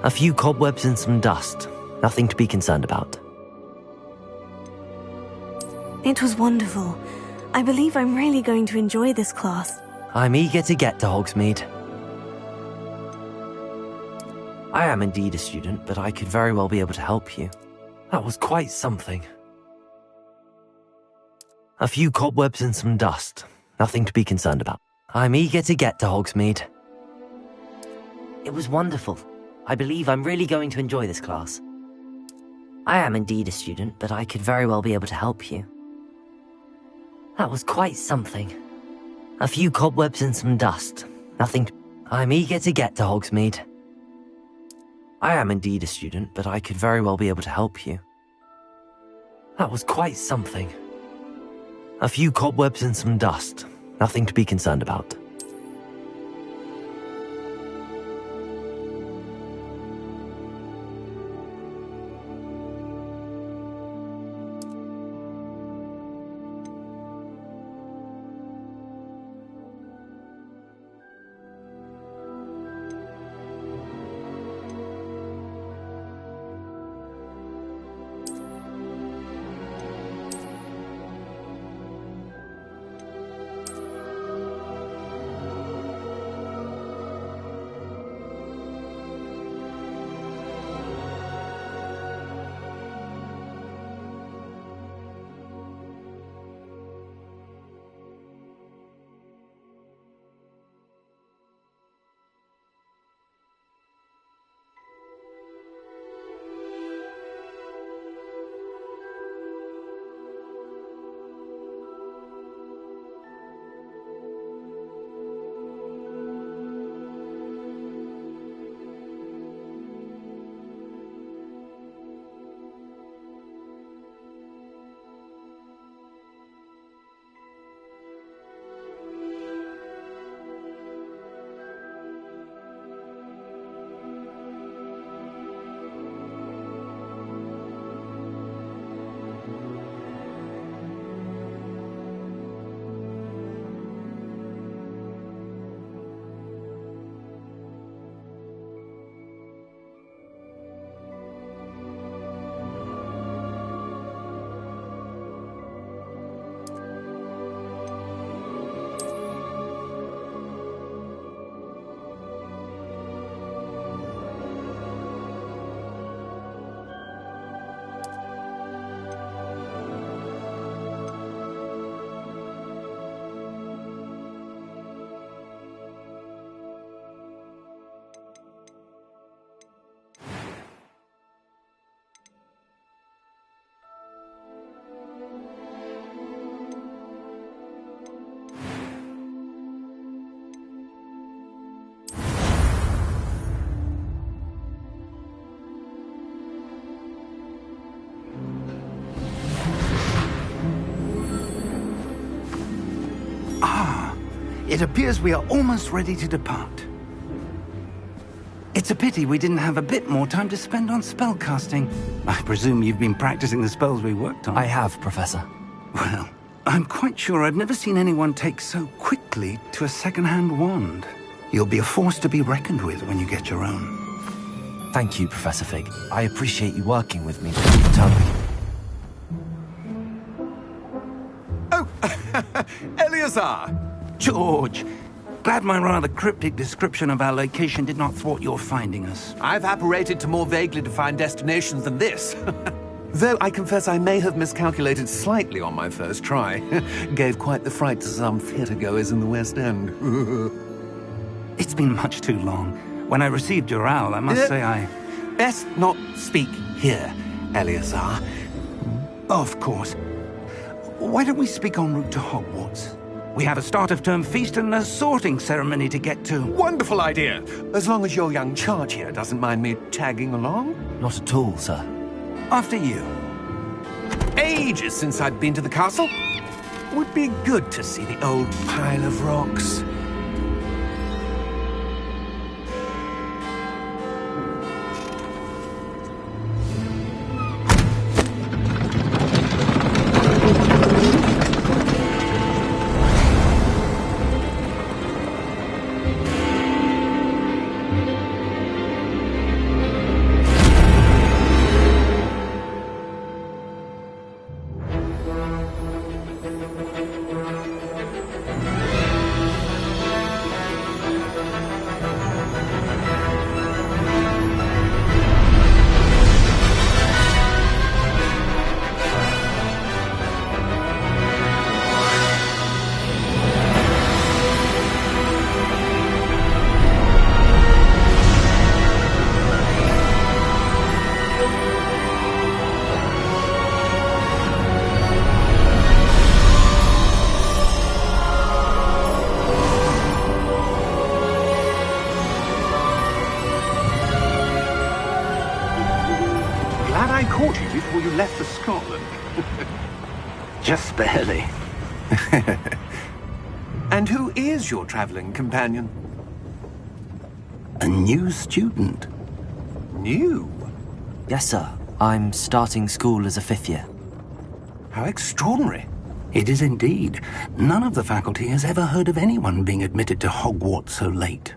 A few cobwebs and some dust. Nothing to be concerned about. It was wonderful. I believe I'm really going to enjoy this class. I'm eager to get to Hogsmeade. I am indeed a student, but I could very well be able to help you. That was quite something. A few cobwebs and some dust. Nothing to be concerned about. I'm eager to get to Hogsmeade. It was wonderful. I believe I'm really going to enjoy this class. I am indeed a student, but I could very well be able to help you. That was quite something. A few cobwebs and some dust. Nothing. I'm eager to get to Hogsmeade. I am indeed a student, but I could very well be able to help you. That was quite something. A few cobwebs and some dust. Nothing to be concerned about. It appears we are almost ready to depart. It's a pity we didn't have a bit more time to spend on spellcasting. I presume you've been practicing the spells we worked on. I have, Professor. Well, I'm quite sure I've never seen anyone take so quickly to a second-hand wand. You'll be a force to be reckoned with when you get your own. Thank you, Professor Fig. I appreciate you working with me to tell me. Oh, Eleazar! George, glad my rather cryptic description of our location did not thwart your finding us. I've apparated to more vaguely defined destinations than this. Though I confess I may have miscalculated slightly on my first try. Gave quite the fright to some theatre-goers in the West End. It's been much too long. When I received your owl, I must say I... Best not speak here, Eleazar. Of course. Why don't we speak en route to Hogwarts? We have a start-of-term feast and a sorting ceremony to get to. Wonderful idea! As long as your young charge here doesn't mind me tagging along. Not at all, sir. After you. Ages since I'd been to the castle. Would be good to see the old pile of rocks. Just barely. And who is your traveling companion? A new student. New? Yes, sir. I'm starting school as a 5th year. How extraordinary. It is indeed. None of the faculty has ever heard of anyone being admitted to Hogwarts so late.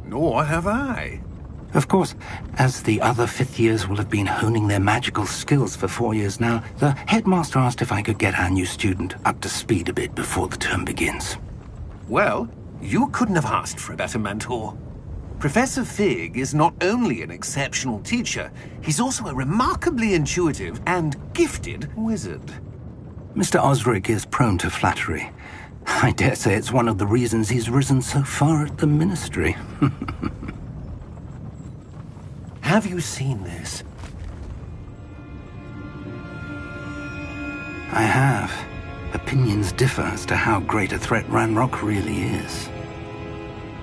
Nor have I. Of course, as the other 5th years will have been honing their magical skills for 4 years now, the headmaster asked if I could get our new student up to speed a bit before the term begins. Well, you couldn't have asked for a better mentor. Professor Fig is not only an exceptional teacher, he's also a remarkably intuitive and gifted wizard. Mr. Osric is prone to flattery. I dare say it's one of the reasons he's risen so far at the Ministry. Have you seen this? I have. Opinions differ as to how great a threat Ranrock really is.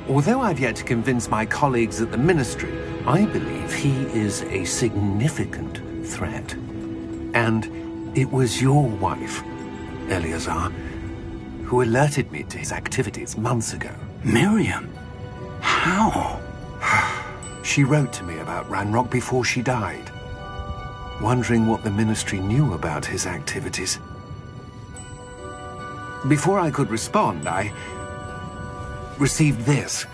Although I've yet to convince my colleagues at the Ministry, I believe he is a significant threat. And it was your wife, Eleazar, who alerted me to his activities months ago. Miriam? How? She wrote to me about Ranrock before she died, wondering what the Ministry knew about his activities. Before I could respond, I received this.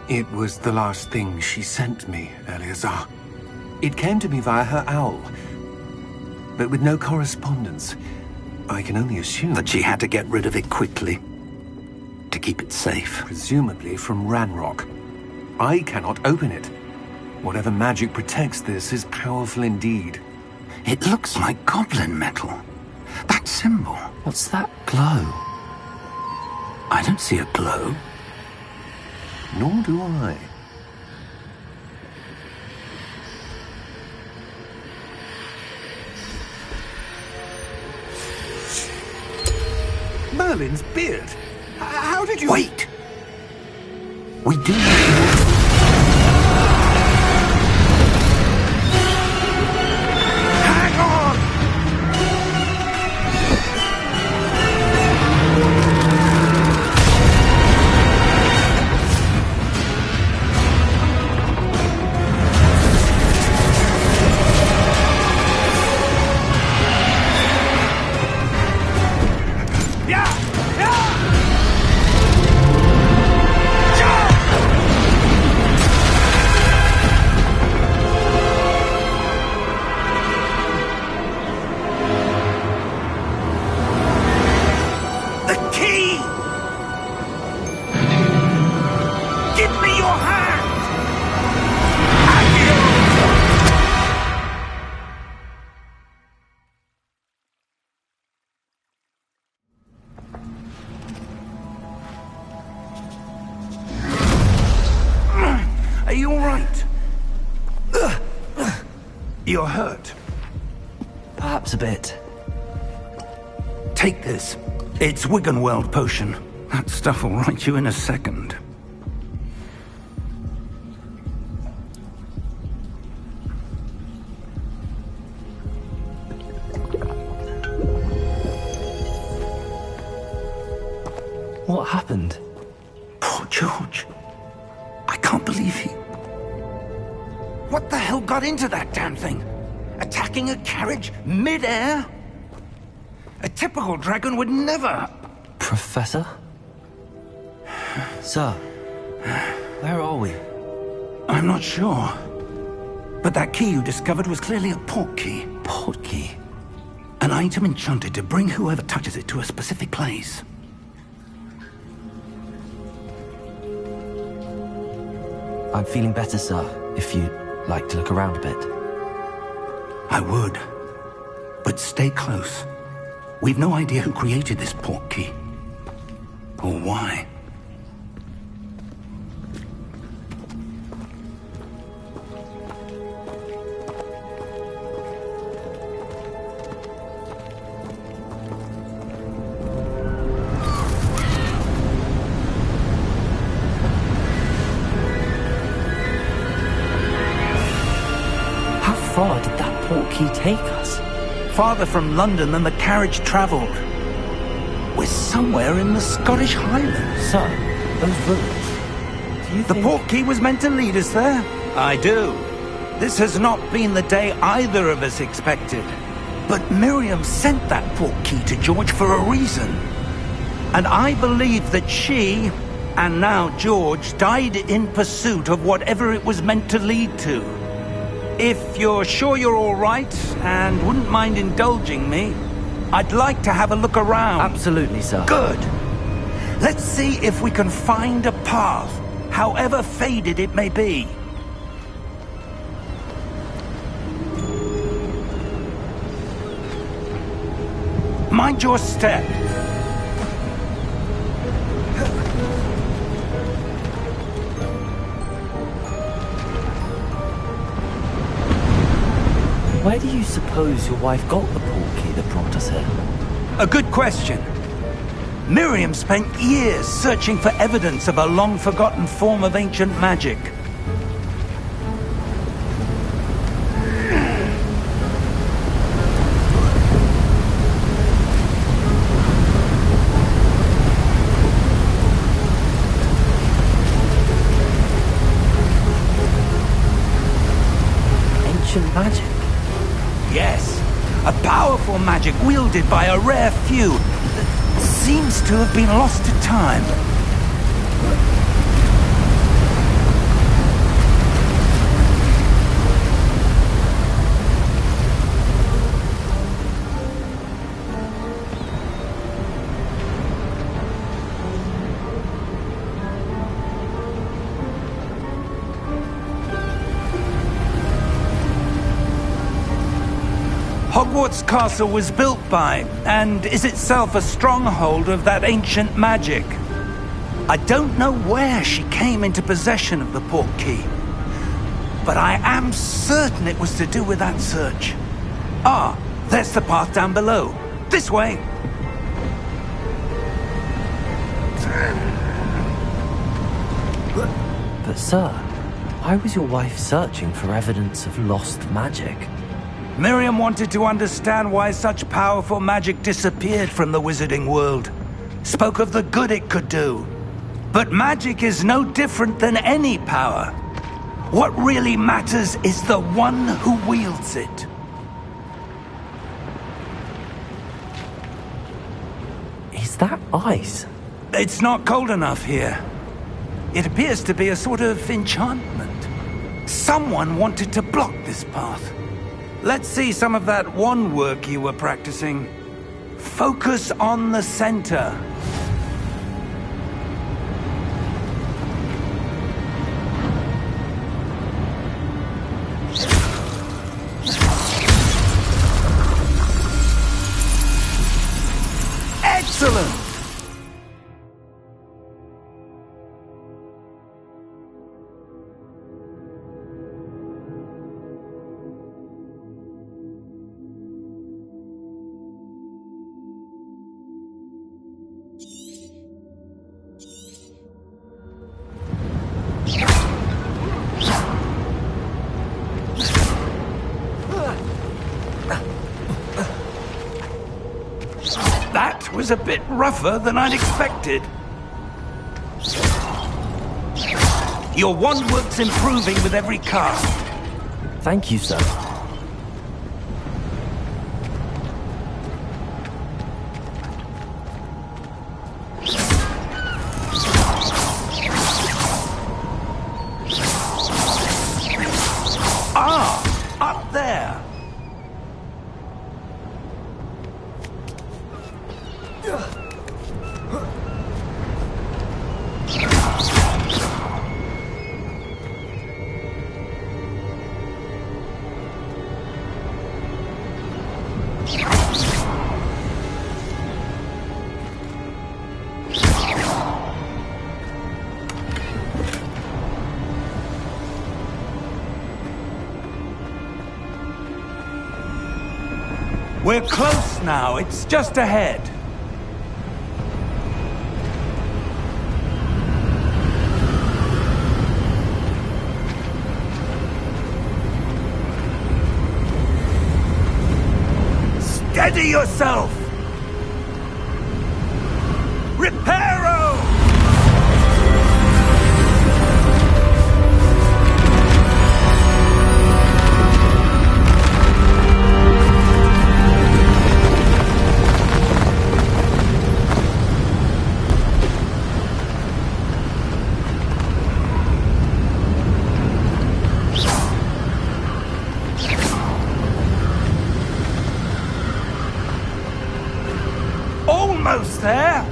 It was the last thing she sent me, Eleazar. It came to me via her owl, but with no correspondence. I can only assume That she had to get rid of it quickly, to keep it safe. presumably from Ranrock. I cannot open it. Whatever magic protects this is powerful indeed. It looks like goblin metal. That symbol. What's that glow? I don't see a glow. Nor do I. Merlin's beard. How did you... Wait! We do need to... Hang on! Are you all right? You're hurt. Perhaps a bit. Take this. It's Wiggenweld potion. That stuff will right you in a second. What happened? Poor George. I can't believe he... What the hell got into that damn thing? Attacking a carriage mid-air? A typical dragon would never... Professor? Sir, where are we? I'm not sure. But that key you discovered was clearly a port key. Port key? An item enchanted to bring whoever touches it to a specific place. I'm feeling better, sir, if you'd like to look around a bit. I would. But stay close. We've no idea who created this port key. Or why. How far did that port key take us? farther from London than the carriage travelled. We're somewhere in the Scottish Highlands. Sir, those ruins. Do you The think... portkey was meant to lead us there? I do. This has not been the day either of us expected. But Miriam sent that portkey to George for a reason. And I believe that she, and now George, died in pursuit of whatever it was meant to lead to. If you're sure you're all right, and wouldn't mind indulging me, I'd like to have a look around. Absolutely, sir. Good. Let's see if we can find a path, however faded it may be. Mind your step. Where do you suppose your wife got the portkey that brought us here? A good question. Miriam spent years searching for evidence of a long-forgotten form of ancient magic. Ancient magic? Yes, a powerful magic wielded by a rare few that seems to have been lost to time. Hogwarts Castle was built by, and is itself a stronghold of that ancient magic. I don't know where she came into possession of the portkey, but I am certain it was to do with that search. Ah, there's the path down below. This way. But sir, why was your wife searching for evidence of lost magic? Miriam wanted to understand why such powerful magic disappeared from the wizarding world. Spoke of the good it could do. But magic is no different than any power. What really matters is the one who wields it. Is that ice? It's not cold enough here. It appears to be a sort of enchantment. Someone wanted to block this path. Let's see some of that wand work you were practicing. Focus on the center. Excellent! That was a bit rougher than I'd expected. Your wand work's improving with every cast. Thank you, sir. Ah, up there. We're close now. It's just ahead. Steady yourself! Reparo! Almost there!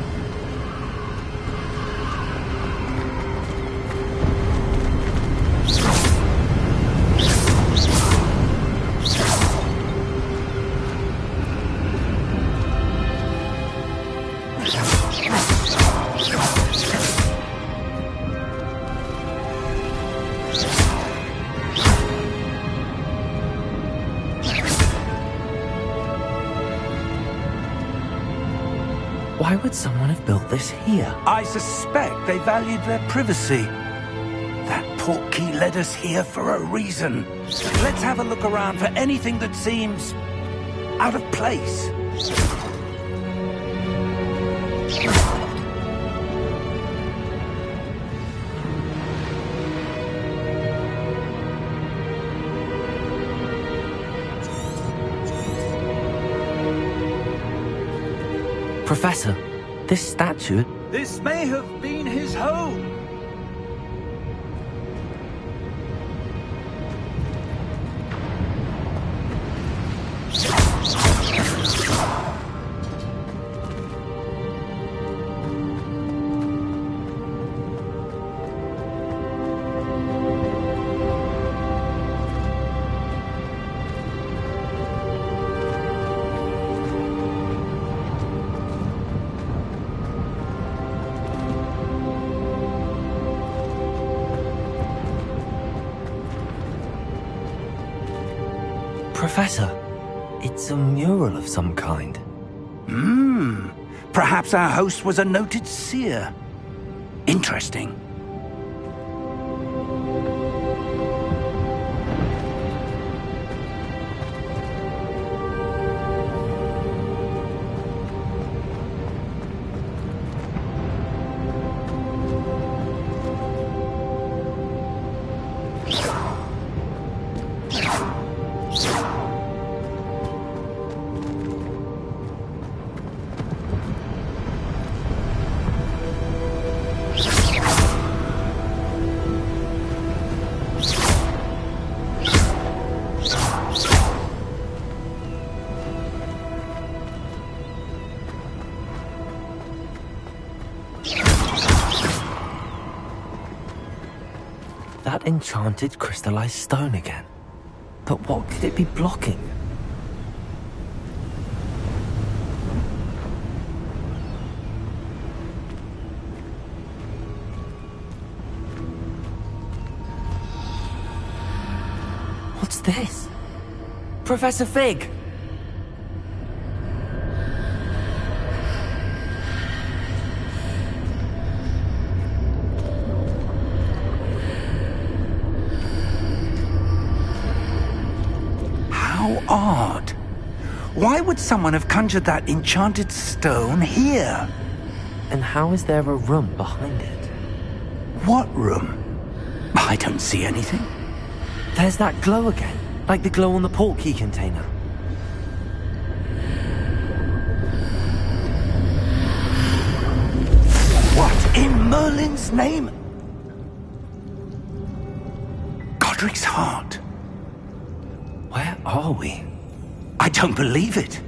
Why would someone have built this here? I suspect they valued their privacy. That portkey led us here for a reason. Let's have a look around for anything that seems out of place. Professor, this statue... This may have been his home. Professor, it's a mural of some kind. Perhaps our host was a noted seer. Interesting. That enchanted crystallized stone again. But what could it be blocking? What's this? Professor Fig! How odd. Why would someone have conjured that enchanted stone here? And how is there a room behind it? What room? I don't see anything. There's that glow again, like the glow on the portkey container. What in Merlin's name? Godric's heart. Where are we? I don't believe it.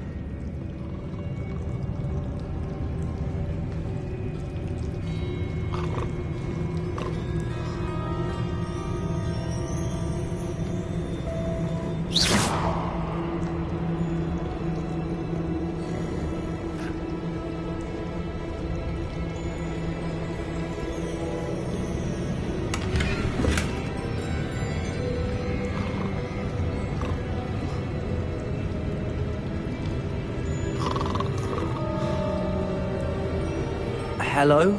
Hello?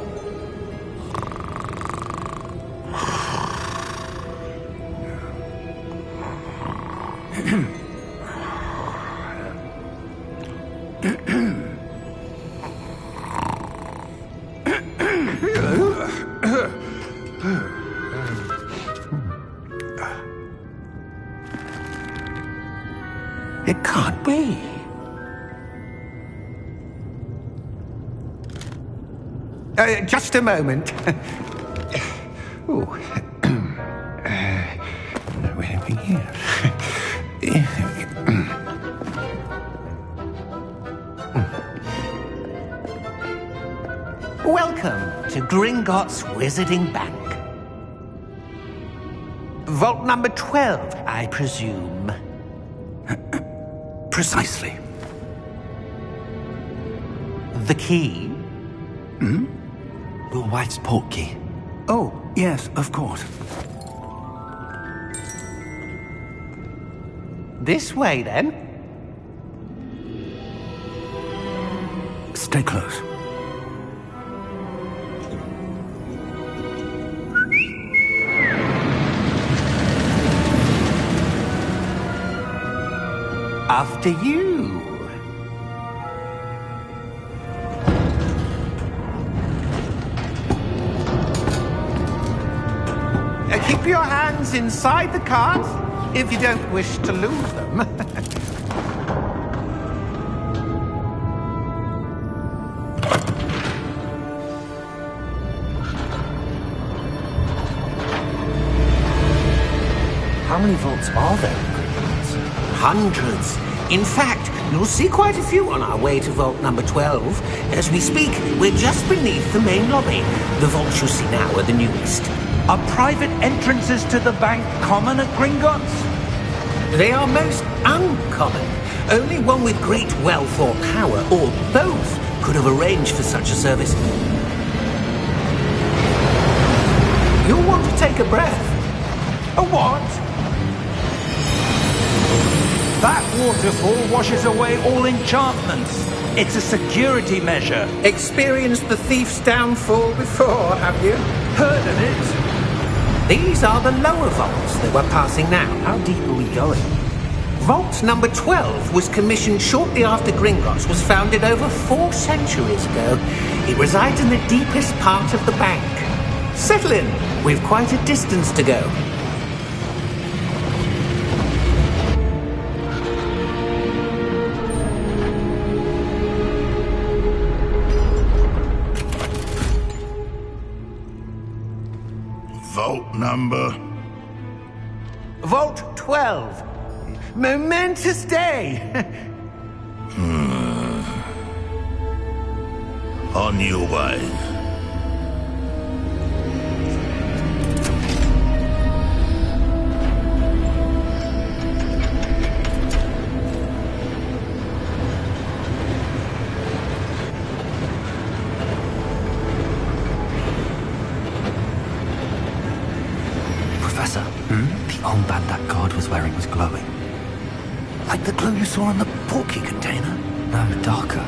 Just a moment. Ooh. Anything here? Welcome to Gringotts Wizarding Bank. Vault number 12, I presume. Precisely. The key? Hmm? Your wife's portkey. Oh, yes, of course. This way, then. Stay close. After you. Keep your hands inside the cart if you don't wish to lose them. How many vaults are there in Gringotts? Hundreds. In fact, you'll see quite a few on our way to vault number 12. As we speak, we're just beneath the main lobby. The vaults you see now are the newest. Are private entrances to the bank common at Gringotts? They are most uncommon. Only one with great wealth or power, or both, could have arranged for such a service. You'll want to take a breath. A what? That waterfall washes away all enchantments. It's a security measure. Experienced the thief's downfall before, have you? Heard of it? These are the lower vaults that we're passing now. How deep are we going? Vault number 12 was commissioned shortly after Gringotts was founded over 4 centuries ago. It resides in the deepest part of the bank. Settle in. We've quite a distance to go. Vault number? Vault 12. Momentous day. On your way. Professor, the armband that guard was wearing was glowing. Like the glow you saw on the portkey container? No, darker.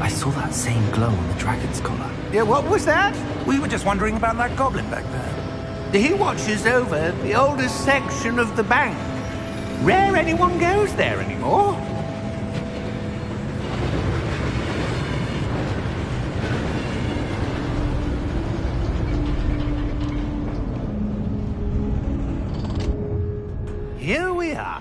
I saw that same glow on the dragon's collar. Yeah, what was that? We were just wondering about that goblin back there. He watches over the oldest section of the bank. Rare anyone goes there anymore. Here we are.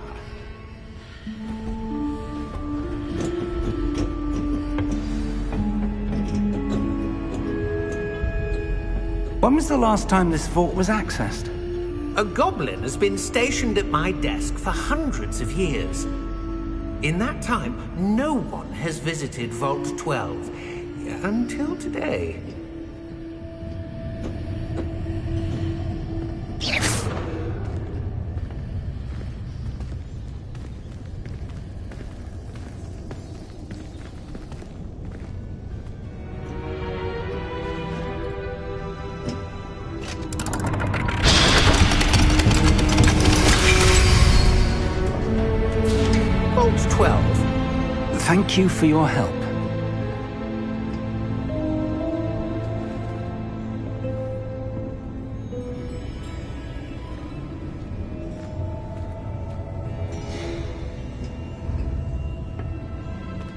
When was the last time this vault was accessed? A goblin has been stationed at my desk for hundreds of years. In that time, no one has visited Vault 12 until today. Vault 12. Thank you for your help.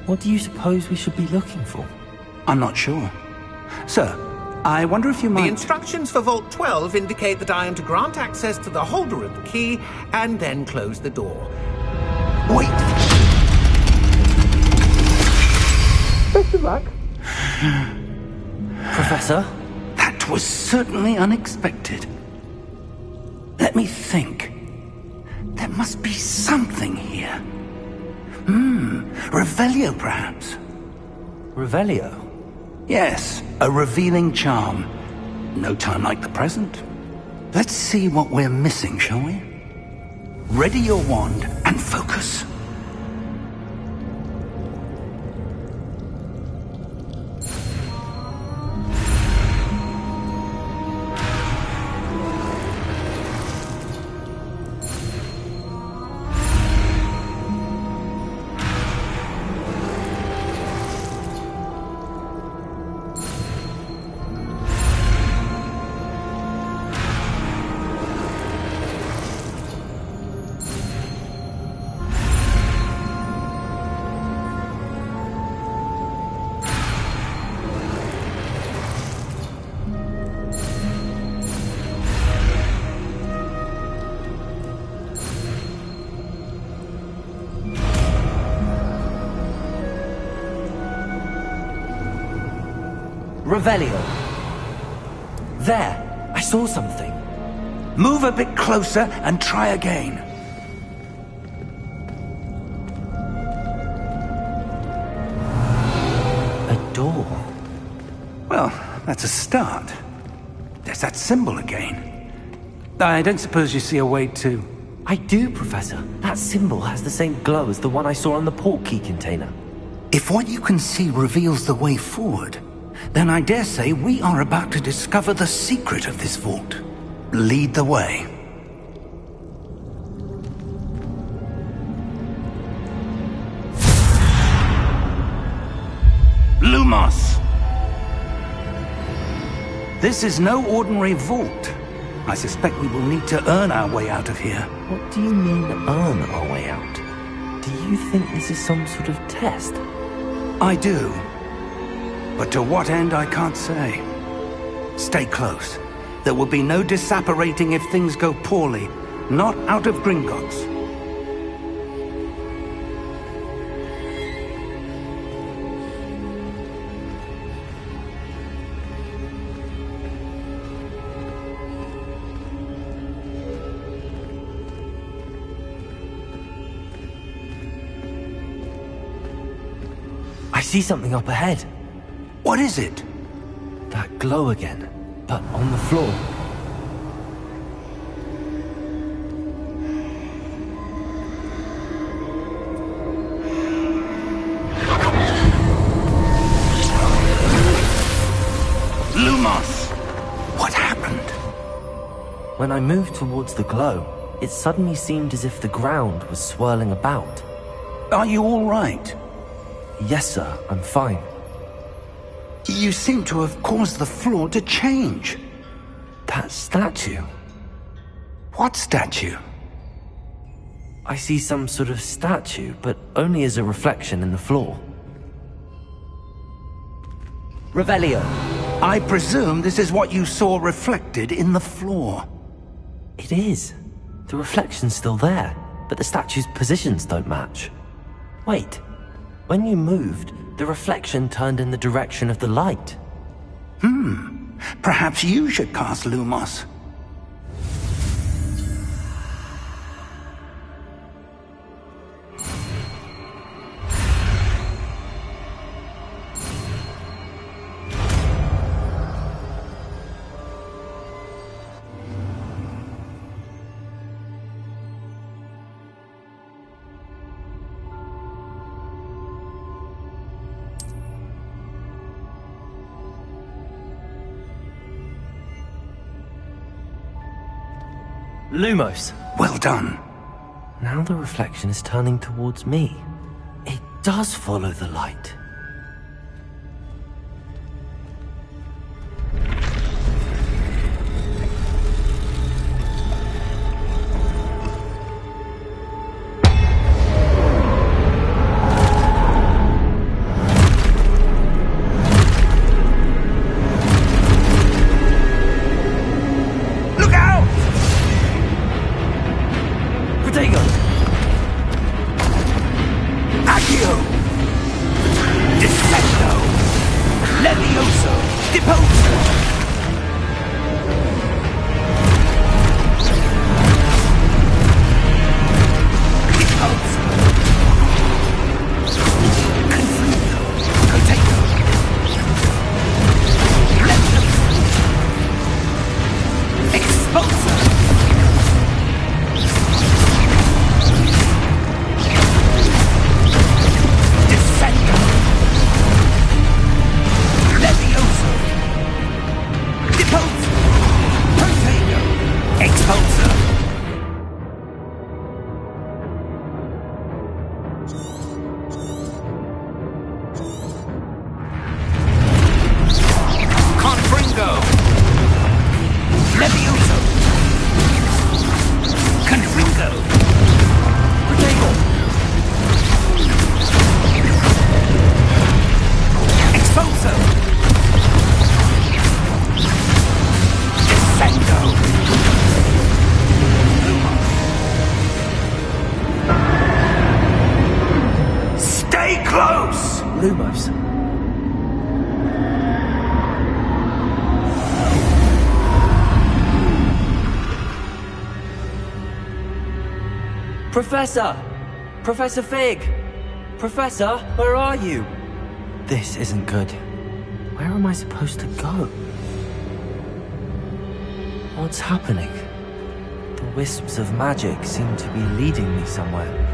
What do you suppose we should be looking for? I'm not sure. Sir, I wonder if you might... The instructions for Vault 12 indicate that I am to grant access to the holder of the key and then close the door. Wait! Best of luck. Professor? That was certainly unexpected. Let me think. There must be something here. Revelio, perhaps. Revelio? Yes, a revealing charm. No time like the present. Let's see what we're missing, shall we? Ready your wand and focus. Revelio. There, I saw something. Move a bit closer and try again. A door. Well, that's a start. There's that symbol again. I don't suppose you see a way to... I do, Professor. That symbol has the same glow as the one I saw on the port key container. If what you can see reveals the way forward, then I dare say we are about to discover the secret of this vault. Lead the way. Lumos! This is no ordinary vault. I suspect we will need to earn our way out of here. What do you mean, earn our way out? Do you think this is some sort of test? I do. But to what end, I can't say. Stay close. There will be no disapparating if things go poorly. Not out of Gringotts. I see something up ahead. What is it? That glow again, but on the floor. Lumos! What happened? When I moved towards the glow, it suddenly seemed as if the ground was swirling about. Are you all right? Yes, sir, I'm fine. You seem to have caused the floor to change. That statue. What statue? I see some sort of statue, but only as a reflection in the floor. Revelio. I presume this is what you saw reflected in the floor. It is. The reflection's still there, but the statue's positions don't match. Wait. When you moved, the reflection turned in the direction of the light. Perhaps you should cast Lumos. Lumos. Well done. Now the reflection is turning towards me. It does follow the light. Professor! Professor Fig! Professor, where are you? This isn't good. Where am I supposed to go? What's happening? The wisps of magic seem to be leading me somewhere.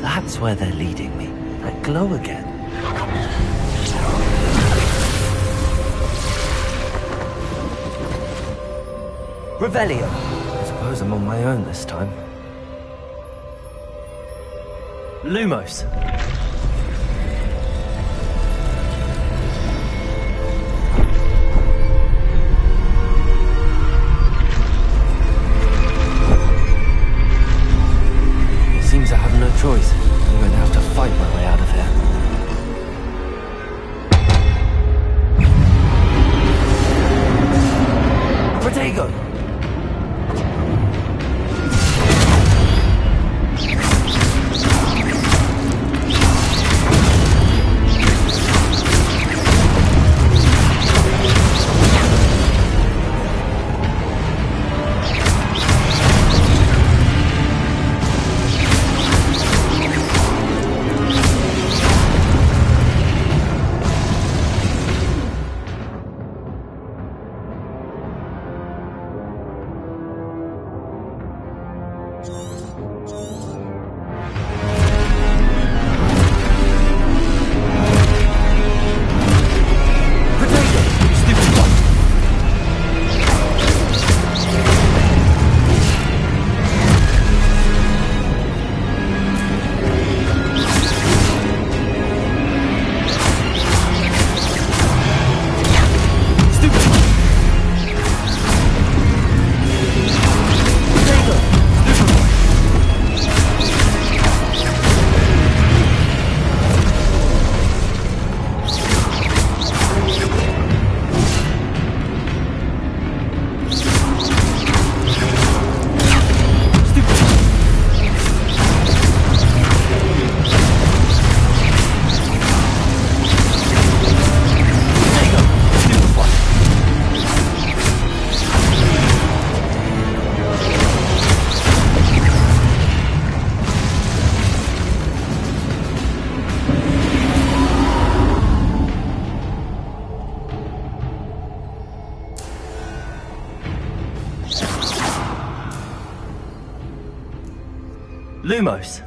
That's where they're leading me. That glow again. Revelio! I suppose I'm on my own this time. Lumos! Seems I have no choice. I'm going to have to fight my way out of here. Protego! Lumos.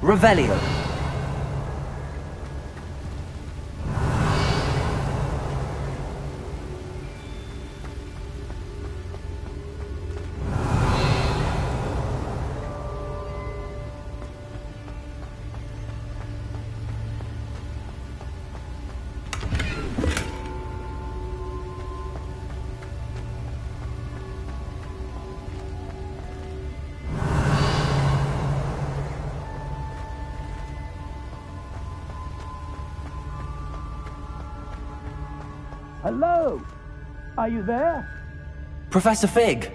Revelio. Hello? Are you there? Professor Fig!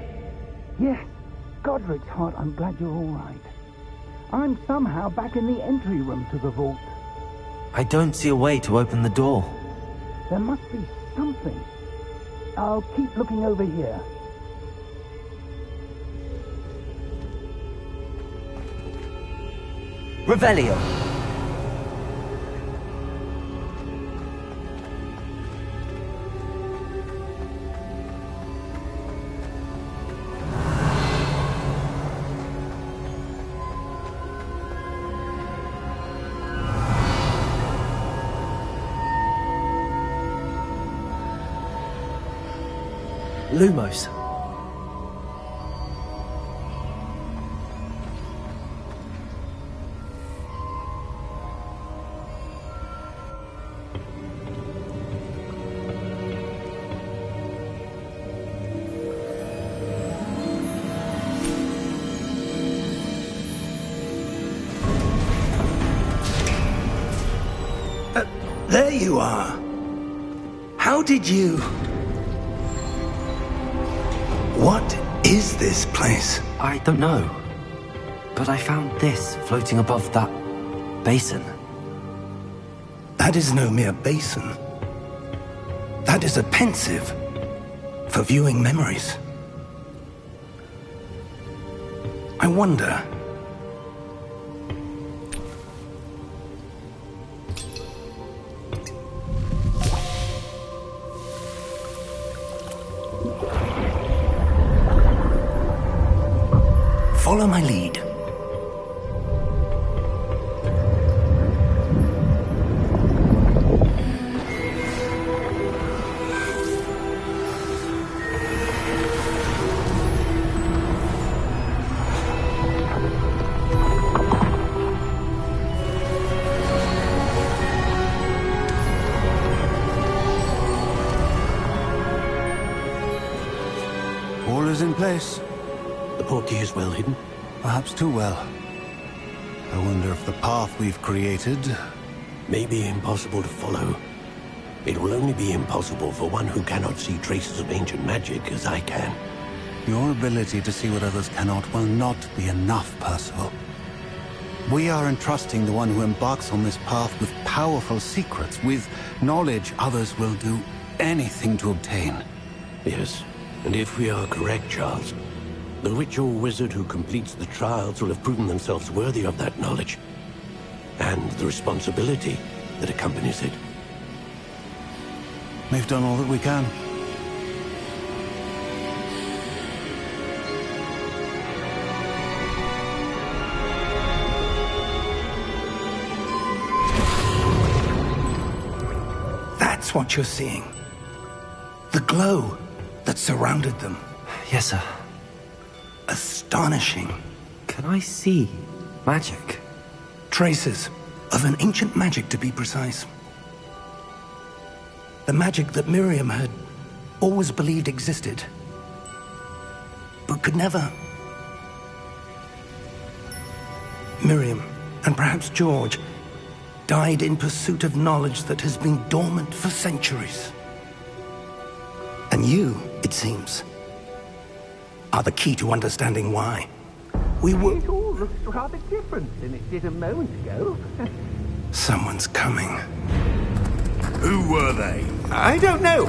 Yes. Godric's heart, I'm glad you're all right. I'm somehow back in the entry room to the vault. I don't see a way to open the door. There must be something. I'll keep looking over here. Revelio! Lumos. There you are. How did you... What is this place? I don't know. But I found this floating above that basin. That is no mere basin. That is a pensive for viewing memories. I wonder... Follow my lead. All is in place. The portkey is well hidden. Perhaps too well. I wonder if the path we've created... May be impossible to follow. It will only be impossible for one who cannot see traces of ancient magic as I can. Your ability to see what others cannot will not be enough, Percival. We are entrusting the one who embarks on this path with powerful secrets, with knowledge others will do anything to obtain. Yes, and if we are correct, Charles, the witch or wizard who completes the trials will have proven themselves worthy of that knowledge, and the responsibility that accompanies it. We've done all that we can. That's what you're seeing. The glow that surrounded them. Yes, sir. Astonishing. Can I see magic? Traces of an ancient magic, to be precise. The magic that Miriam had always believed existed, but could never. Miriam, and perhaps George, died in pursuit of knowledge that has been dormant for centuries. And you, it seems, are the key to understanding why. We were... It all looks rather different than it did a moment ago. Someone's coming. Who were they? I don't know.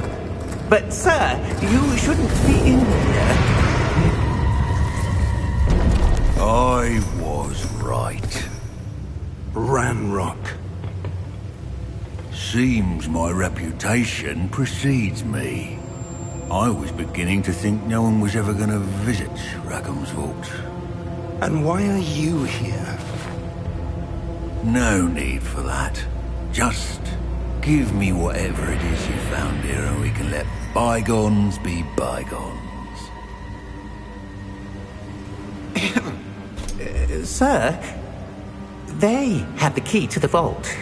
But, sir, you shouldn't be in here. I was right. Ranrock. Seems my reputation precedes me. I was beginning to think no one was ever going to visit Rackham's vault. And why are you here? No need for that. Just give me whatever it is you found here and we can let bygones be bygones. Sir, they have the key to the vault.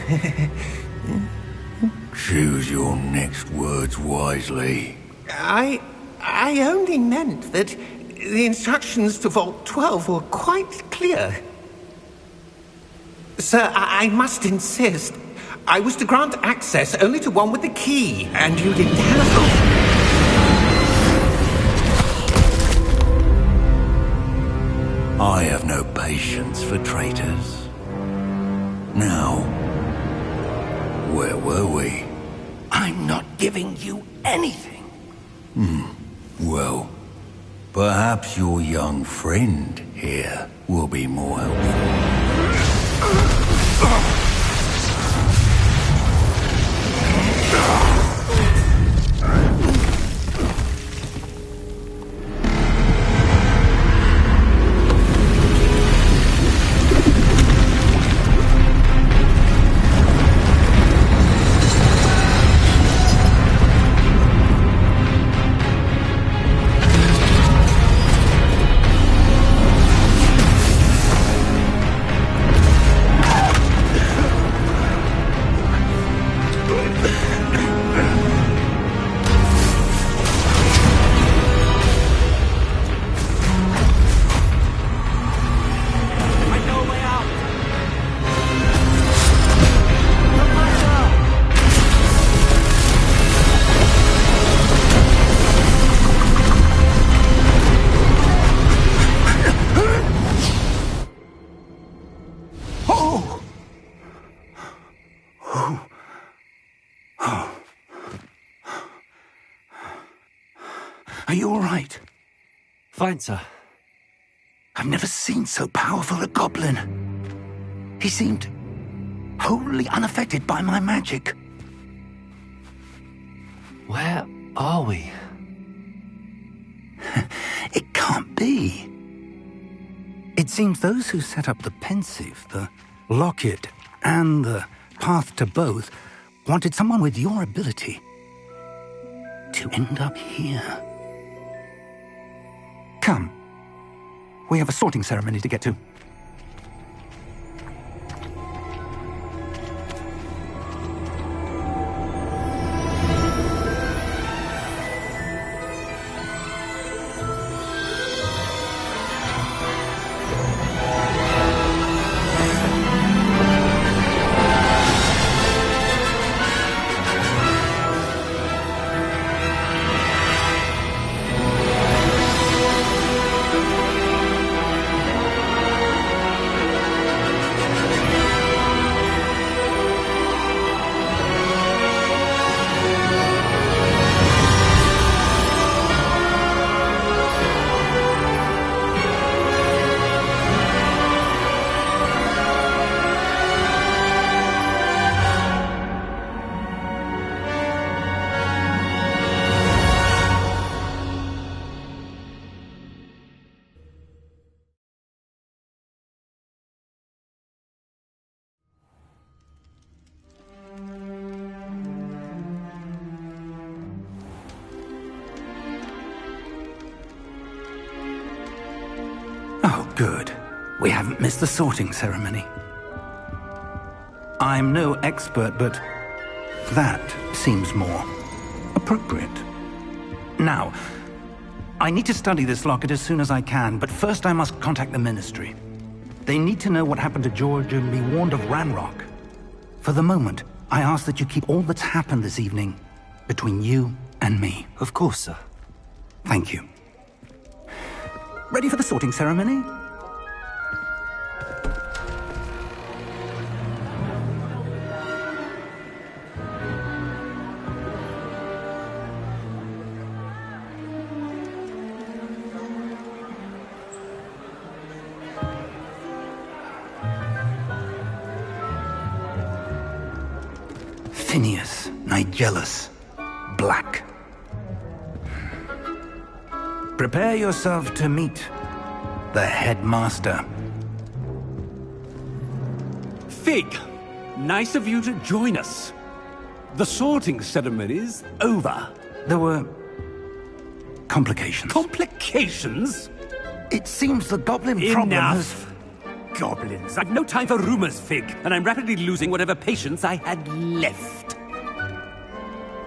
Choose your next words wisely. I only meant that the instructions to Vault 12 were quite clear. Sir, I must insist. I was to grant access only to one with the key, and you didn't have... I have no patience for traitors. Now, where were we? I'm not giving you anything. Well, perhaps your young friend here will be more helpful. Are you all right? Fine, sir. I've never seen so powerful a goblin. He seemed wholly unaffected by my magic. Where are we? It can't be. It seems those who set up the pensive, the locket, and the path to both wanted someone with your ability to end up here. Come. We have a sorting ceremony to get to. Oh, good. We haven't missed the sorting ceremony. I'm no expert, but that seems more appropriate. Now, I need to study this locket as soon as I can, but first I must contact the Ministry. They need to know what happened to George and be warned of Ranrock. For the moment, I ask that you keep all that's happened this evening between you and me. Of course, sir. Thank you. Ready for the sorting ceremony? Phineas, Nigellus, Black. Prepare yourself to meet the headmaster. Fig, nice of you to join us. The sorting ceremony's over. There were complications. Complications? It seems the goblin problem has... Enough! Goblins. I've no time for rumors, Fig, and I'm rapidly losing whatever patience I had left.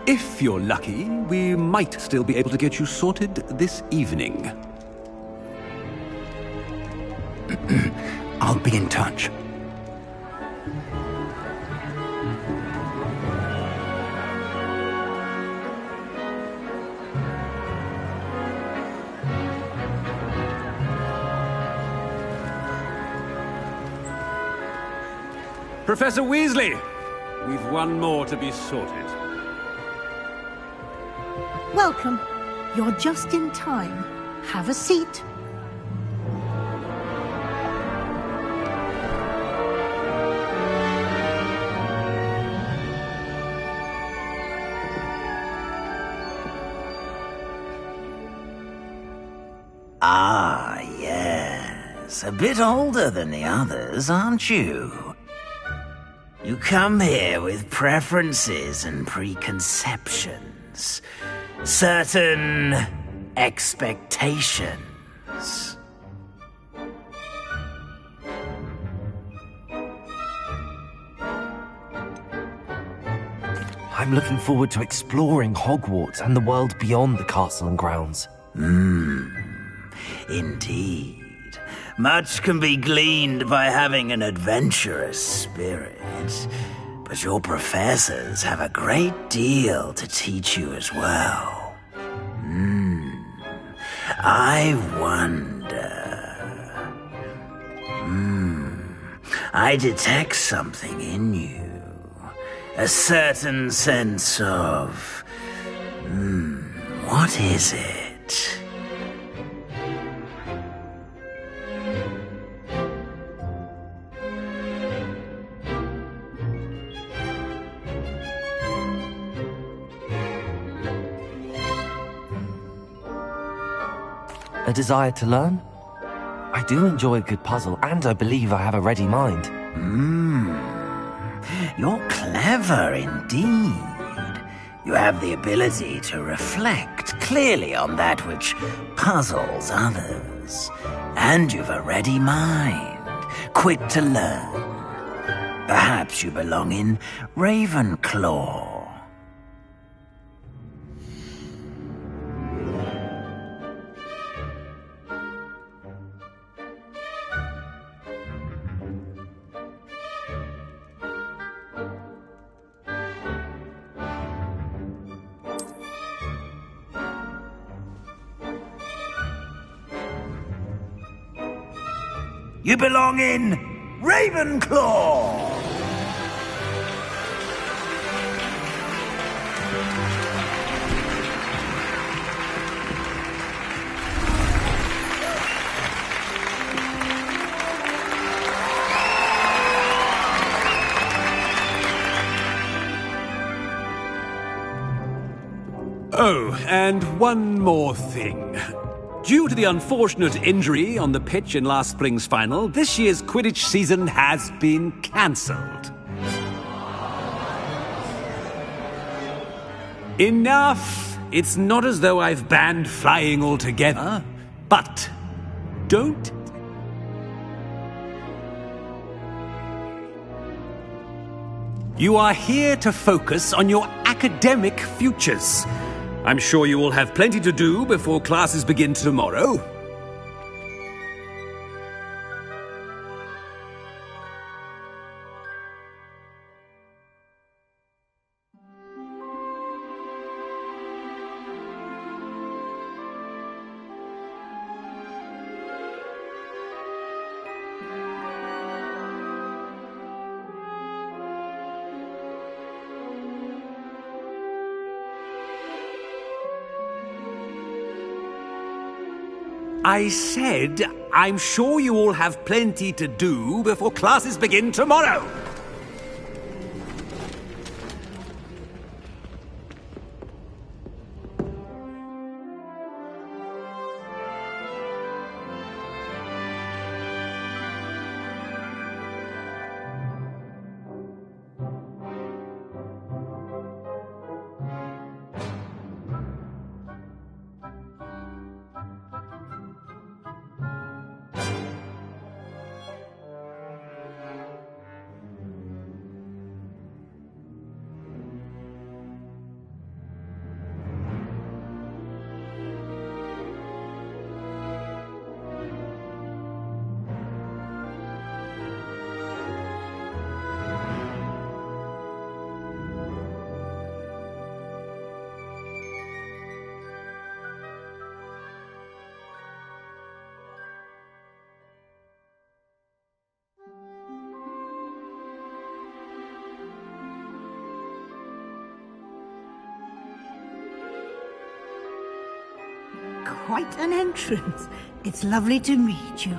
If you're lucky, we might still be able to get you sorted this evening. I'll be in touch. Professor Weasley, we've one more to be sorted. Welcome. You're just in time. Have a seat. Ah, yes. A bit older than the others, aren't you? You come here with preferences and preconceptions. Certain expectations. I'm looking forward to exploring Hogwarts and the world beyond the castle and grounds. Indeed. Much can be gleaned by having an adventurous spirit. But your professors have a great deal to teach you as well. I wonder... I detect something in you. A certain sense of... what is it? A desire to learn? I do enjoy a good puzzle, and I believe I have a ready mind. You're clever indeed. You have the ability to reflect clearly on that which puzzles others. And you've a ready mind, quick to learn. Perhaps you belong in Ravenclaw. You belong in Ravenclaw! Oh, and one more thing. Due to the unfortunate injury on the pitch in last spring's final, this year's Quidditch season has been cancelled. Enough! It's not as though I've banned flying altogether, but don't... You are here to focus on your academic futures. I'm sure you will have plenty to do before classes begin tomorrow. I said, I'm sure you all have plenty to do before classes begin tomorrow. quite an entrance. It's lovely to meet you.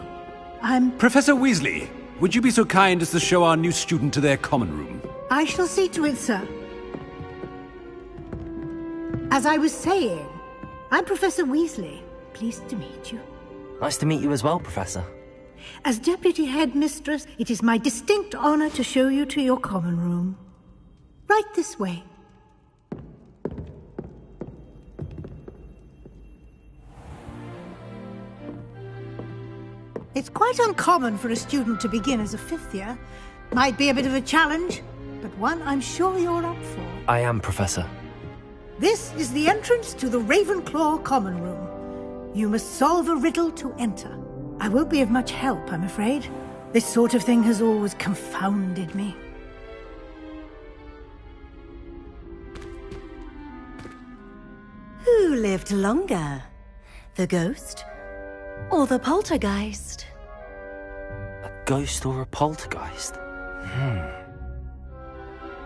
I'm... Professor Weasley, would you be so kind as to show our new student to their common room? I shall see to it, sir. As I was saying, I'm Professor Weasley. Pleased to meet you. Nice to meet you as well, Professor. As Deputy Headmistress, it is my distinct honor to show you to your common room. Right this way. It's quite uncommon for a student to begin as a fifth year. Might be a bit of a challenge, but one I'm sure you're up for. I am, Professor. This is the entrance to the Ravenclaw common room. You must solve a riddle to enter. I won't be of much help, I'm afraid. This sort of thing has always confounded me. Who lived longer? The ghost or the poltergeist? A ghost or a poltergeist?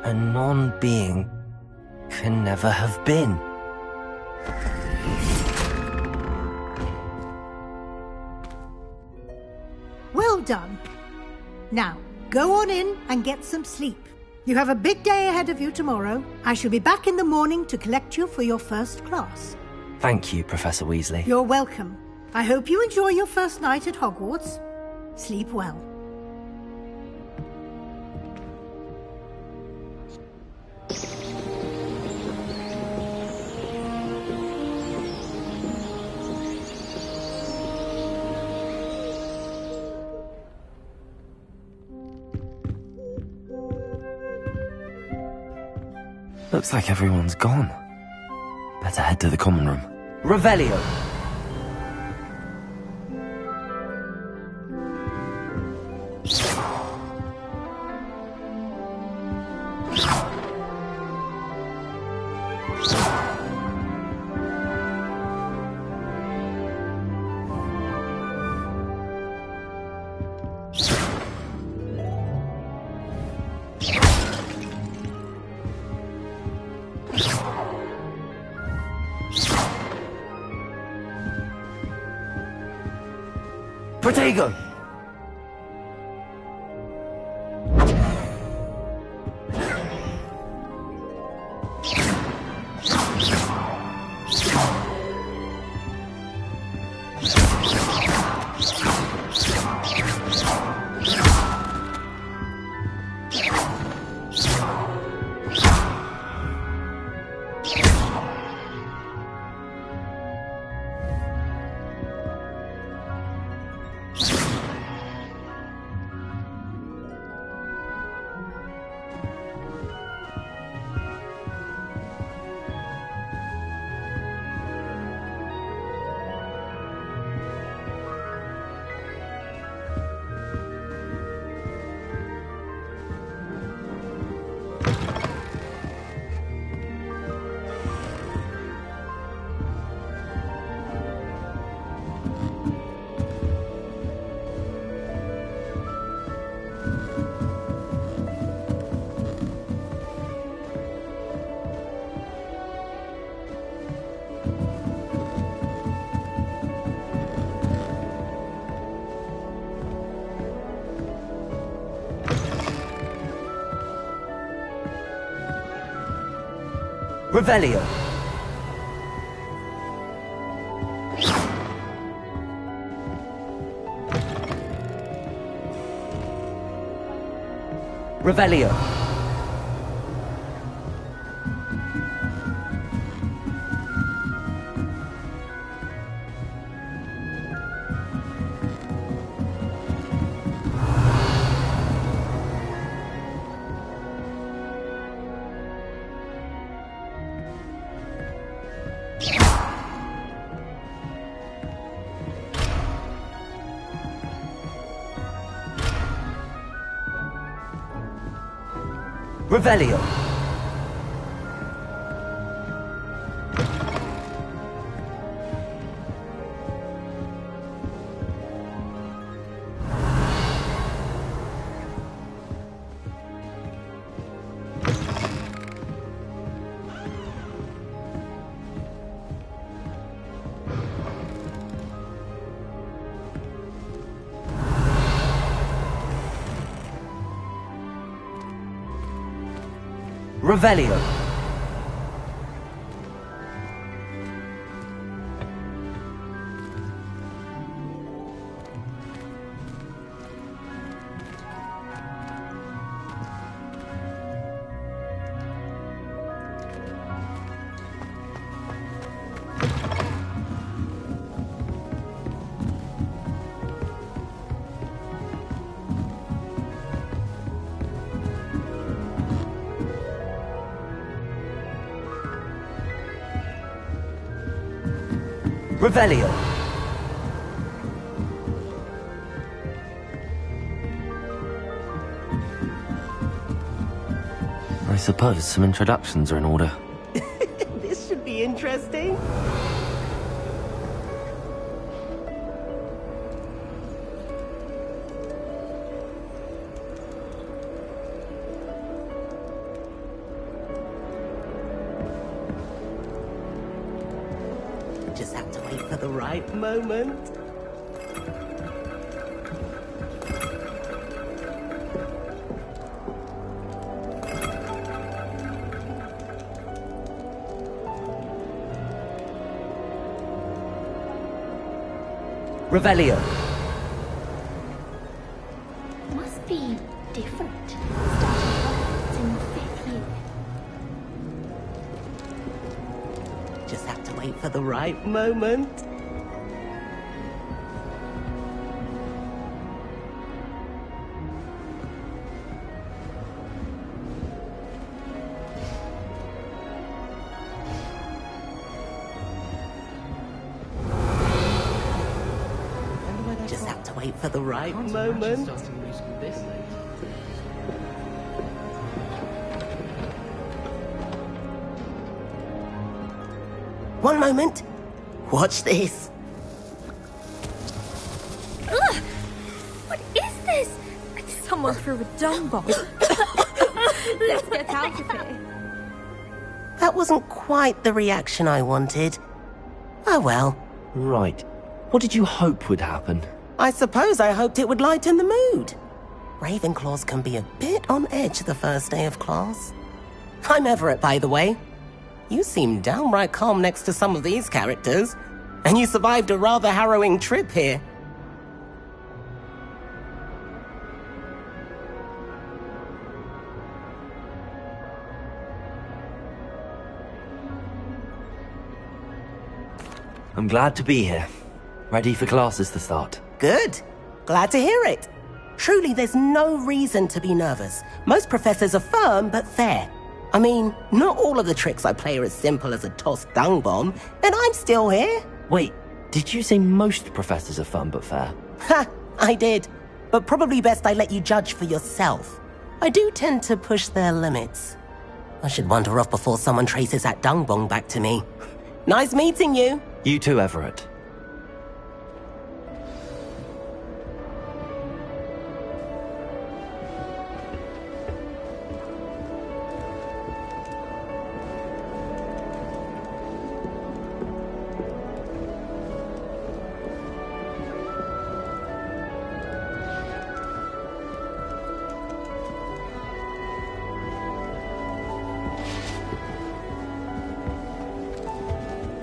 A non-being can never have been. Well done. Now, go on in and get some sleep. You have a big day ahead of you tomorrow. I shall be back in the morning to collect you for your first class. Thank you, Professor Weasley. You're welcome. I hope you enjoy your first night at Hogwarts. Sleep well. Looks like everyone's gone. Better head to the common room. Revelio! Protego! Revelio! Revelio! Revelio! Revelio. Revelio. I suppose some introductions are in order. This should be interesting. Just have to wait for the right moment. Revelio. Must be different. Starting Hogwarts in the 5th year. Just have to wait for the right moment. Just have to wait for the right moment. One moment. Watch this. Ugh! What is this? Someone threw a dung bomb. Let's get out of here. That wasn't quite the reaction I wanted. Oh well. Right. What did you hope would happen? I suppose I hoped it would lighten the mood. Ravenclaws can be a bit on edge the first day of class. I'm Everett, by the way. You seem downright calm next to some of these characters, and you survived a rather harrowing trip here. I'm glad to be here. Ready for classes to start. Good. Glad to hear it. Truly, there's no reason to be nervous. Most professors are firm but fair. I mean, not all of the tricks I play are as simple as a tossed dung bomb, and I'm still here. Wait, did you say most professors are fun but fair? Ha! I did. But probably best I let you judge for yourself. I do tend to push their limits. I should wander off before someone traces that dung bomb back to me. Nice meeting you. You too, Everett.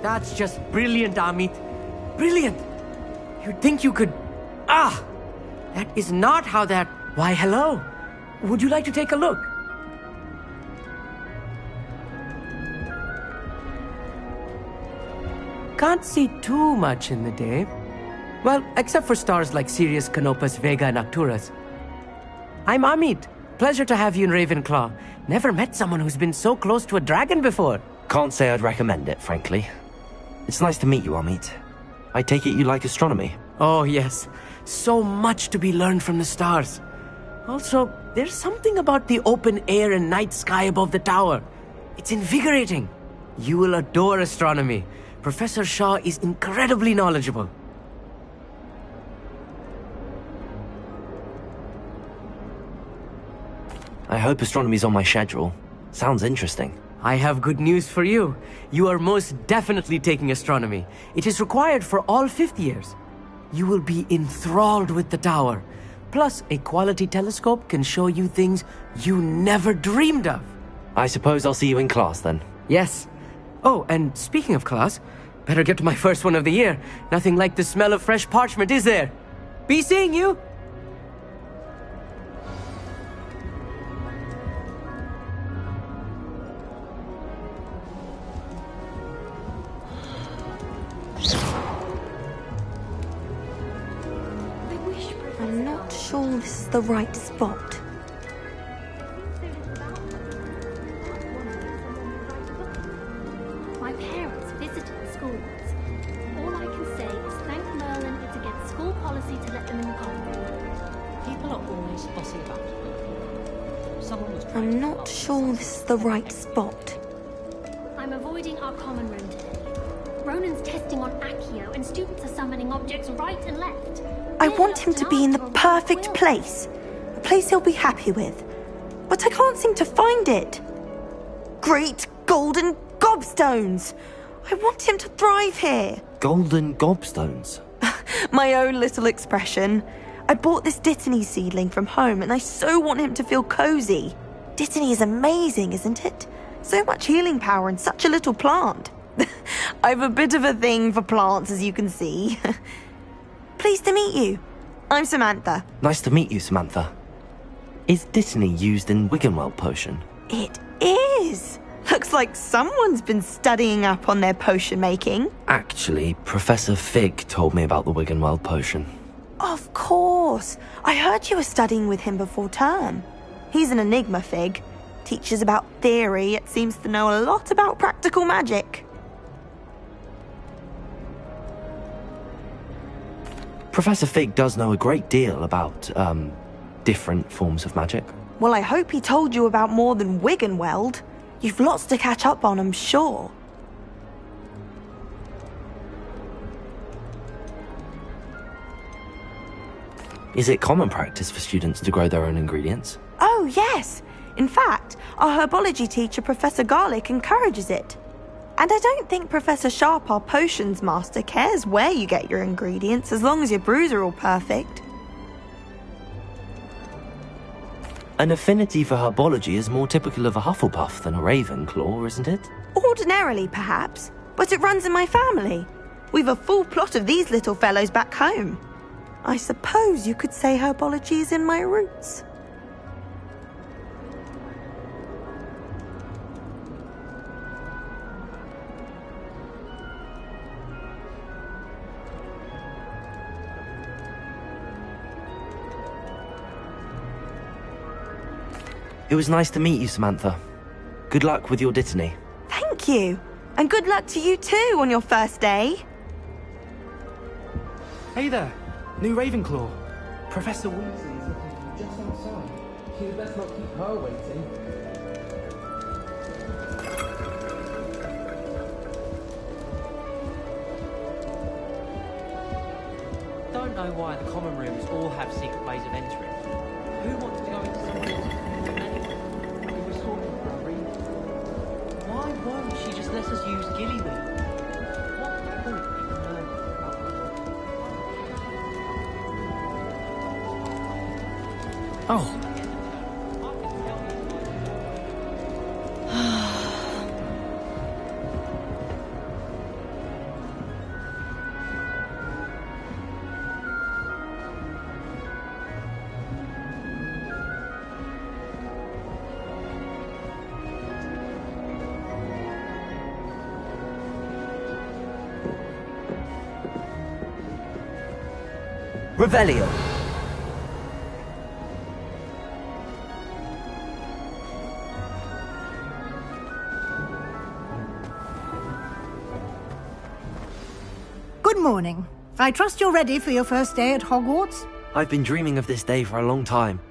That's just brilliant, Amit. Brilliant! You'd think you could... Ah! That is not how that... Why, hello. Would you like to take a look? Can't see too much in the day. Well, except for stars like Sirius, Canopus, Vega, and Arcturus. I'm Amit. Pleasure to have you in Ravenclaw. Never met someone who's been so close to a dragon before. Can't say I'd recommend it, frankly. It's nice to meet you, Amit. I take it you like astronomy? Oh, yes. So much to be learned from the stars. Also, there's something about the open air and night sky above the tower. It's invigorating. You will adore astronomy. Professor Shaw is incredibly knowledgeable. I hope astronomy's on my schedule. Sounds interesting. I have good news for you. You are most definitely taking astronomy. It is required for all 5th years. You will be enthralled with the tower. Plus, a quality telescope can show you things you never dreamed of. I suppose I'll see you in class then. Yes. Oh, and speaking of class, better get to my first one of the year. Nothing like the smell of fresh parchment, is there? Be seeing you! I'm not sure this is the right spot. My parents visited the school once. All I can say is thank Merlin it's against school policy to let them in the common room. People are always fussy about it. Someone was I'm not sure this is the right spot. I'm avoiding our common room today. Ronan's testing on Accio and students are summoning objects right and left. I want him to be in the perfect place. A place he'll be happy with. But I can't seem to find it. Great golden gobstones! I want him to thrive here. Golden gobstones? My own little expression. I bought this Dittany seedling from home and I so want him to feel cozy. Dittany is amazing, isn't it? So much healing power in such a little plant. I've a bit of a thing for plants, as you can see. Pleased to meet you. I'm Samantha. Nice to meet you, Samantha. Is Dittany used in Wiggenweld potion? It is. Looks like someone's been studying up on their potion making. Actually, Professor Fig told me about the Wiggenweld potion. Of course. I heard you were studying with him before term. He's an enigma, Fig. Teaches about theory, yet seems to know a lot about practical magic. Professor Fig does know a great deal about, different forms of magic. Well, I hope he told you about more than Wiggenweld. You've lots to catch up on, I'm sure. Is it common practice for students to grow their own ingredients? Oh, yes. In fact, our herbology teacher, Professor Garlick, encourages it. And I don't think Professor Sharp, our potions master, cares where you get your ingredients as long as your brews are all perfect. An affinity for herbology is more typical of a Hufflepuff than a Ravenclaw, isn't it? Ordinarily, perhaps, but it runs in my family. We've a full plot of these little fellows back home. I suppose you could say herbology is in my roots. It was nice to meet you, Samantha. Good luck with your Dittany. Thank you. And good luck to you too on your first day. Hey there, new Ravenclaw. Professor Weasley is looking for you just outside. You'd best not keep her waiting. Don't know why the common rooms all have secret ways of entering. Who wants to go into someone else's room? We were talking for a reason. Why won't she just let us use Gillyweed? What point in learning about the world? Oh. Revelio. Good morning. I trust you're ready for your first day at Hogwarts? I've been dreaming of this day for a long time.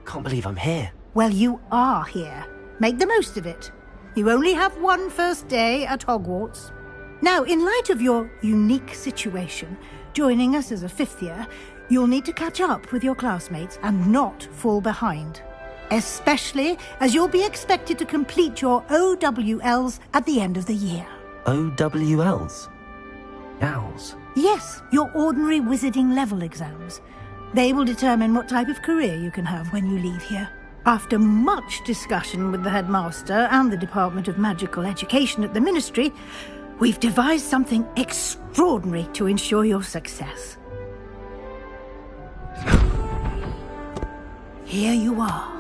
Can't believe I'm here. Well, you are here. Make the most of it. You only have one first day at Hogwarts. Now, in light of your unique situation, joining us as a fifth year, you'll need to catch up with your classmates and not fall behind. Especially as you'll be expected to complete your OWLs at the end of the year. OWLs? Owls? Yes, your ordinary wizarding level exams. They will determine what type of career you can have when you leave here. After much discussion with the headmaster and the Department of Magical Education at the Ministry, we've devised something extraordinary to ensure your success. Here you are.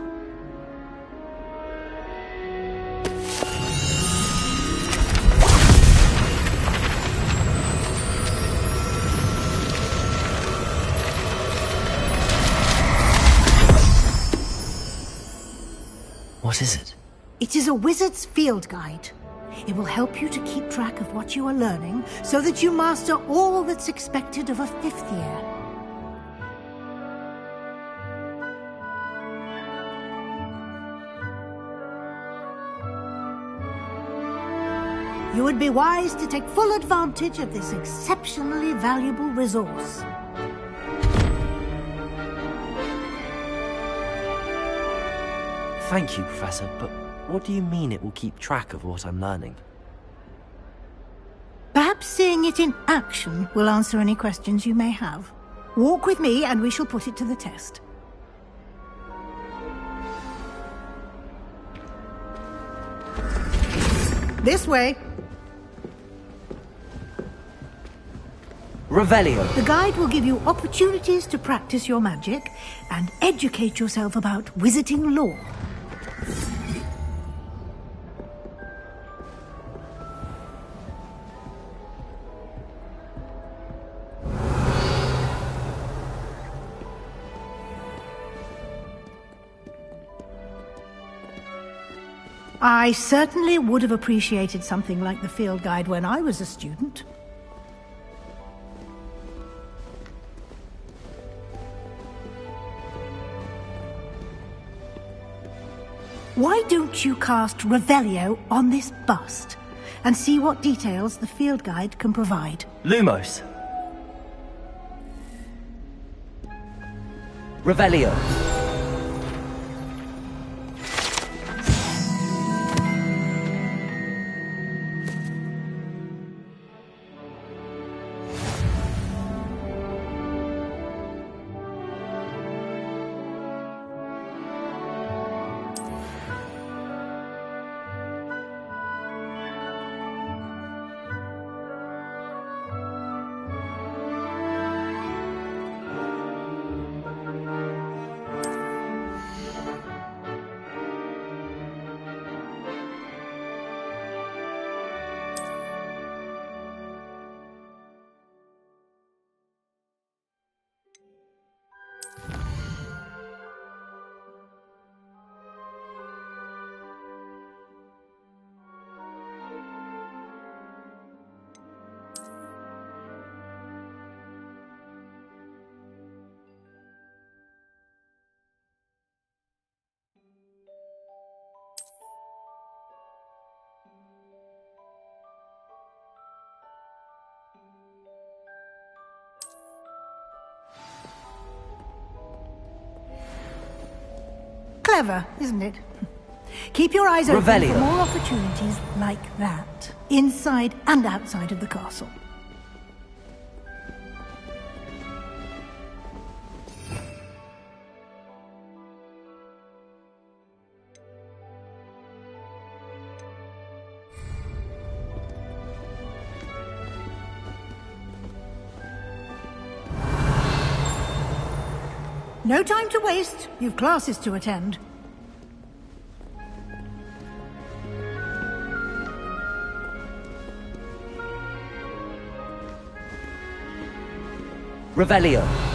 What is it? It is a wizard's field guide. It will help you to keep track of what you are learning so that you master all that's expected of a 5th year. You would be wise to take full advantage of this exceptionally valuable resource. Thank you, Professor, but what do you mean it will keep track of what I'm learning? Perhaps seeing it in action will answer any questions you may have. Walk with me and we shall put it to the test. This way. Revelio. The guide will give you opportunities to practice your magic and educate yourself about wizarding lore. I certainly would have appreciated something like the field guide when I was a student. Why don't you cast Revelio on this bust and see what details the field guide can provide? Lumos. Revelio. Clever, isn't it? Keep your eyes open Revelio. for more opportunities like that, inside and outside of the castle. No time to waste. You've classes to attend. Revelio.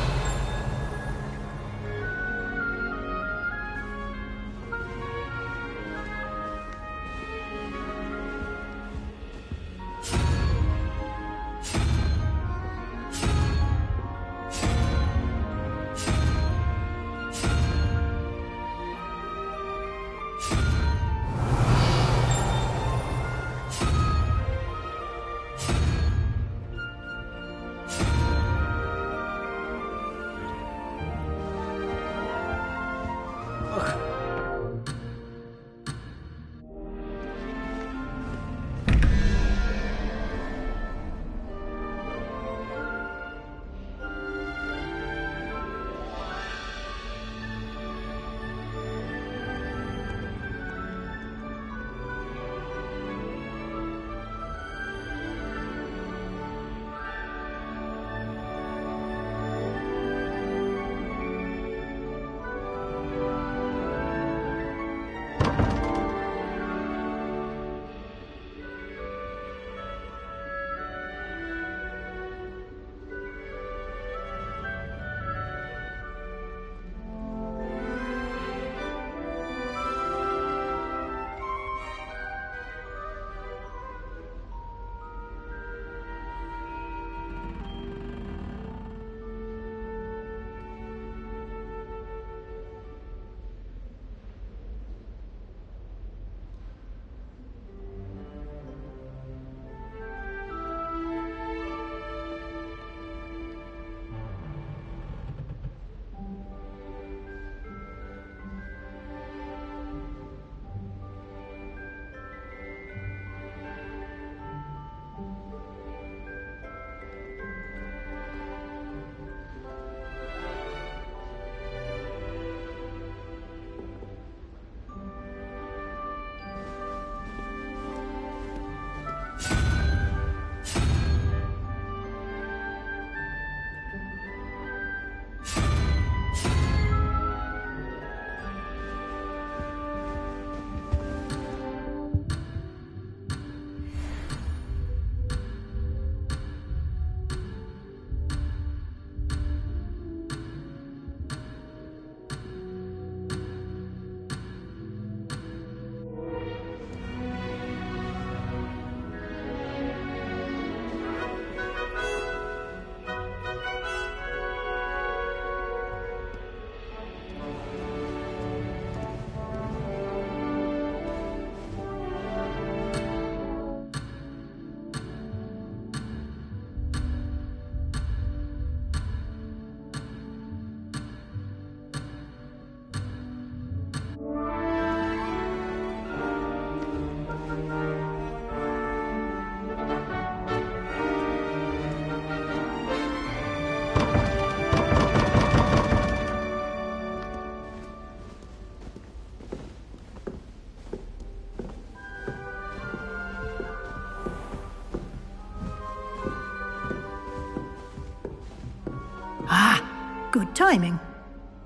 good timing.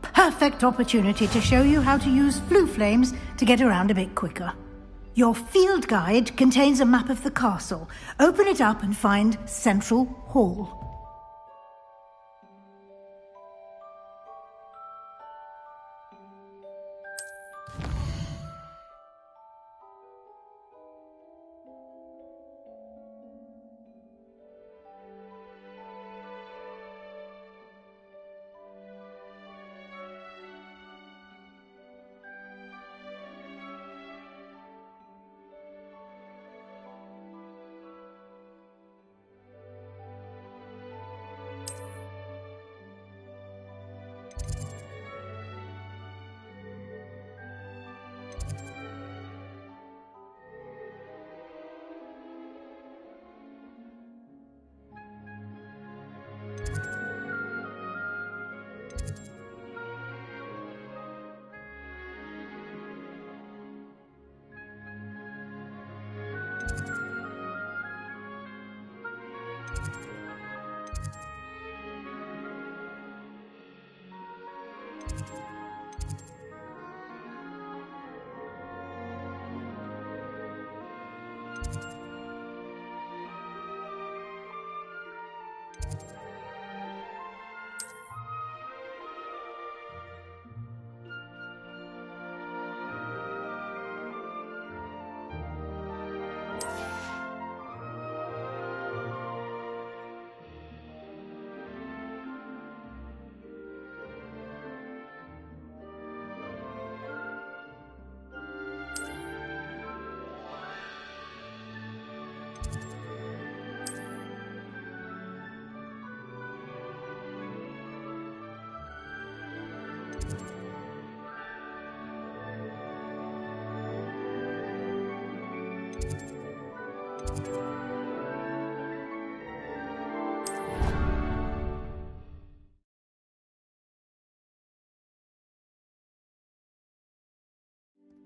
Perfect opportunity to show you how to use flue flames to get around a bit quicker. Your field guide contains a map of the castle. Open it up and find Central Hall.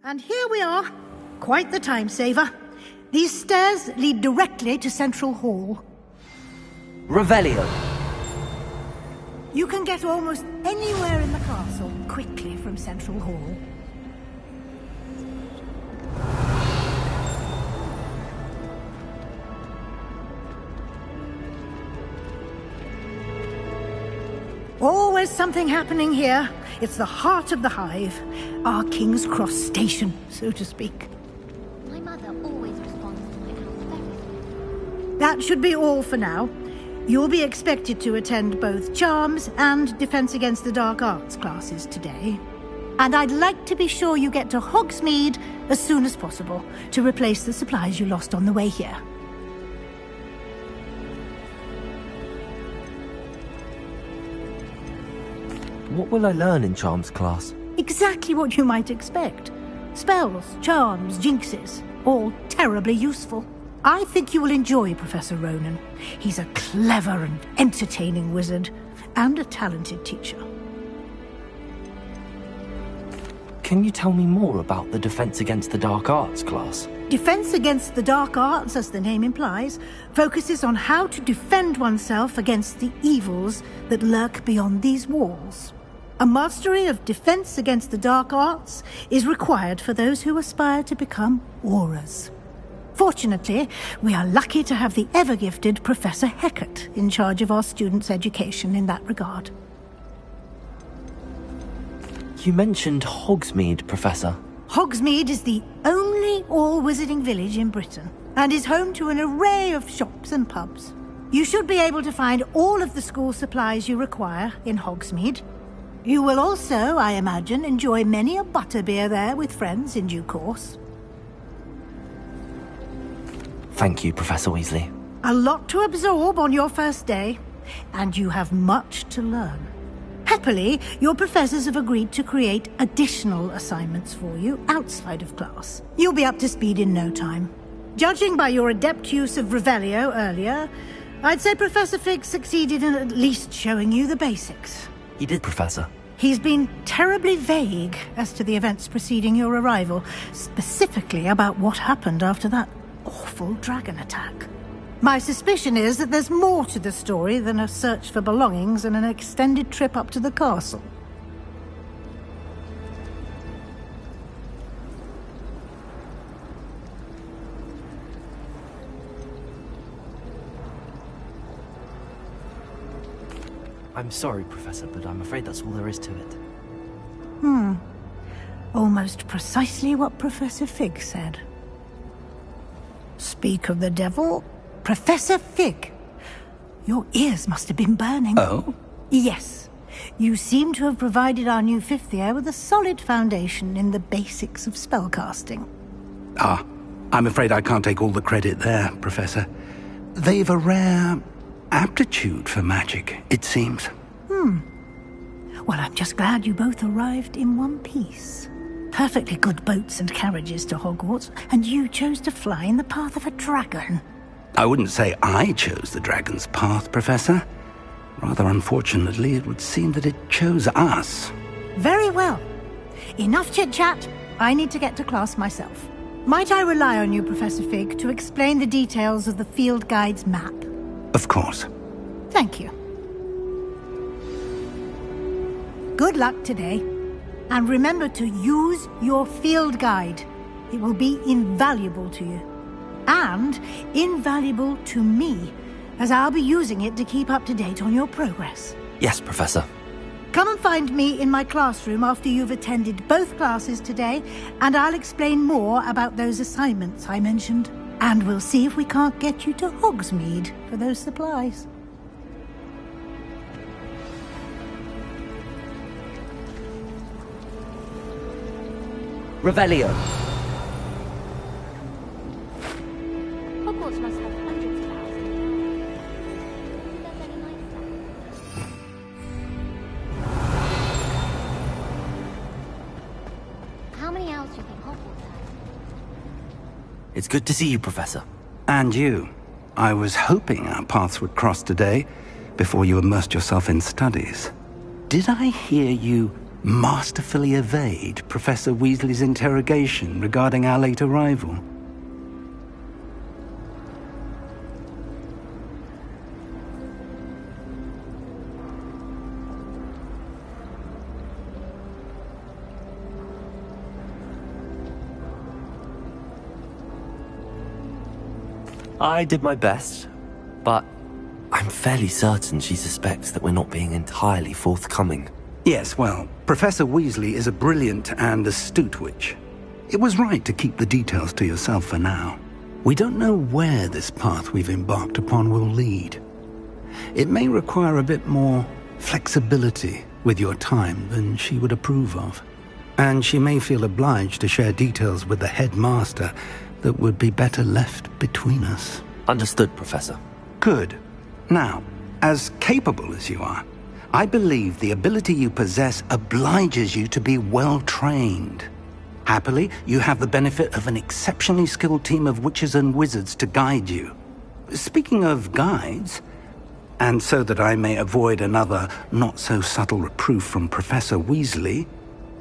And here we are. Quite the time saver. These stairs lead directly to Central Hall. Revelio. You can get almost anywhere in the castle quickly from Central Hall. Always something happening here. It's the heart of the hive. Our King's Cross station, so to speak. My mother always responds to my alphabet. That should be all for now. You'll be expected to attend both Charms and Defense Against the Dark Arts classes today. And I'd like to be sure you get to Hogsmeade as soon as possible to replace the supplies you lost on the way here. What will I learn in Charms class? Exactly what you might expect. Spells, charms, jinxes, all terribly useful. I think you will enjoy Professor Ronan. He's a clever and entertaining wizard, and a talented teacher. Can you tell me more about the Defense Against the Dark Arts class? Defense Against the Dark Arts, as the name implies, focuses on how to defend oneself against the evils that lurk beyond these walls. A mastery of Defense Against the Dark Arts is required for those who aspire to become Aurors. Fortunately, we are lucky to have the ever-gifted Professor Hecat in charge of our students' education in that regard. You mentioned Hogsmeade, Professor. Hogsmeade is the only all-wizarding village in Britain, and is home to an array of shops and pubs. You should be able to find all of the school supplies you require in Hogsmeade. You will also, I imagine, enjoy many a butterbeer there with friends in due course. Thank you, Professor Weasley. A lot to absorb on your first day, and you have much to learn. Happily, your professors have agreed to create additional assignments for you outside of class. You'll be up to speed in no time. Judging by your adept use of Revelio earlier, I'd say Professor Fig succeeded in at least showing you the basics. He did, Professor. He's been terribly vague as to the events preceding your arrival, specifically about what happened after that awful dragon attack. My suspicion is that there's more to the story than a search for belongings and an extended trip up to the castle. I'm sorry, Professor, but I'm afraid that's all there is to it. Almost precisely what Professor Fig said. Speak of the devil, Professor Fig. Your ears must have been burning. Oh? Yes. You seem to have provided our new fifth year with a solid foundation in the basics of spellcasting. Ah, I'm afraid I can't take all the credit there, Professor. They've a rare aptitude for magic, it seems. Well, I'm just glad you both arrived in one piece. Perfectly good boats and carriages to Hogwarts, and you chose to fly in the path of a dragon. I wouldn't say I chose the dragon's path, Professor. Rather unfortunately, it would seem that it chose us. Very well. Enough chit-chat. I need to get to class myself. Might I rely on you, Professor Fig, to explain the details of the field guide's map? Of course. Thank you. Good luck today. And remember to use your field guide. It will be invaluable to you. And invaluable to me, as I'll be using it to keep up to date on your progress. Yes, Professor. Come and find me in my classroom after you've attended both classes today, and I'll explain more about those assignments I mentioned. And we'll see if we can't get you to Hogsmeade for those supplies. Revelio. Hogwarts must have hundreds of thousands. There's any nice stuff. How many owls do you think Hogwarts has? It's good to see you, Professor. And you. I was hoping our paths would cross today, before you immersed yourself in studies. Did I hear you masterfully evade Professor Weasley's interrogation regarding our late arrival? I did my best, but I'm fairly certain she suspects that we're not being entirely forthcoming. Yes, well, Professor Weasley is a brilliant and astute witch. It was right to keep the details to yourself for now. We don't know where this path we've embarked upon will lead. It may require a bit more flexibility with your time than she would approve of. And she may feel obliged to share details with the headmaster that would be better left between us. Understood, Professor. Good. Now, as capable as you are, I believe the ability you possess obliges you to be well-trained. Happily, you have the benefit of an exceptionally skilled team of witches and wizards to guide you. Speaking of guides, and so that I may avoid another not-so-subtle reproof from Professor Weasley,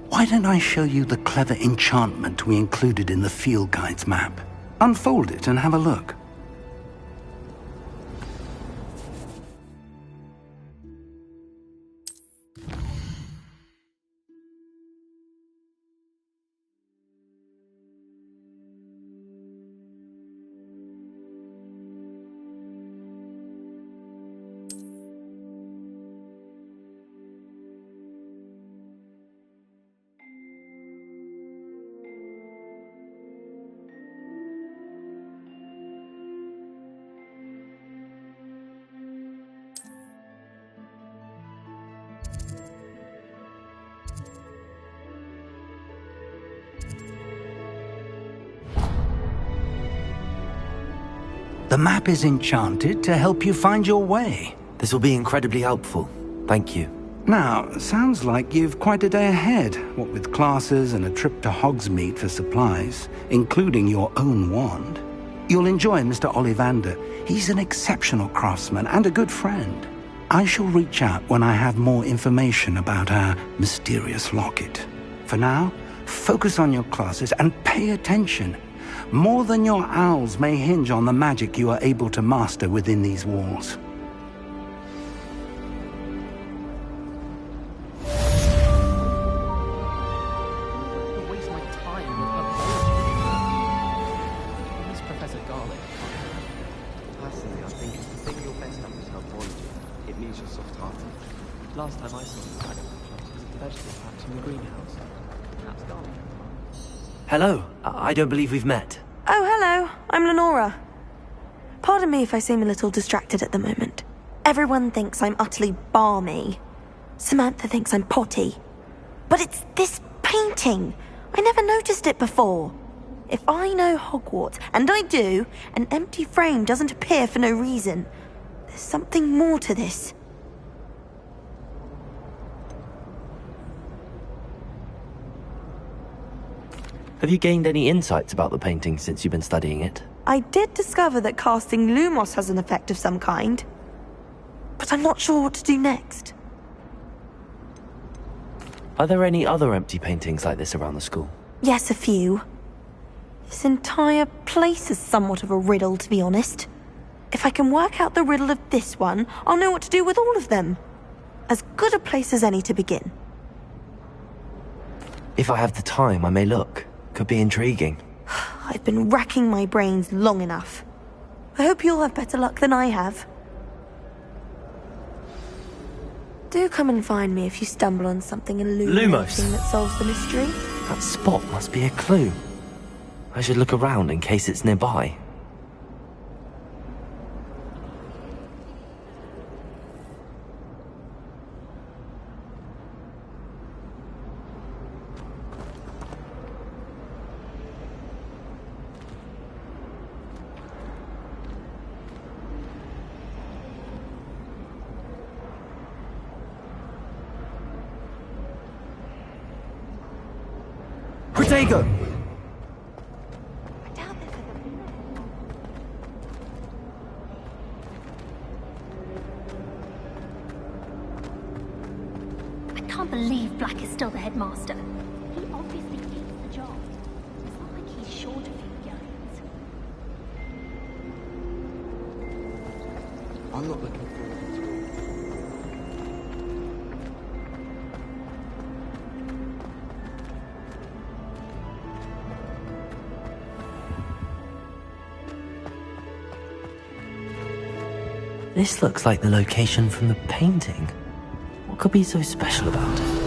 why don't I show you the clever enchantment we included in the field guide's map? Unfold it and have a look. The map is enchanted to help you find your way. This will be incredibly helpful. Thank you. Now, sounds like you've quite a day ahead, what with classes and a trip to Hogsmeade for supplies, including your own wand. You'll enjoy Mr. Ollivander. He's an exceptional craftsman and a good friend. I shall reach out when I have more information about our mysterious locket. For now, focus on your classes and pay attention. More than your owls may hinge on the magic you are able to master within these walls. Last time I saw you, was it the vegetable patch in the greenhouse? Perhaps garlic. Hello. I don't believe we've met. Oh, hello. I'm Lenora. Pardon me if I seem a little distracted at the moment. Everyone thinks I'm utterly balmy. Samantha thinks I'm potty. But it's this painting. I never noticed it before. If I know Hogwarts, and I do, an empty frame doesn't appear for no reason. There's something more to this. Have you gained any insights about the painting since you've been studying it? I did discover that casting Lumos has an effect of some kind. But I'm not sure what to do next. Are there any other empty paintings like this around the school? Yes, a few. This entire place is somewhat of a riddle, to be honest. If I can work out the riddle of this one, I'll know what to do with all of them. As good a place as any to begin. If I have the time, I may look. Could be intriguing. I've been racking my brains long enough. I hope you'll have better luck than I have. Do come and find me if you stumble on something illuminating that solves the mystery. That spot must be a clue. I should look around in case it's nearby. Protego! I can't believe Black is still the headmaster. He obviously hates the job. It's not like he's short of you youngins. I'm not looking forward to school. This looks like the location from the painting. What could be so special about it?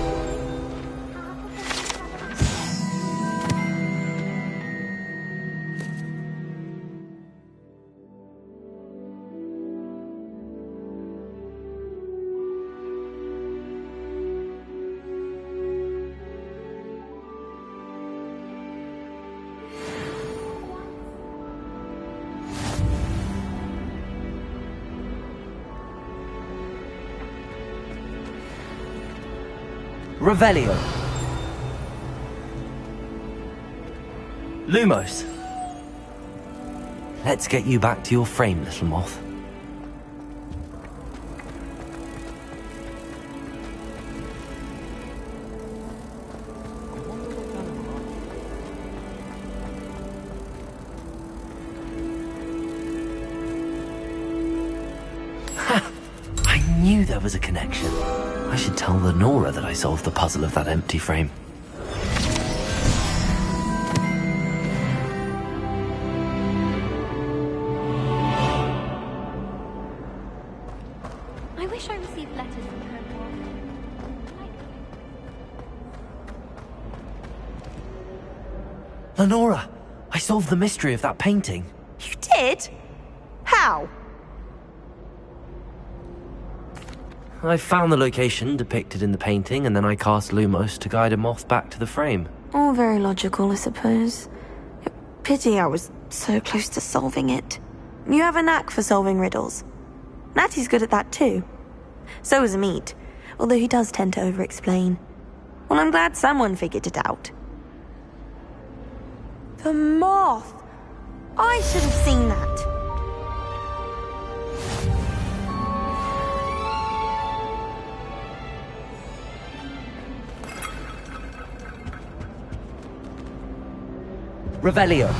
Revelio. Lumos. Let's get you back to your frame, little moth. Ha! I knew there was a connection. I should tell Lenora that I solved the puzzle of that empty frame. I wish I received letters from her more. Lenora, I solved the mystery of that painting. You did? How? I found the location depicted in the painting, and then I cast Lumos to guide a moth back to the frame. All very logical, I suppose. Pity I was so close to solving it. You have a knack for solving riddles. Natty's good at that too. So is Amit, although he does tend to over-explain. Well, I'm glad someone figured it out. The moth! I should have seen that. Revelio.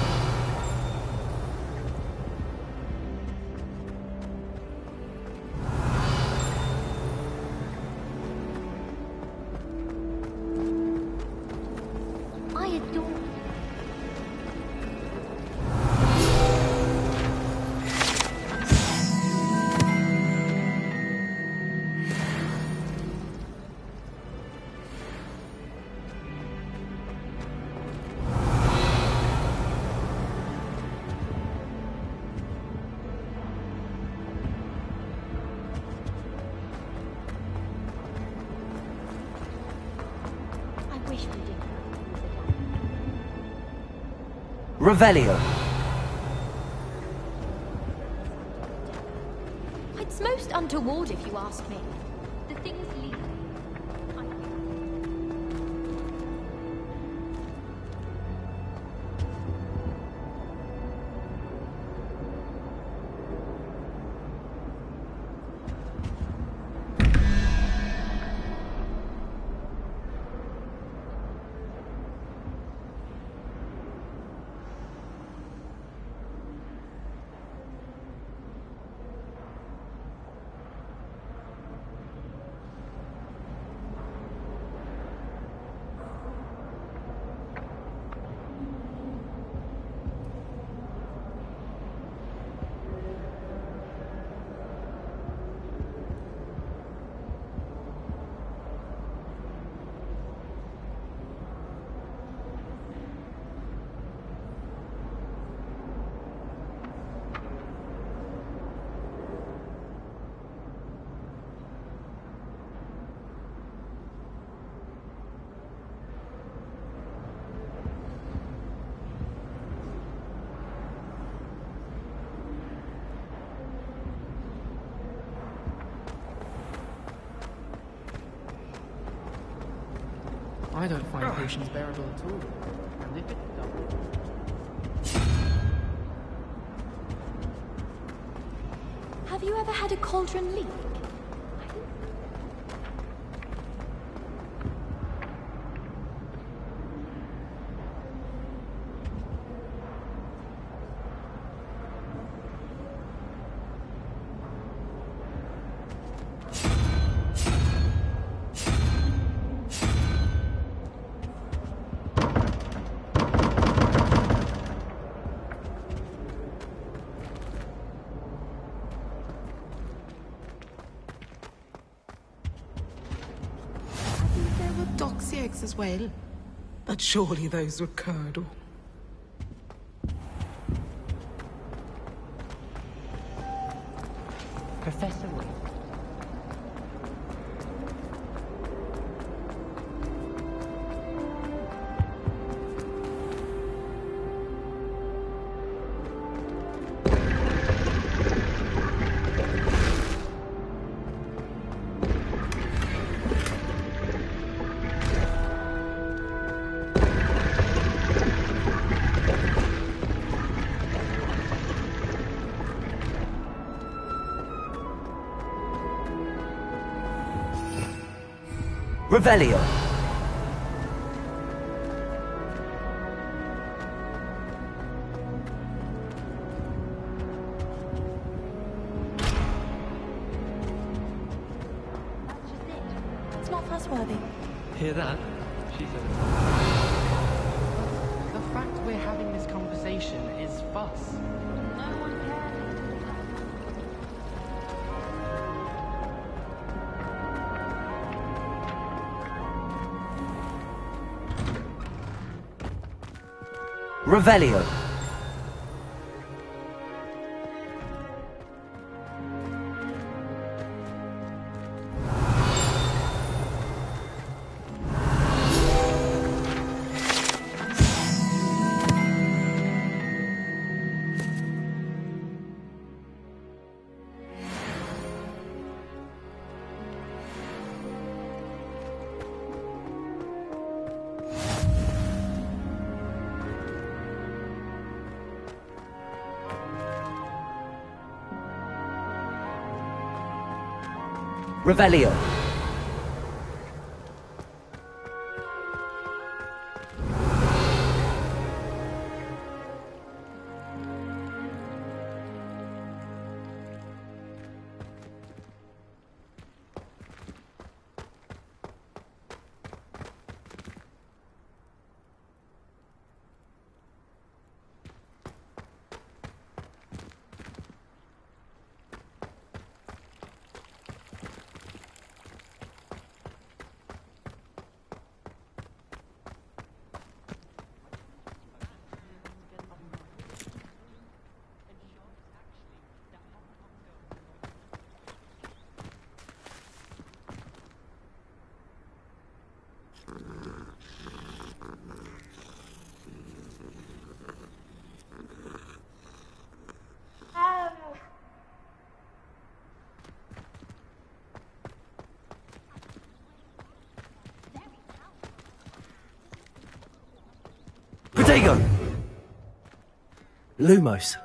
wish we didn't. Revelio. It's most untoward if you ask me. The things lead. I don't find potions bearable at all. And if it does... Have you ever had a cauldron leak? Doxy eggs as well. But surely those were curdle. Professor Wing. Revelio. It's not fussworthy. Hear that? She said. The fact we're having this conversation is fuss. No one cares. Revelio. Revelio. Potato! Lumos.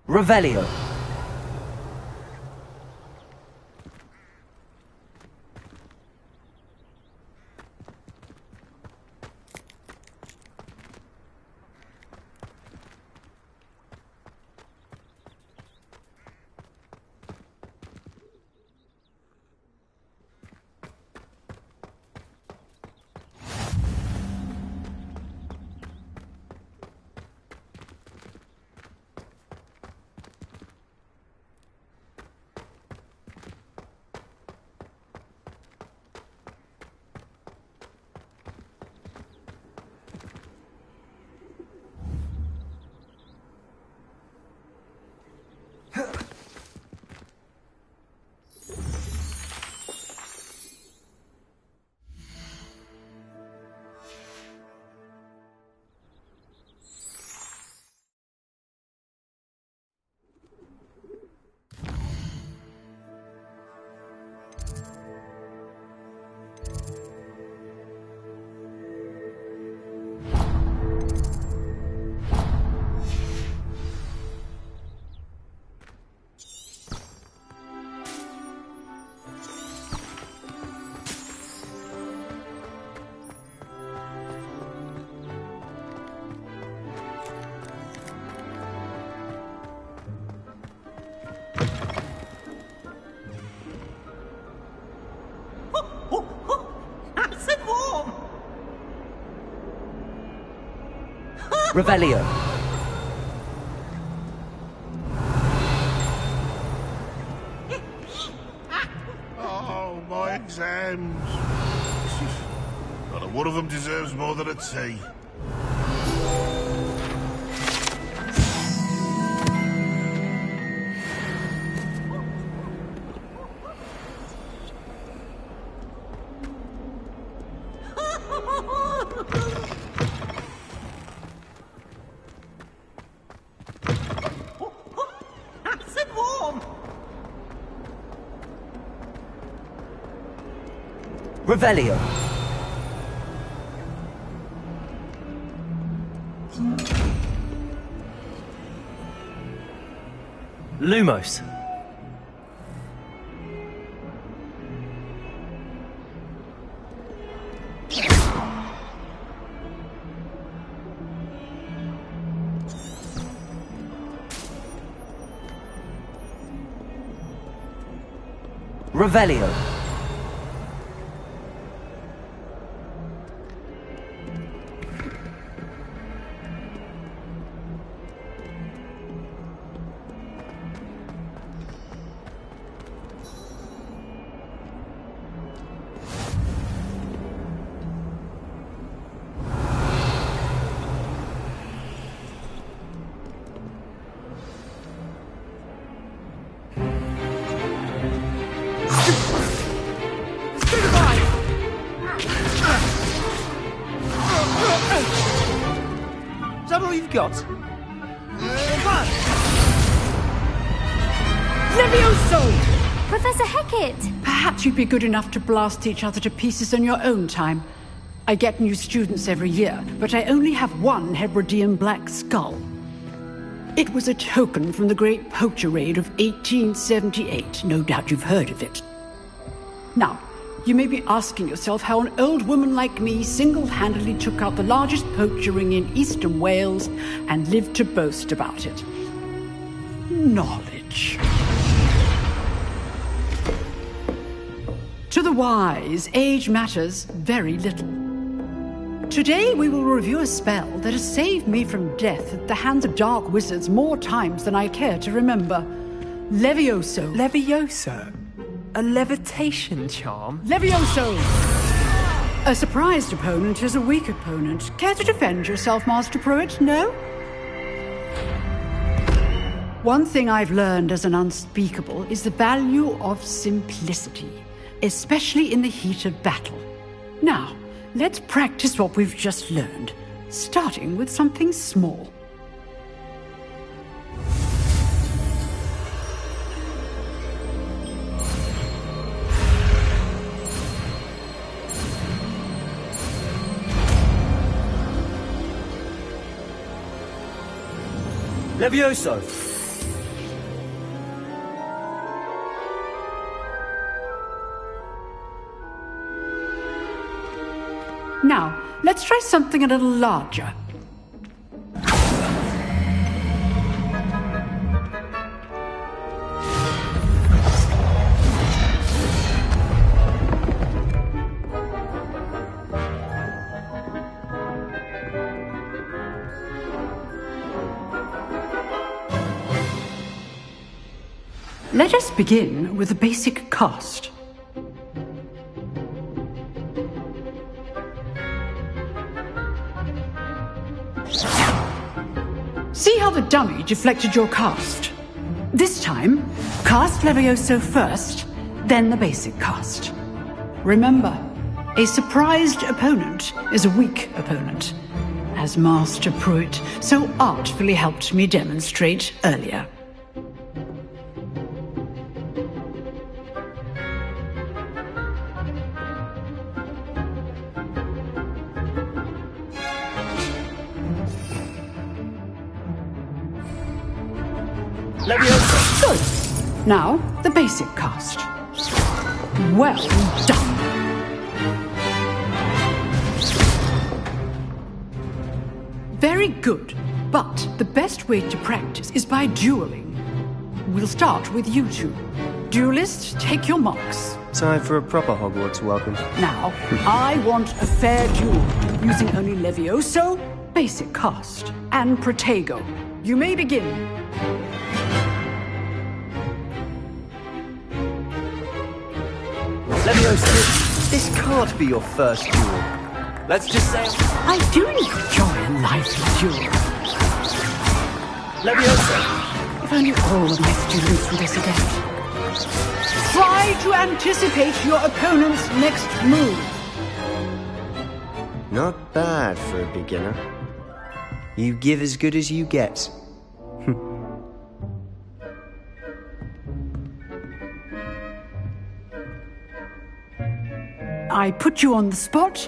Revelio. Revelio. Oh, my exams. Not a one of them deserves more than a T. Revelio. Lumos. Revelio. Is that all you've got? Levioso! Professor Hecat! Perhaps you'd be good enough to blast each other to pieces on your own time. I get new students every year, but I only have one Hebridean black skull. It was a token from the Great Poacher Raid of 1878. No doubt you've heard of it. Now, you may be asking yourself how an old woman like me single-handedly took out the largest poacher ring in eastern Wales and lived to boast about it. Knowledge. To the wise, age matters very little. Today we will review a spell that has saved me from death at the hands of dark wizards more times than I care to remember. Levioso. Levioso? A levitation charm? Levioso! A surprised opponent is a weak opponent. Care to defend yourself, Master Pruitt? No? One thing I've learned as an unspeakable is the value of simplicity, especially in the heat of battle. Now, let's practice what we've just learned, starting with something small. Levioso! Now, let's try something a little larger. Let us begin with the basic cast. See how the dummy deflected your cast? This time, cast Levioso first, then the basic cast. Remember, a surprised opponent is a weak opponent, as Master Pruitt so artfully helped me demonstrate earlier. Leviosa! Good. Now, the basic cast. Well done. Very good. But the best way to practice is by dueling. We'll start with you two. Duelists, take your marks. Time for a proper Hogwarts welcome. Now, I want a fair duel, using only Levioso, basic cast, and Protego. You may begin. Leviosa, this can't be your first duel. Let's just say... I do enjoy a lively duel. Leviosa! If only all of my students would this again. Try to anticipate your opponent's next move. Not bad for a beginner. You give as good as you get. I put you on the spot,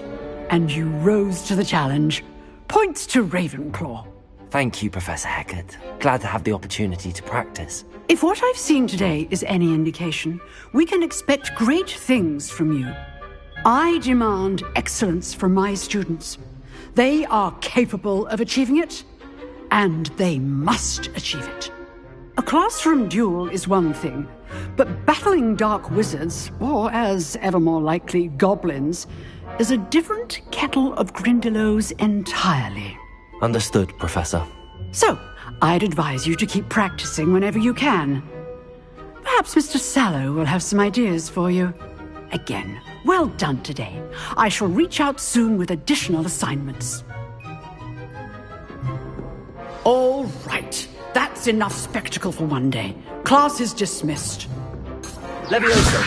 and you rose to the challenge. Points to Ravenclaw. Thank you, Professor Hecat. Glad to have the opportunity to practice. If what I've seen today is any indication, we can expect great things from you. I demand excellence from my students. They are capable of achieving it, and they must achieve it. A classroom duel is one thing, but battling dark wizards, or as ever more likely, goblins, is a different kettle of Grindylows entirely. Understood, Professor. So, I'd advise you to keep practicing whenever you can. Perhaps Mr. Sallow will have some ideas for you. Again, well done today. I shall reach out soon with additional assignments. All right. That's enough spectacle for one day. Class is dismissed. Leviosa!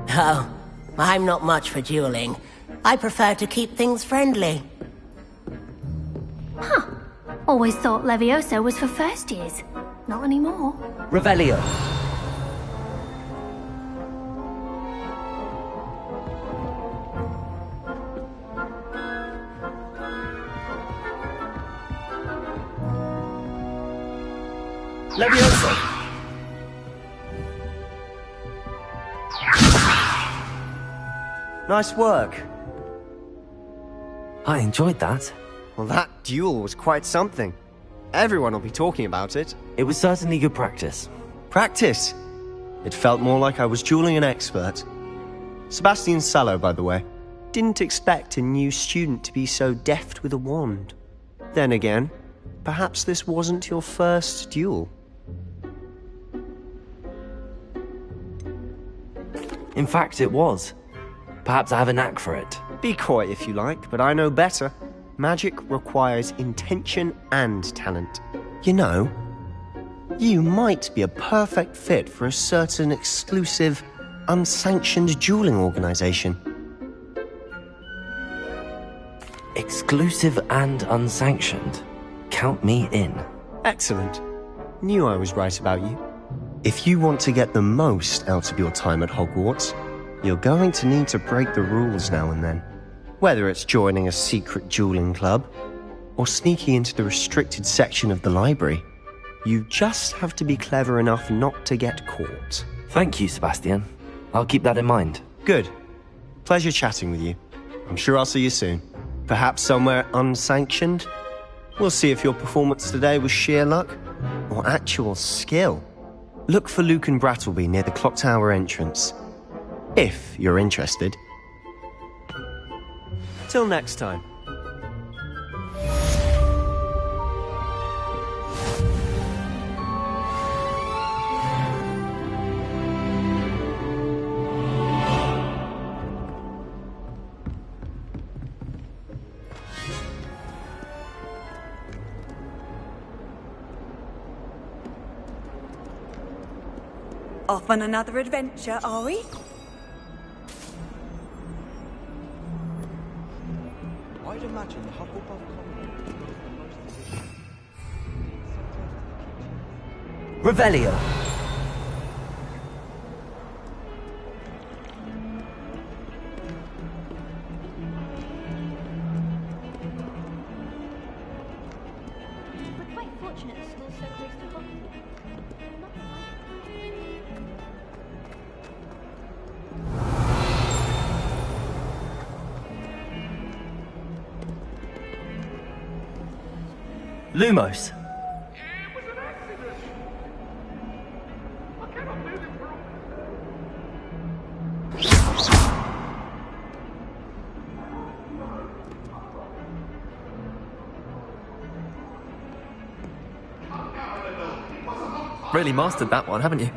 Oh, I'm not much for dueling. I prefer to keep things friendly. Huh. Always thought Levioso was for first years. Not anymore. Revelio. Leviosa! Nice work. I enjoyed that. Well, that duel was quite something. Everyone will be talking about it. It was certainly good practice. Practice? It felt more like I was dueling an expert. Sebastian Sallow, by the way. Didn't expect a new student to be so deft with a wand. Then again, perhaps this wasn't your first duel. In fact, it was. Perhaps I have a knack for it. Be coy if you like, but I know better. Magic requires intention and talent. You know, you might be a perfect fit for a certain exclusive, unsanctioned dueling organization. Exclusive and unsanctioned? Count me in. Excellent. Knew I was right about you. If you want to get the most out of your time at Hogwarts, you're going to need to break the rules now and then. Whether it's joining a secret dueling club, or sneaking into the restricted section of the library. You just have to be clever enough not to get caught. Thank you, Sebastian. I'll keep that in mind. Good. Pleasure chatting with you. I'm sure I'll see you soon. Perhaps somewhere unsanctioned? We'll see if your performance today was sheer luck or actual skill. Look for Luke and Brattleby near the clock tower entrance. If you're interested. Till next time. Off on another adventure, are we? I'd imagine the Hufflepuff Common Revelio. We're quite fortunate the school's so close to Hogwarts. Lumos. Really mastered that one, haven't you?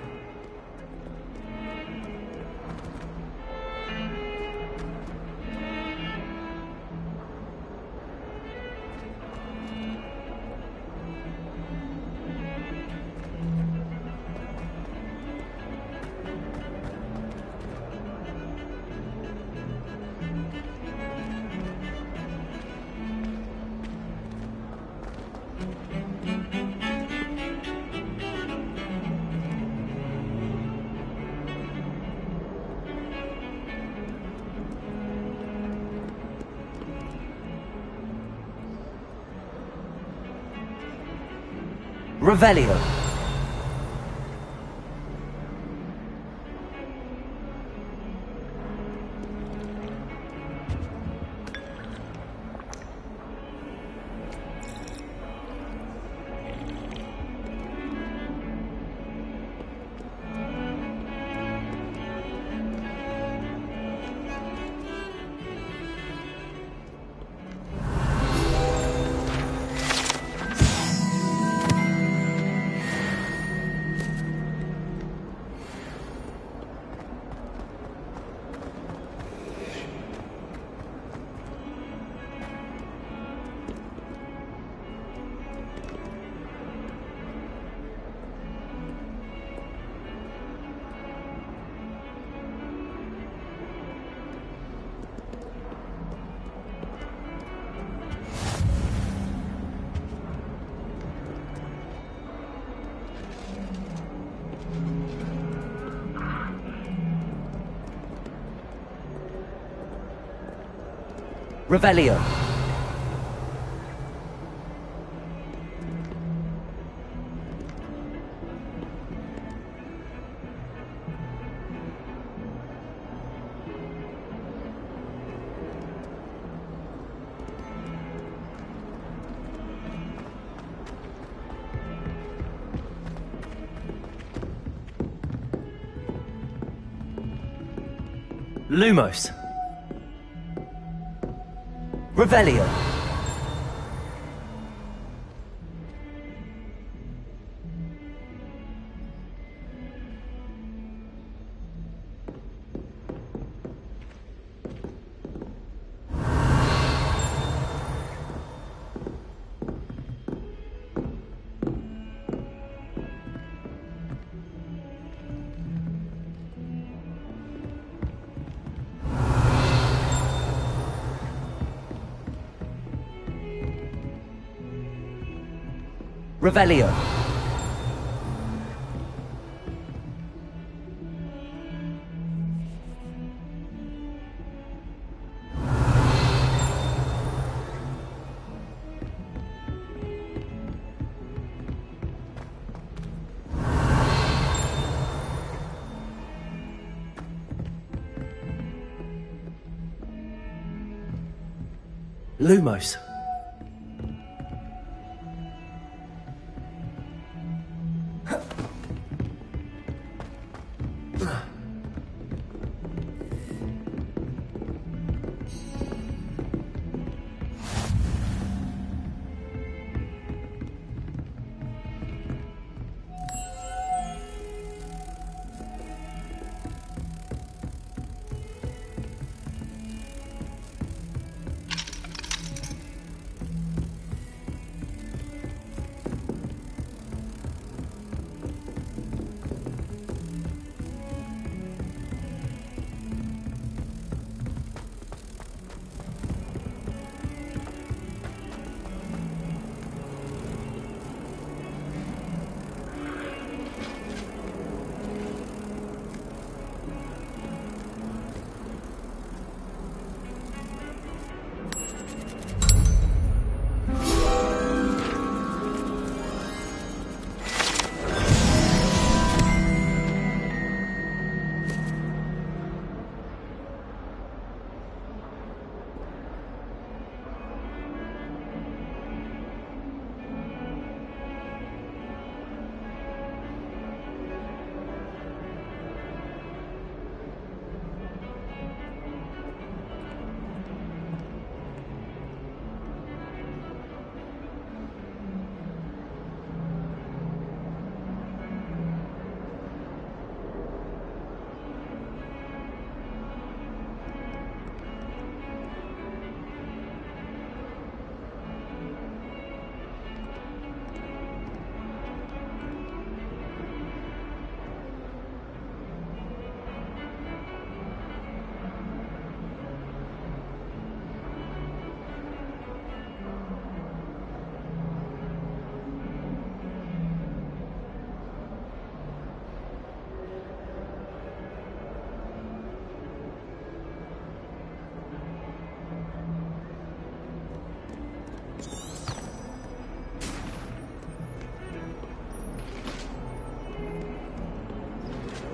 Revelio. Revelio. Lumos. Revelio. Revelio. Lumos.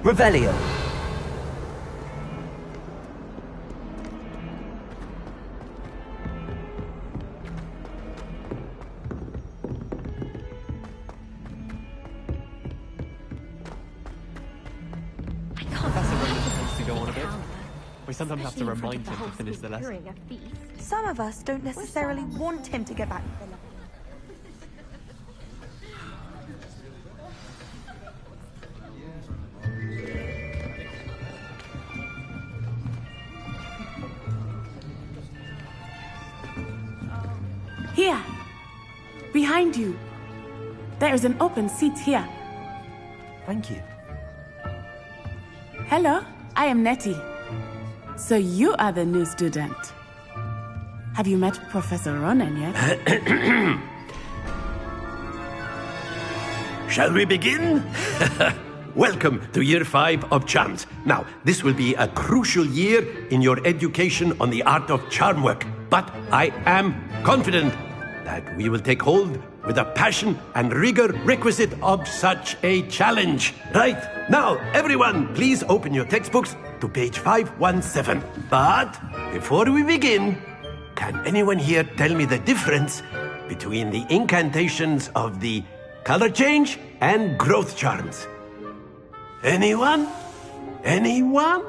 Revelio. To go on a bit. We sometimes have to remind him to finish the lesson. Some of us don't necessarily want him to get back to the level. Here, behind you. There is an open seat here. Thank you. Hello, I am Nettie. So you are the new student. Have you met Professor Ronan yet? Shall we begin? Welcome to Year 5 of Charms. Now, this will be a crucial year in your education on the art of charm work, but I am confident that we will take hold with the passion and rigor requisite of such a challenge. Right, now, everyone, please open your textbooks to page 517. But before we begin, can anyone here tell me the difference between the incantations of the color change and growth charms? Anyone? Anyone?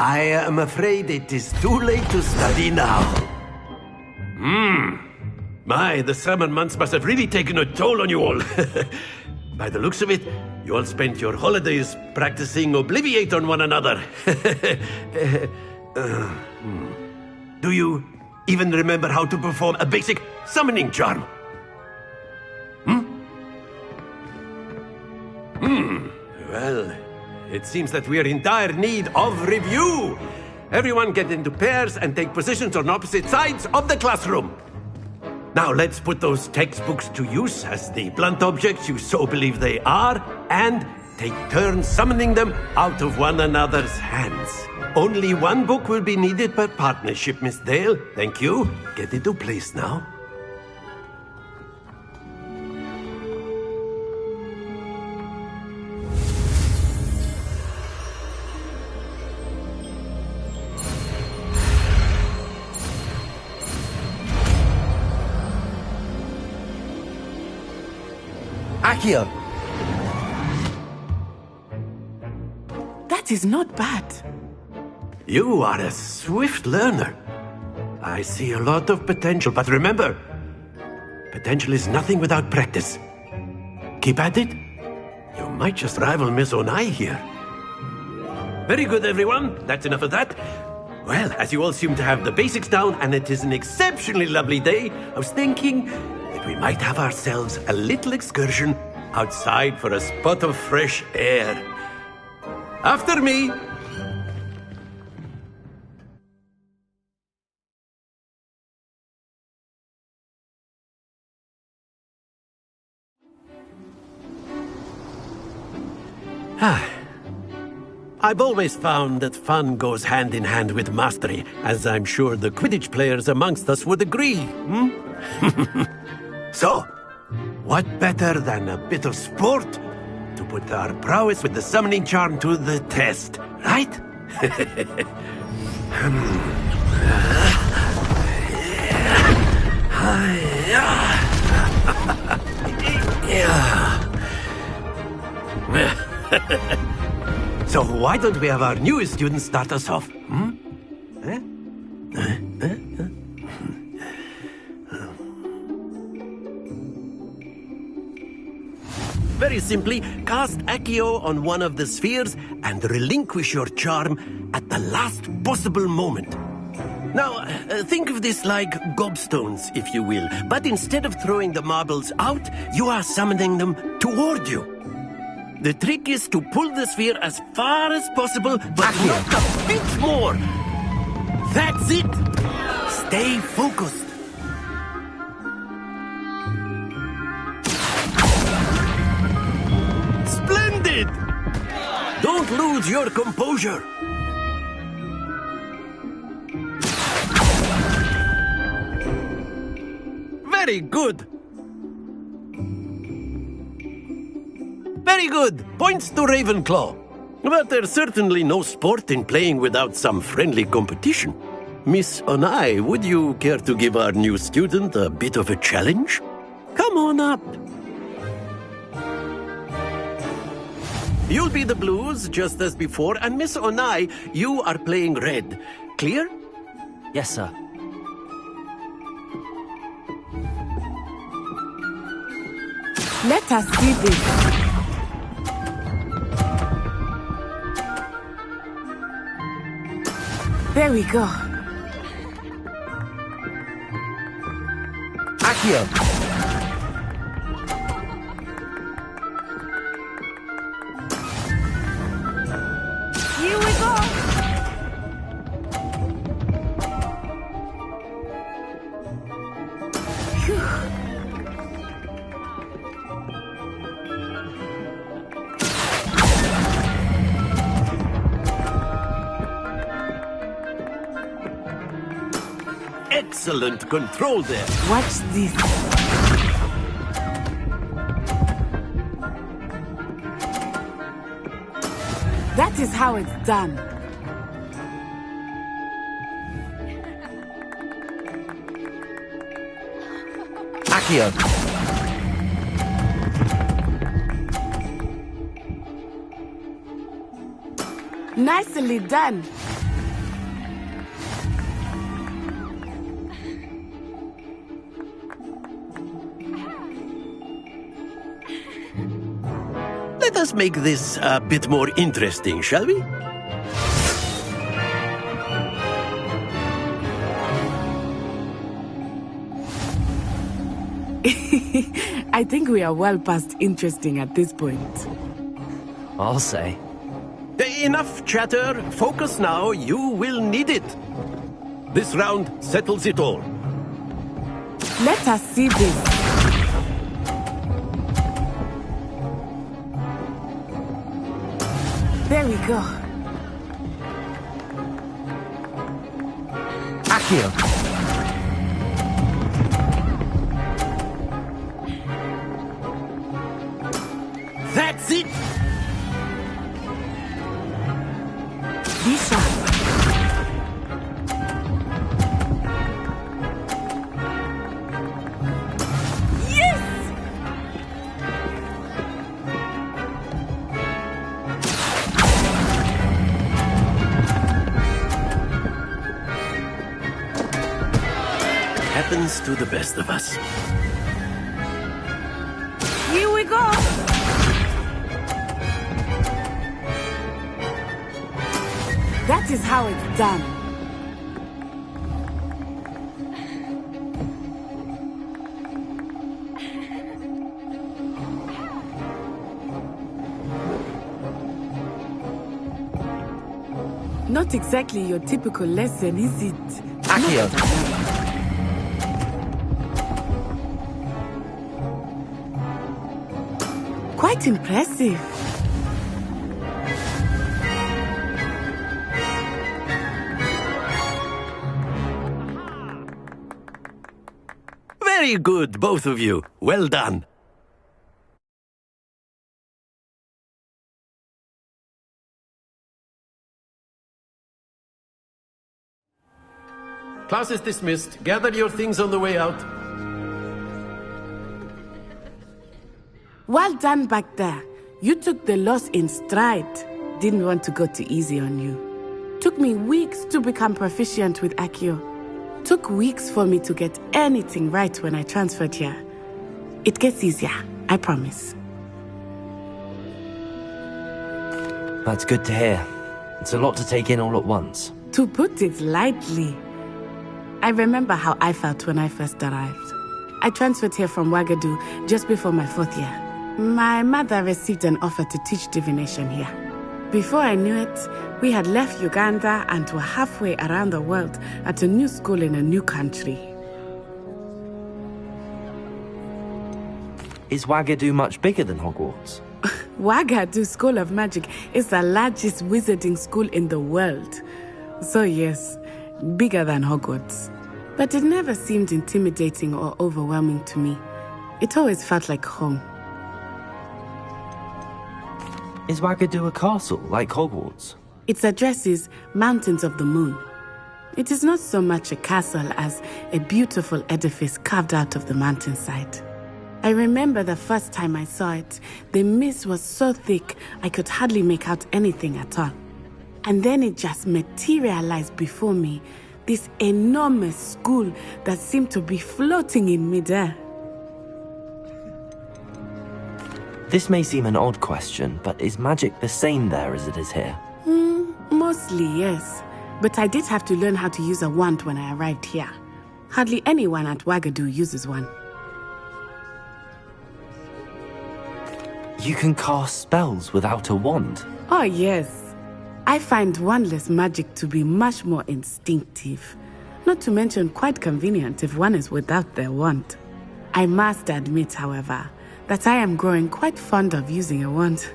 I am afraid it is too late to study now. My, the summer months must have really taken a toll on you all. By the looks of it, you all spent your holidays practicing Obliviate on one another. Do you even remember how to perform a basic summoning charm? Well, it seems that we are in dire need of review. Everyone get into pairs and take positions on opposite sides of the classroom. Now let's put those textbooks to use as the blunt objects you so believe they are, and take turns summoning them out of one another's hands. Only one book will be needed per partnership, Miss Dale. Thank you. Get into place now. Accio! That is not bad. You are a swift learner. I see a lot of potential, but remember, potential is nothing without practice. Keep at it. You might just rival Miss Onai here. Very good, everyone. That's enough of that. Well, as you all seem to have the basics down, and it is an exceptionally lovely day, I was thinking that we might have ourselves a little excursion outside for a spot of fresh air. After me! I've always found that fun goes hand in hand with mastery, as I'm sure the Quidditch players amongst us would agree, So, what better than a bit of sport to put our prowess with the summoning charm to the test, right? So why don't we have our newest student start us off? Very simply, cast Accio on one of the spheres and relinquish your charm at the last possible moment. Now, think of this like gobstones, if you will, but instead of throwing the marbles out, you are summoning them toward you. The trick is to pull the sphere as far as possible, but not a bit more. That's it. Stay focused. Splendid! Don't lose your composure. Very good. Very good. Points to Ravenclaw. But there's certainly no sport in playing without some friendly competition. Miss Onai, would you care to give our new student a bit of a challenge? Come on up. You'll be the blues, just as before, and Miss Onai, you are playing red. Clear? Yes, sir. Let us see this. There we go. Accio! Here we go! Excellent control there. Watch this. That is how it's done. Accio! Nicely done. Let us make this a bit more interesting, shall we? I think we are well past interesting at this point. I'll say. Enough chatter. Focus now. You will need it. This round settles it all. Let us see this. There we go. Accio! That's it! Be sharp. Yes! happens to the best of us. Here we go! That is how it's done. Not exactly your typical lesson, is it? Accio. Quite impressive. Very good, both of you. Well done. Class is dismissed. Gather your things on the way out. Well done back there. You took the loss in stride. Didn't want to go too easy on you. Took me weeks to become proficient with Accio. Took weeks for me to get anything right when I transferred here. It gets easier, I promise. That's good to hear. It's a lot to take in all at once. To put it lightly, I remember how I felt when I first arrived. I transferred here from Ouagadougou just before my 4th year. My mother received an offer to teach divination here. Before I knew it, we had left Uganda and were halfway around the world at a new school in a new country. Is Ouagadougou much bigger than Hogwarts? Ouagadougou School of Magic is the largest wizarding school in the world. So yes, bigger than Hogwarts. But it never seemed intimidating or overwhelming to me. It always felt like home. Is Ouagadougou a castle, like Hogwarts? Its address is Mountains of the Moon. It is not so much a castle as a beautiful edifice carved out of the mountainside. I remember the first time I saw it, the mist was so thick I could hardly make out anything at all. And then it just materialized before me, this enormous school that seemed to be floating in midair. This may seem an odd question, but is magic the same there as it is here? Mostly, yes. But I did have to learn how to use a wand when I arrived here. Hardly anyone at Ouagadougou uses one. You can cast spells without a wand? Oh, yes. I find wandless magic to be much more instinctive. Not to mention quite convenient if one is without their wand. I must admit, however, that I am growing quite fond of using a wand.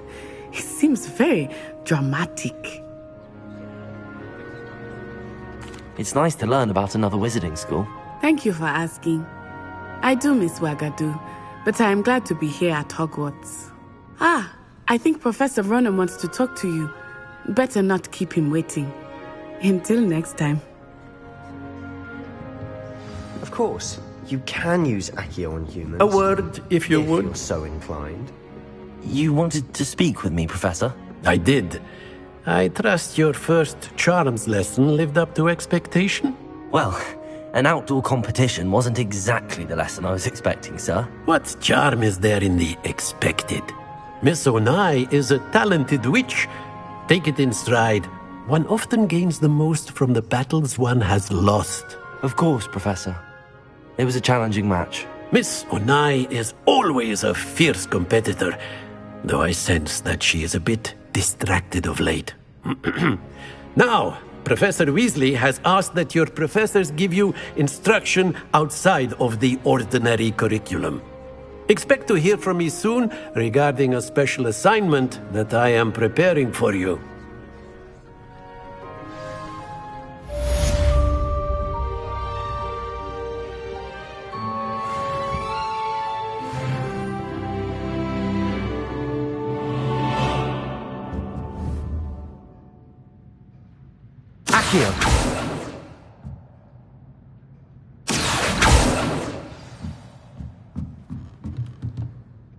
It seems very dramatic. It's nice to learn about another wizarding school. Thank you for asking. I do miss Ouagadougou, but I am glad to be here at Hogwarts. I think Professor Ronan wants to talk to you. Better not keep him waiting. Until next time. Of course, you can use Accio on humans. A word, if you would. If you're so inclined. You wanted to speak with me, Professor? I did. I trust your first charms lesson lived up to expectation? Well, an outdoor competition wasn't exactly the lesson I was expecting, sir. What charm is there in the expected? Miss Onai is a talented witch. Take it in stride. One often gains the most from the battles one has lost. Of course, Professor. It was a challenging match. Miss Onai is always a fierce competitor, though I sense that she is a bit distracted of late. Now, Professor Weasley has asked that your professors give you instruction outside of the ordinary curriculum. Expect to hear from me soon regarding a special assignment that I am preparing for you. Accio!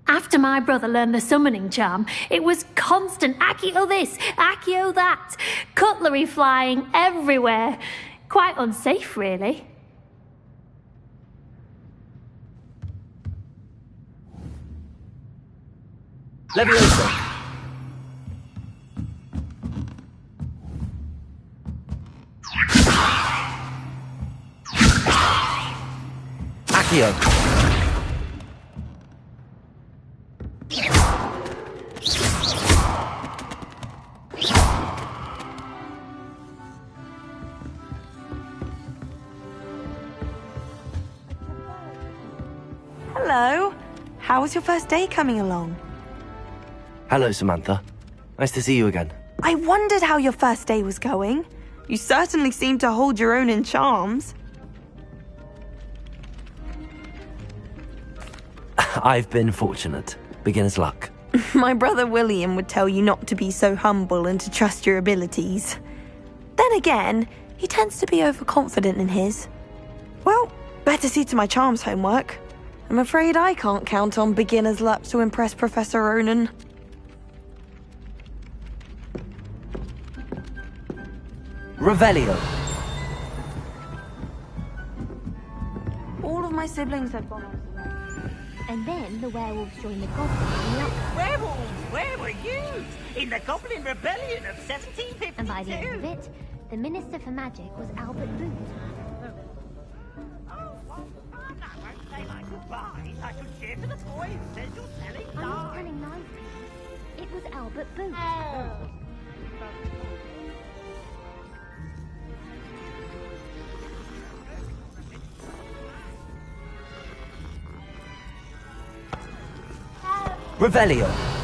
After my brother learned the summoning charm, it was constant Accio this, Accio that, cutlery flying everywhere. Quite unsafe, really. Leviosa! Accio! Hello. How was your first day coming along? Hello, Samantha. Nice to see you again. I wondered how your first day was going. You certainly seem to hold your own in charms. I've been fortunate. Beginner's luck. My brother William would tell you not to be so humble and to trust your abilities. Then again, he tends to be overconfident in his. Well, better see to my charms homework. I'm afraid I can't count on beginner's luck to impress Professor Ronan. Revelio. All of my siblings have gone on. And then the werewolves joined the goblins in the upper. Werewolves, where were you? In the Goblin Rebellion of 1752. And by the end of it, the Minister for Magic was Albert Booth. I should share to the boy who says you're telling I'm not telling lies. It was Albert Booth. Revelio.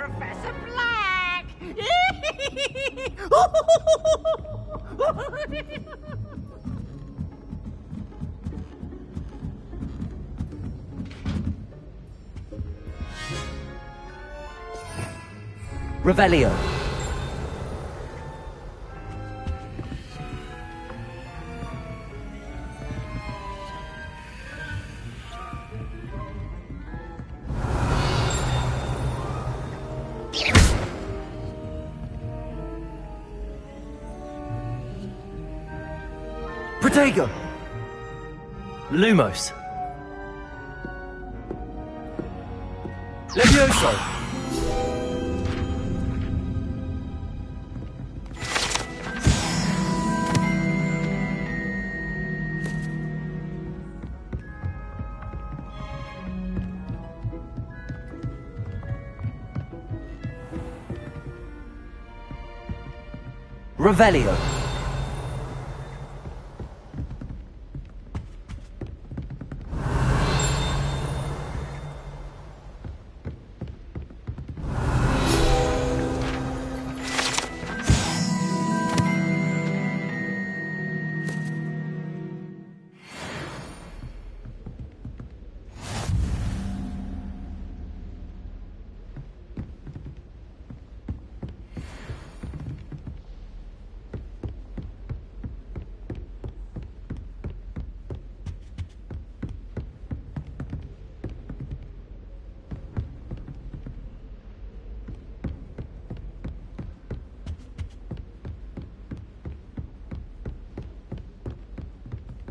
Professor Black! Revelio. Protego! Lumos. Levioso! Revelio.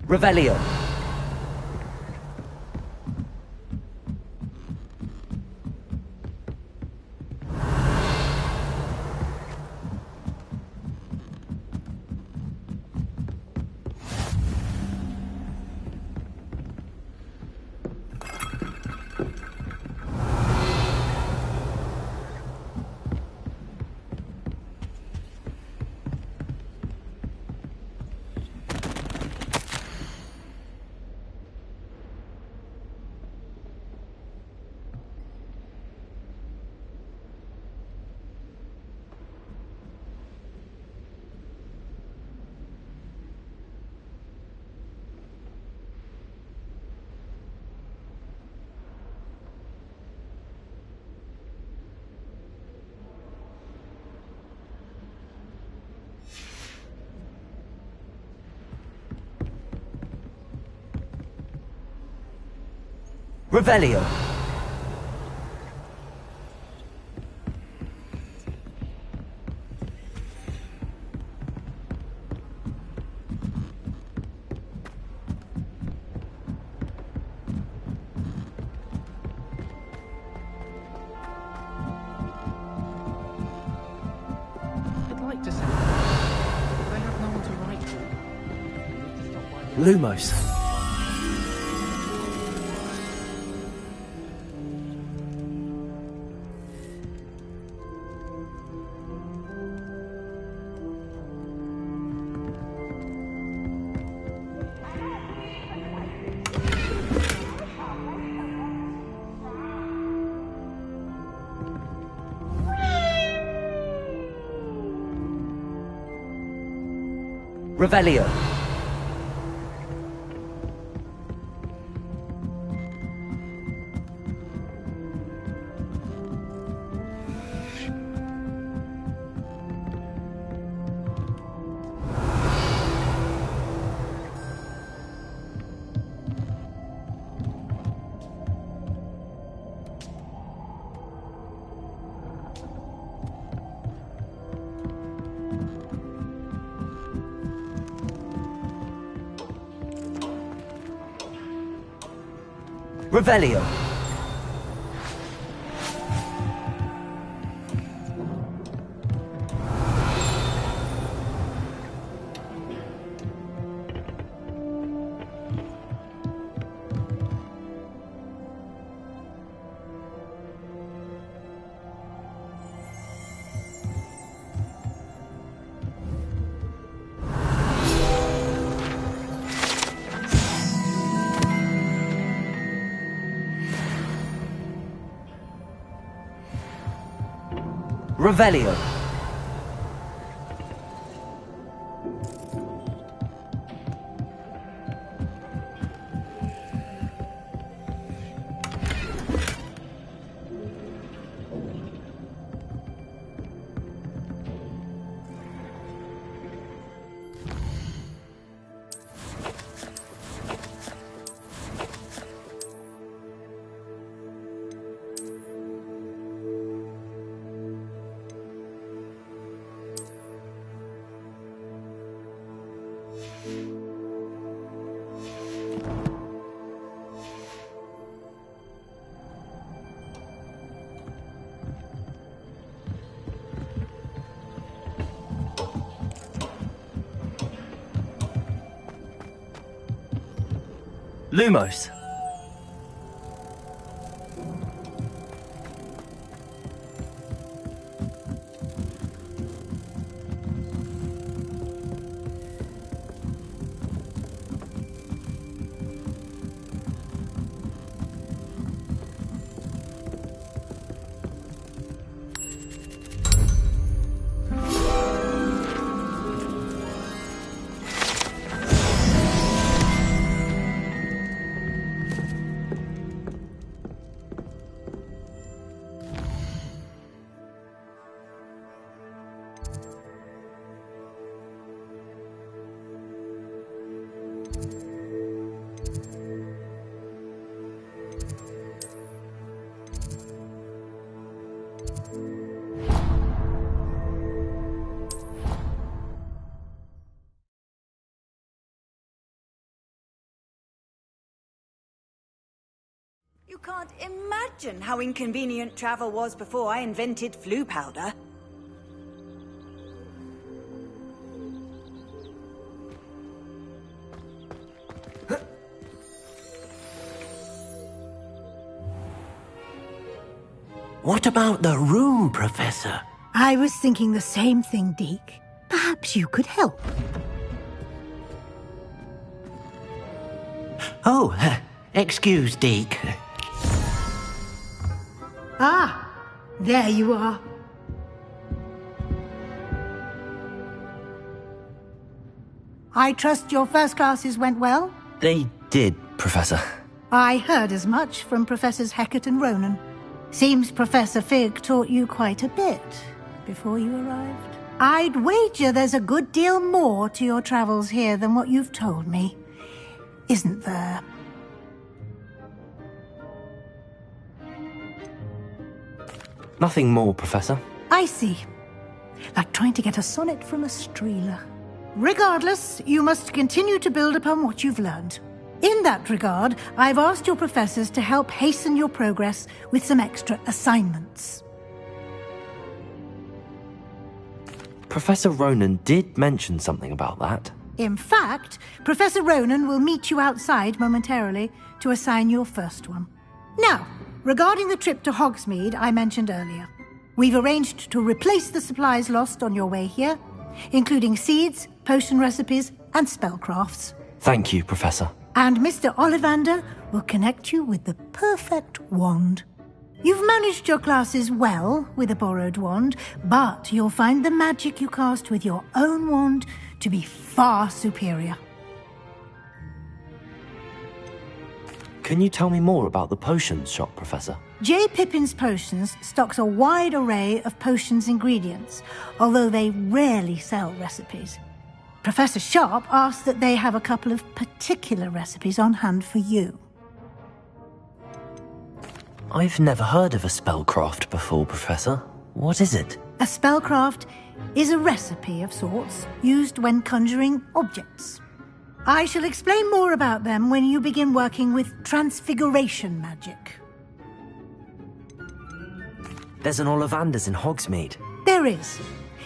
Revelio. Revelio. I'd like to send them, but I have no one to write to. Lumos. Revelio. Revelio. Revelio. Lumos. You can't imagine how inconvenient travel was before I invented flu powder. What about the room, Professor? I was thinking the same thing, Deke. Perhaps you could help. Oh, excuse, Deke. Ah, there you are. I trust your first classes went well? They did, Professor. I heard as much from Professors Hecat and Ronan. Seems Professor Fig taught you quite a bit before you arrived. I'd wager there's a good deal more to your travels here than what you've told me. Isn't there? Nothing more, Professor. I see. Like trying to get a sonnet from a streeler. Regardless, you must continue to build upon what you've learned. In that regard, I've asked your professors to help hasten your progress with some extra assignments. Professor Ronan did mention something about that. In fact, Professor Ronan will meet you outside momentarily to assign your first one. Now, regarding the trip to Hogsmeade I mentioned earlier, we've arranged to replace the supplies lost on your way here, including seeds, potion recipes, and spellcrafts. Thank you, Professor. And Mr. Ollivander will connect you with the perfect wand. You've managed your classes well with a borrowed wand, but you'll find the magic you cast with your own wand to be far superior. Can you tell me more about the potions shop, Professor? J. Pippin's Potions stocks a wide array of potions ingredients, although they rarely sell recipes. Professor Sharp asks that they have a couple of particular recipes on hand for you. I've never heard of a spellcraft before, Professor. What is it? A spellcraft is a recipe of sorts used when conjuring objects. I shall explain more about them when you begin working with transfiguration magic. There's an Ollivander's in Hogsmeade. There is.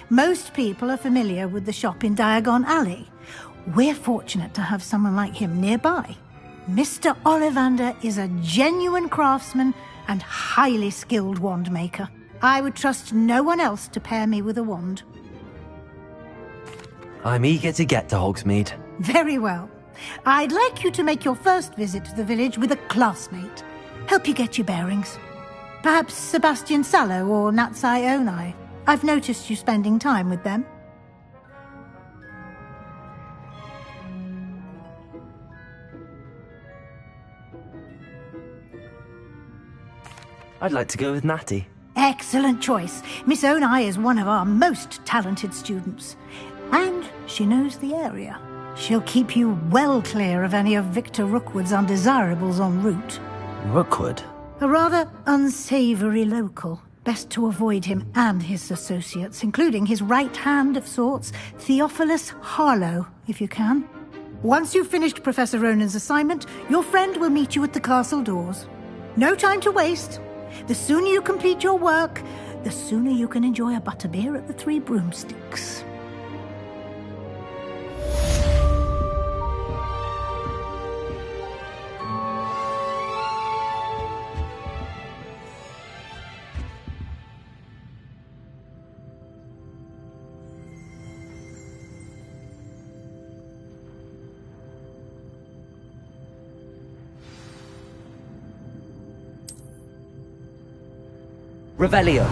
Most people are familiar with the shop in Diagon Alley. We're fortunate to have someone like him nearby. Mr. Ollivander is a genuine craftsman and highly skilled wand maker. I would trust no one else to pair me with a wand. I'm eager to get to Hogsmeade. Very well. I'd like you to make your first visit to the village with a classmate. Help you get your bearings. Perhaps Sebastian Sallow or Natsai Onai. I've noticed you spending time with them. I'd like to go with Natty. Excellent choice. Miss Onai is one of our most talented students. And she knows the area. She'll keep you well clear of any of Victor Rookwood's undesirables en route. Rookwood? A rather unsavory local. Best to avoid him and his associates, including his right hand of sorts, Theophilus Harlow, if you can. Once you've finished Professor Ronan's assignment, your friend will meet you at the castle doors. No time to waste. The sooner you complete your work, the sooner you can enjoy a butterbeer at the Three Broomsticks. Revelio.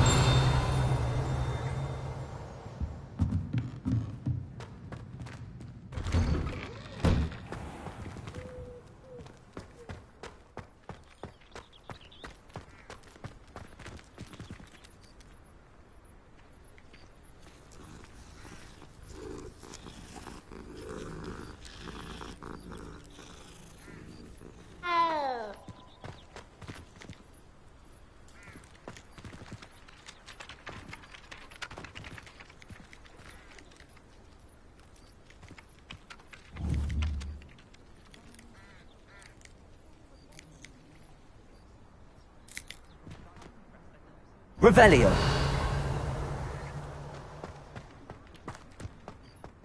Revelio.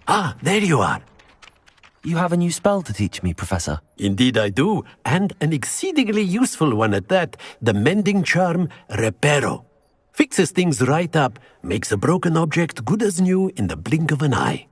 Ah, there you are. You have a new spell to teach me, Professor. Indeed I do, and an exceedingly useful one at that. The mending charm, Reparo. Fixes things right up, makes a broken object good as new in the blink of an eye.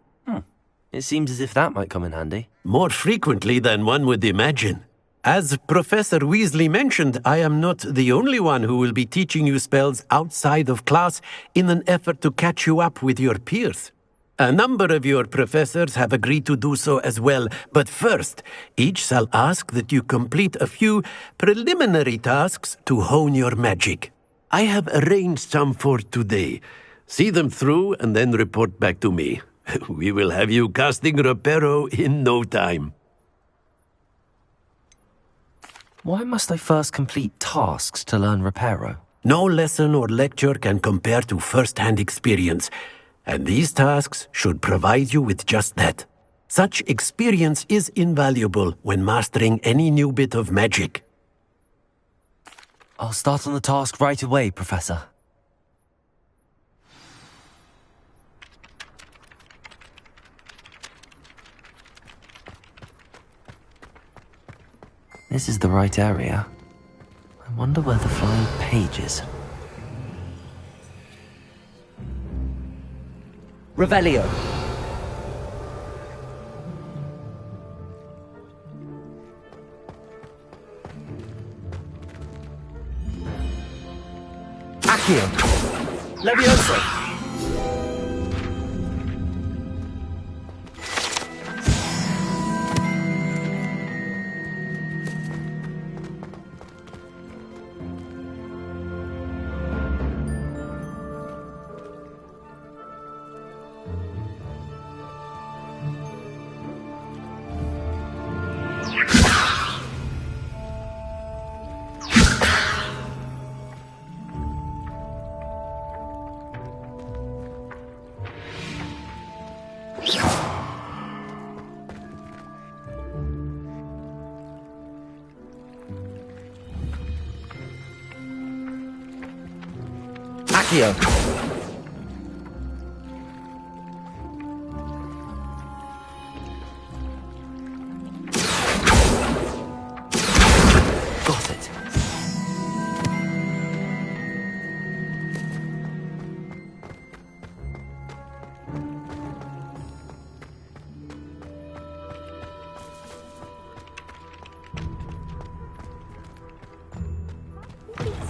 It seems as if that might come in handy. More frequently than one would imagine. As Professor Weasley mentioned, I am not the only one who will be teaching you spells outside of class in an effort to catch you up with your peers. A number of your professors have agreed to do so as well, but first, each shall ask that you complete a few preliminary tasks to hone your magic. I have arranged some for today. See them through and then report back to me. We will have you casting Reparo in no time. Why must I first complete tasks to learn Reparo? No lesson or lecture can compare to first-hand experience, and these tasks should provide you with just that. Such experience is invaluable when mastering any new bit of magic. I'll start on the task right away, Professor. This is the right area. I wonder where the flying page is. Revelio. Accio. Levioso. Accio. Got it.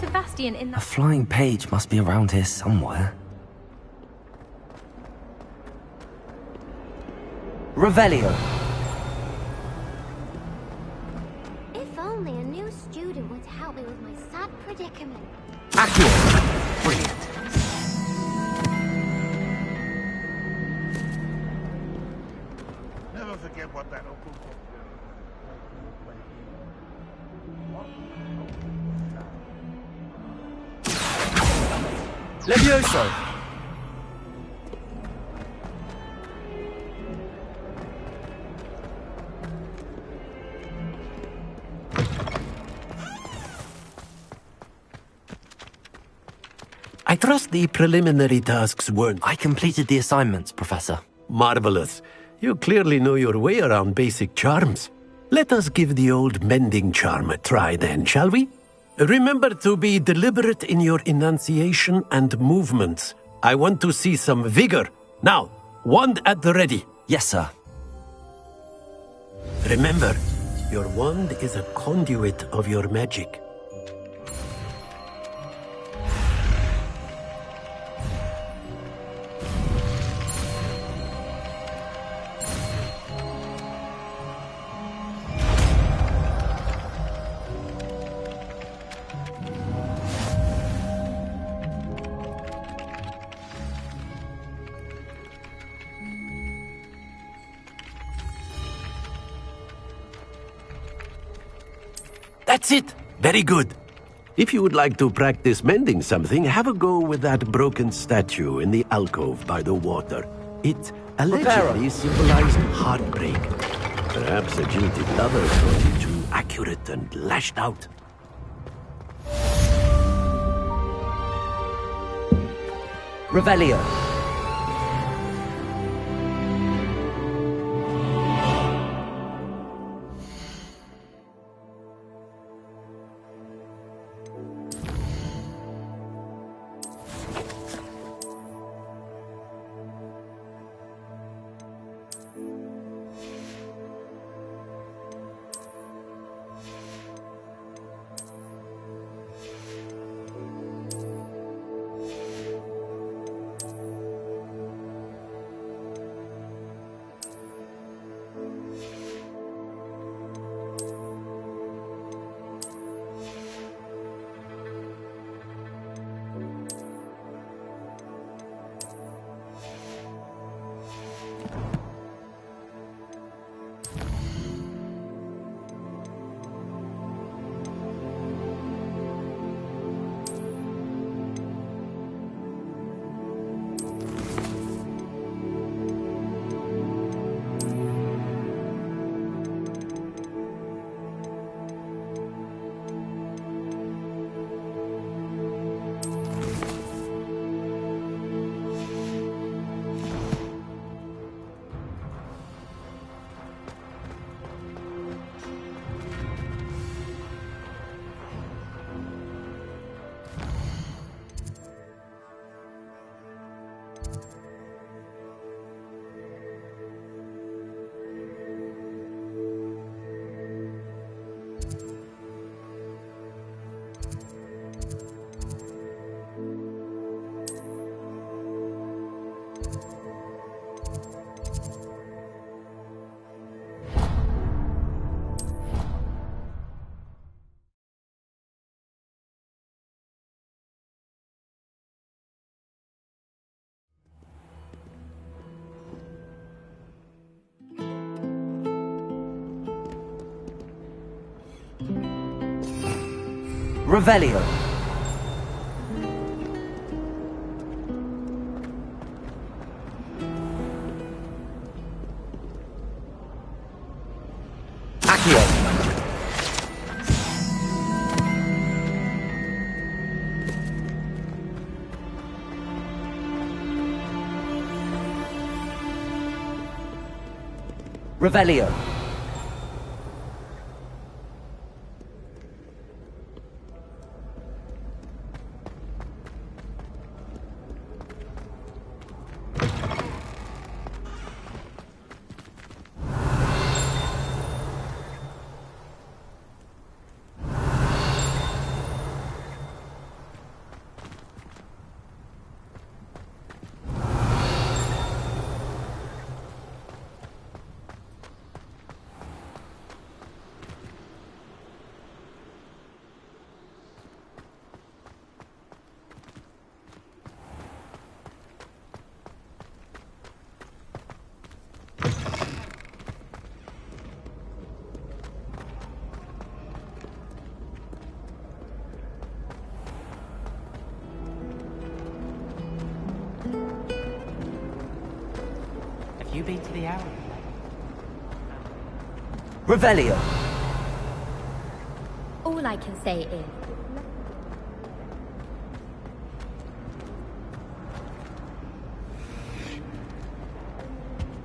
Sebastian in A that... flying page must be around here somewhere. Revelio. If only a new student would help me with my sad predicament. Accio. Brilliant. Never forget what that uncle called. Levioso. I trust the preliminary tasks weren't... I completed the assignments, Professor. Marvelous. You clearly know your way around basic charms. Let us give the old mending charm a try then, shall we? Remember to be deliberate in your enunciation and movements. I want to see some vigor. Now, wand at the ready. Yes, sir. Remember, your wand is a conduit of your magic. That's it! Very good. If you would like to practice mending something, have a go with that broken statue in the alcove by the water. It allegedly symbolized heartbreak. Perhaps a jilted lover thought it too accurate and lashed out. Revelio. Revelio. Accio. Revelio. You been to the Arrow? Revelio. All I can say is...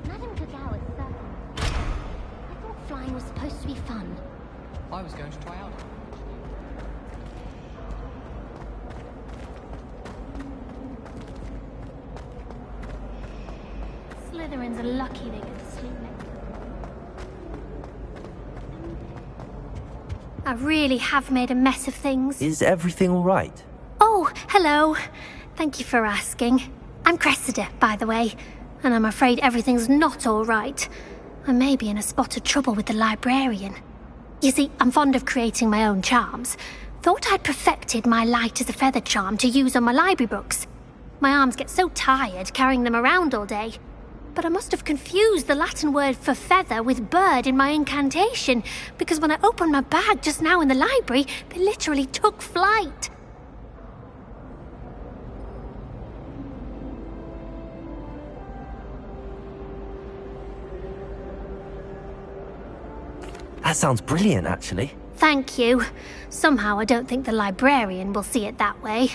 Madame Cacao is certain. I thought flying was supposed to be fun. I was going to try out. Slytherins are lucky they get to sleep next to them. I really have made a mess of things. Is everything all right? Oh, hello. Thank you for asking. I'm Cressida, by the way, and I'm afraid everything's not all right. I may be in a spot of trouble with the librarian. You see, I'm fond of creating my own charms. Thought I'd perfected my light as a feather charm to use on my library books. My arms get so tired carrying them around all day. But I must have confused the Latin word for feather with bird in my incantation, because when I opened my bag just now in the library, they literally took flight. That sounds brilliant, actually. Thank you. Somehow I don't think the librarian will see it that way.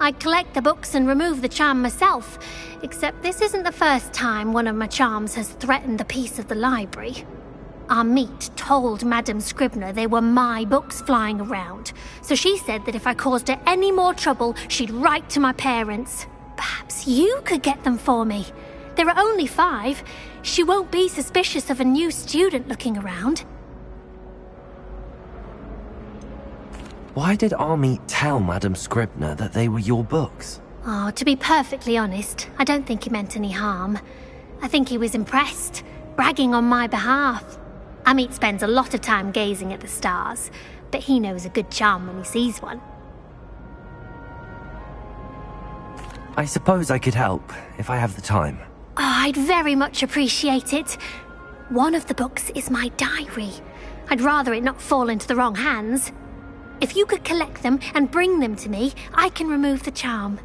I collect the books and remove the charm myself, except this isn't the first time one of my charms has threatened the peace of the library. Our meet told Madame Scribner they were my books flying around, so she said that if I caused her any more trouble, she'd write to my parents. Perhaps you could get them for me. There are only 5. She won't be suspicious of a new student looking around. Why did Army tell Madame Scribner that they were your books? Oh, to be perfectly honest, I don't think he meant any harm. I think he was impressed, bragging on my behalf. Amit spends a lot of time gazing at the stars, but he knows a good charm when he sees one. I suppose I could help, if I have the time. Oh, I'd very much appreciate it. One of the books is my diary. I'd rather it not fall into the wrong hands. If you could collect them and bring them to me, I can remove the charm.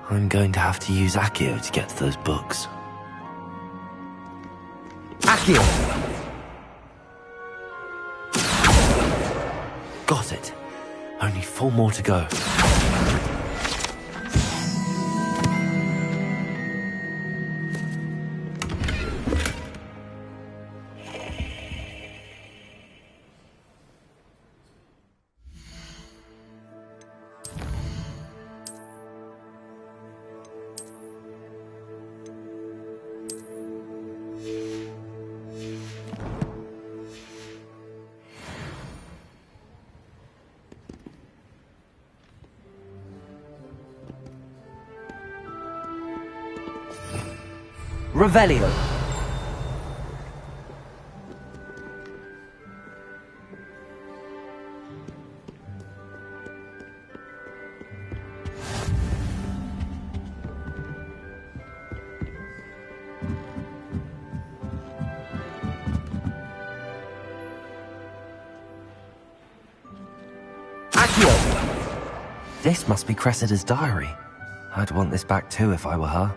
I'm going to have to use Accio to get to those books. Accio! Got it. Only 4 more to go. Revelio. Accio. This must be Cressida's diary. I'd want this back too if I were her.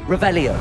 Revelio.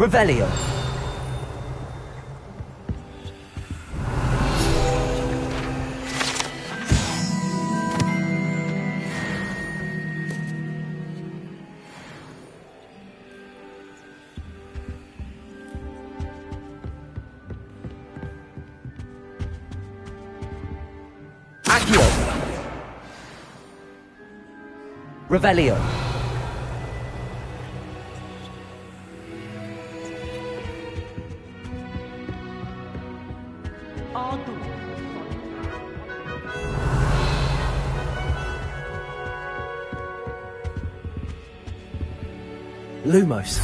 Revelio. Accio. Revelio. Lumos.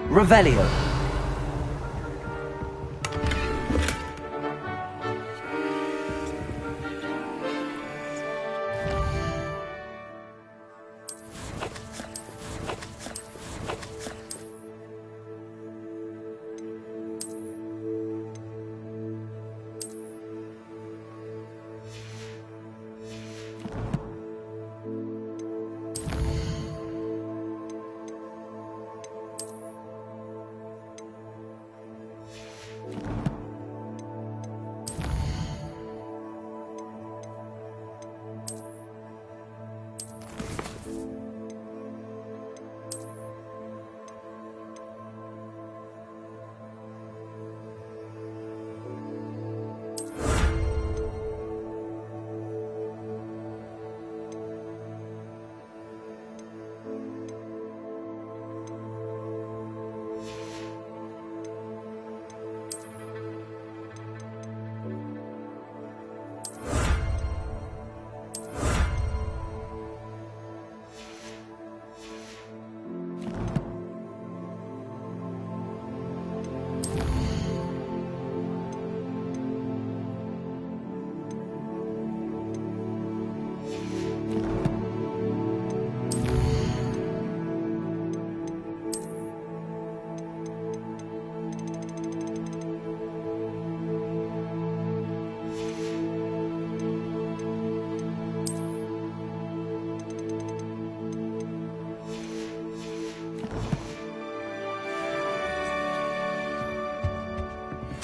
Revelio.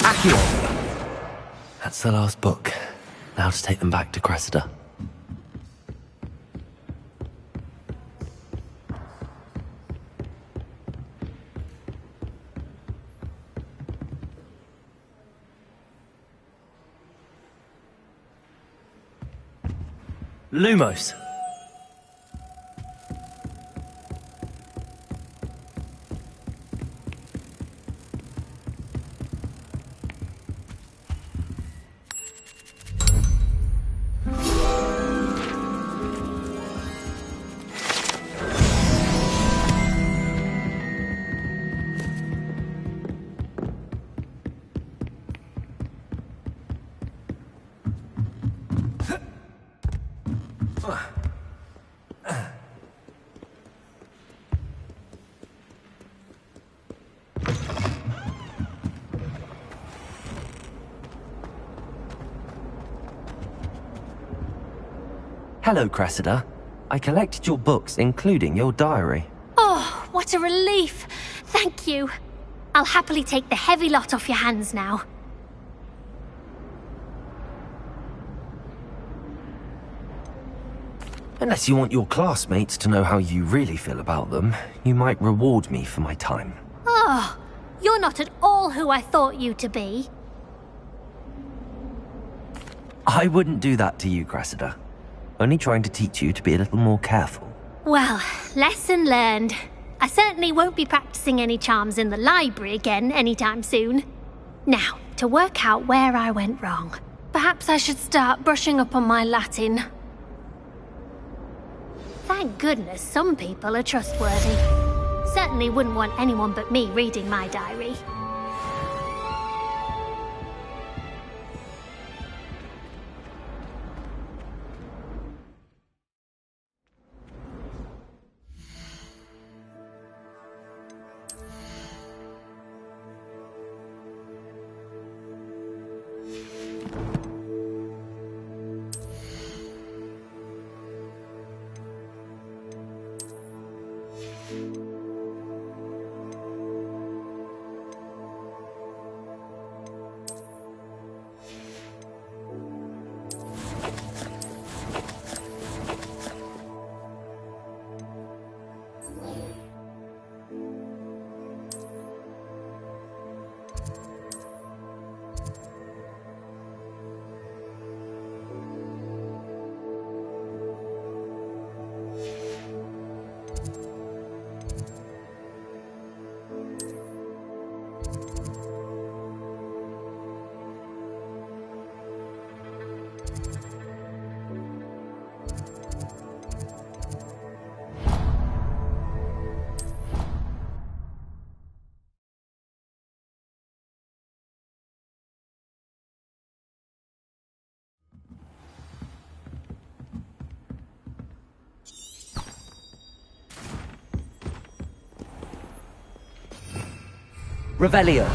Accio. That's the last book. Now to take them back to Cressida. Lumos. Hello, Cressida. I collected your books, including your diary. Oh, what a relief. Thank you. I'll happily take the heavy lot off your hands now. Unless you want your classmates to know how you really feel about them, you might reward me for my time. Oh, you're not at all who I thought you to be. I wouldn't do that to you, Cressida. Only trying to teach you to be a little more careful. Well, lesson learned. I certainly won't be practicing any charms in the library again anytime soon. Now, to work out where I went wrong. Perhaps I should start brushing up on my Latin. Thank goodness some people are trustworthy. Certainly wouldn't want anyone but me reading my diary. Revelio.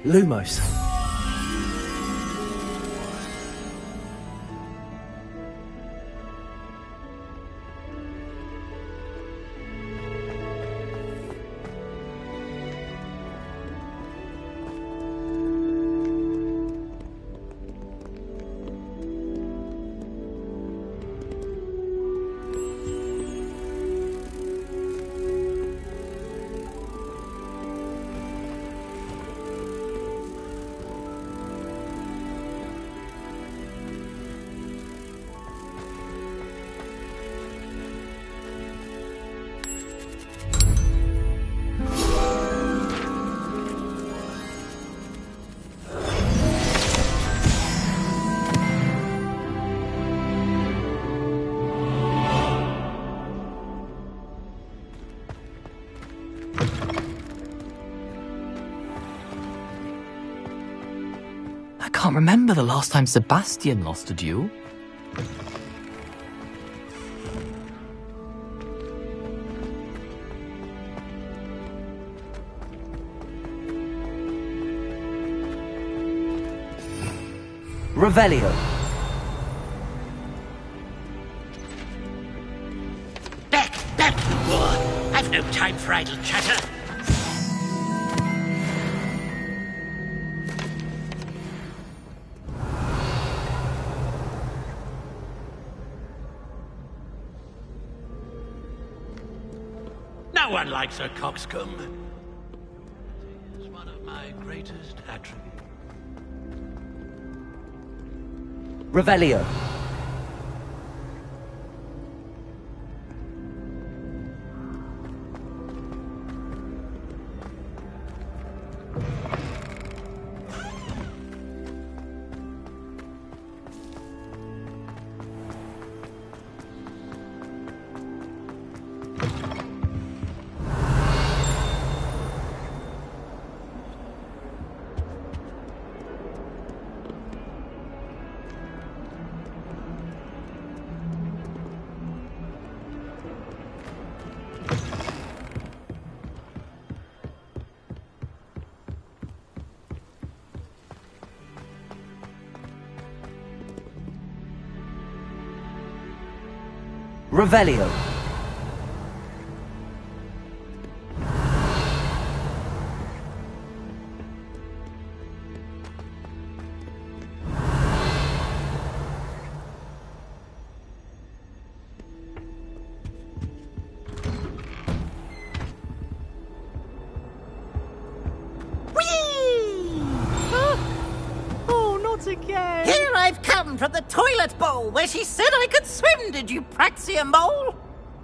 Lumos. I can't remember the last time Sebastian lost a duel. Revelio. Back, you boar! I've no time for idle chatter. No one likes a coxcomb. It's one of my greatest attributes. Revelio. Revelio. Oh, not again! Here I've come from the toilet bowl where she said I could swim, did you praxia mole?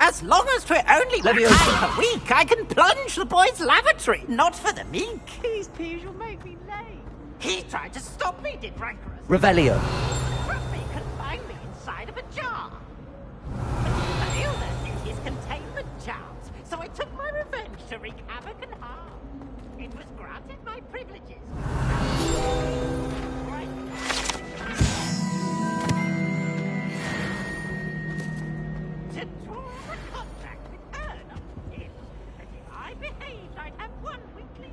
As long as we're only half a week, I can plunge the boy's lavatory, not for the meek. These peas will make me late. He tried to stop me, did Rancorous. Revelio. He confined me inside of a jar. But he failed us in his containment jars, so I took my revenge to wreak havoc and harm. It was granted my privileges. To draw a contract with her, not him. And if I behaved, I'd have one weekly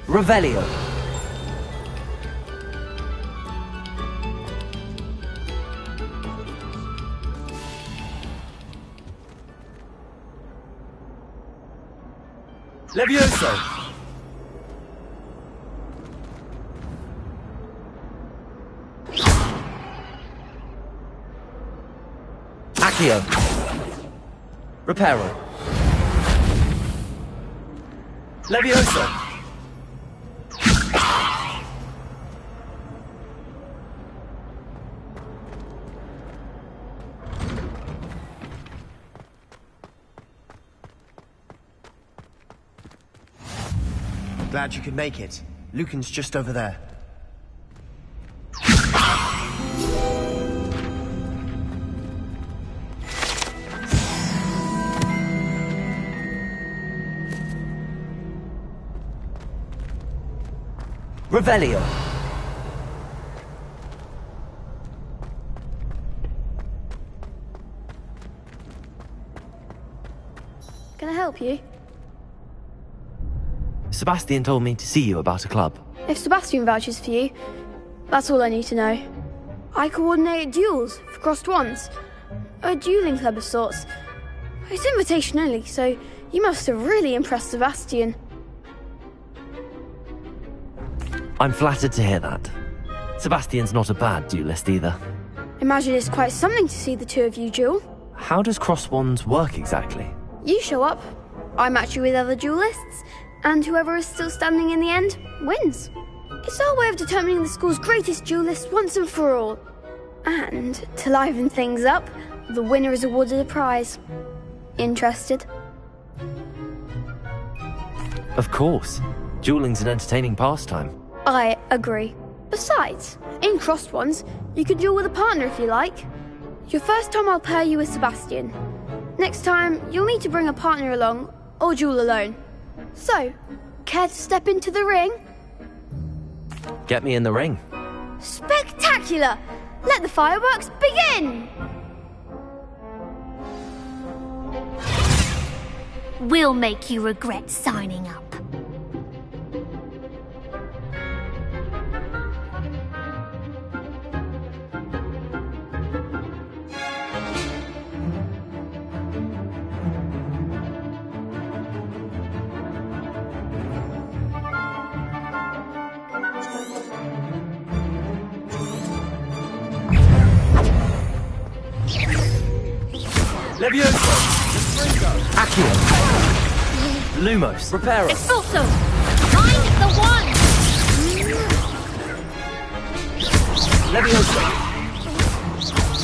Revelio. Levioso. Accio. Reparo. Levioso. Glad you could make it. Lucan's just over there. Revelio. Can I help you? Sebastian told me to see you about a club. If Sebastian vouches for you, that's all I need to know. I coordinate duels for crossed wands. A dueling club of sorts. It's invitation only, so you must have really impressed Sebastian. I'm flattered to hear that. Sebastian's not a bad duelist either. Imagine it's quite something to see the two of you duel. How does cross wands work exactly? You show up, I match you with other duelists, and whoever is still standing in the end wins. It's our way of determining the school's greatest duelist once and for all. And to liven things up, the winner is awarded a prize. Interested? Of course. Dueling's an entertaining pastime. I agree. Besides, in crossed ones, you can duel with a partner if you like. Your first time I'll pair you with Sebastian. Next time, you'll need to bring a partner along, or duel alone. So, care to step into the ring? Get me in the ring. Spectacular! Let the fireworks begin! We'll make you regret signing up. Levioso! Accio! Lumos! Reparo! Expulso! Find the one! Levioso!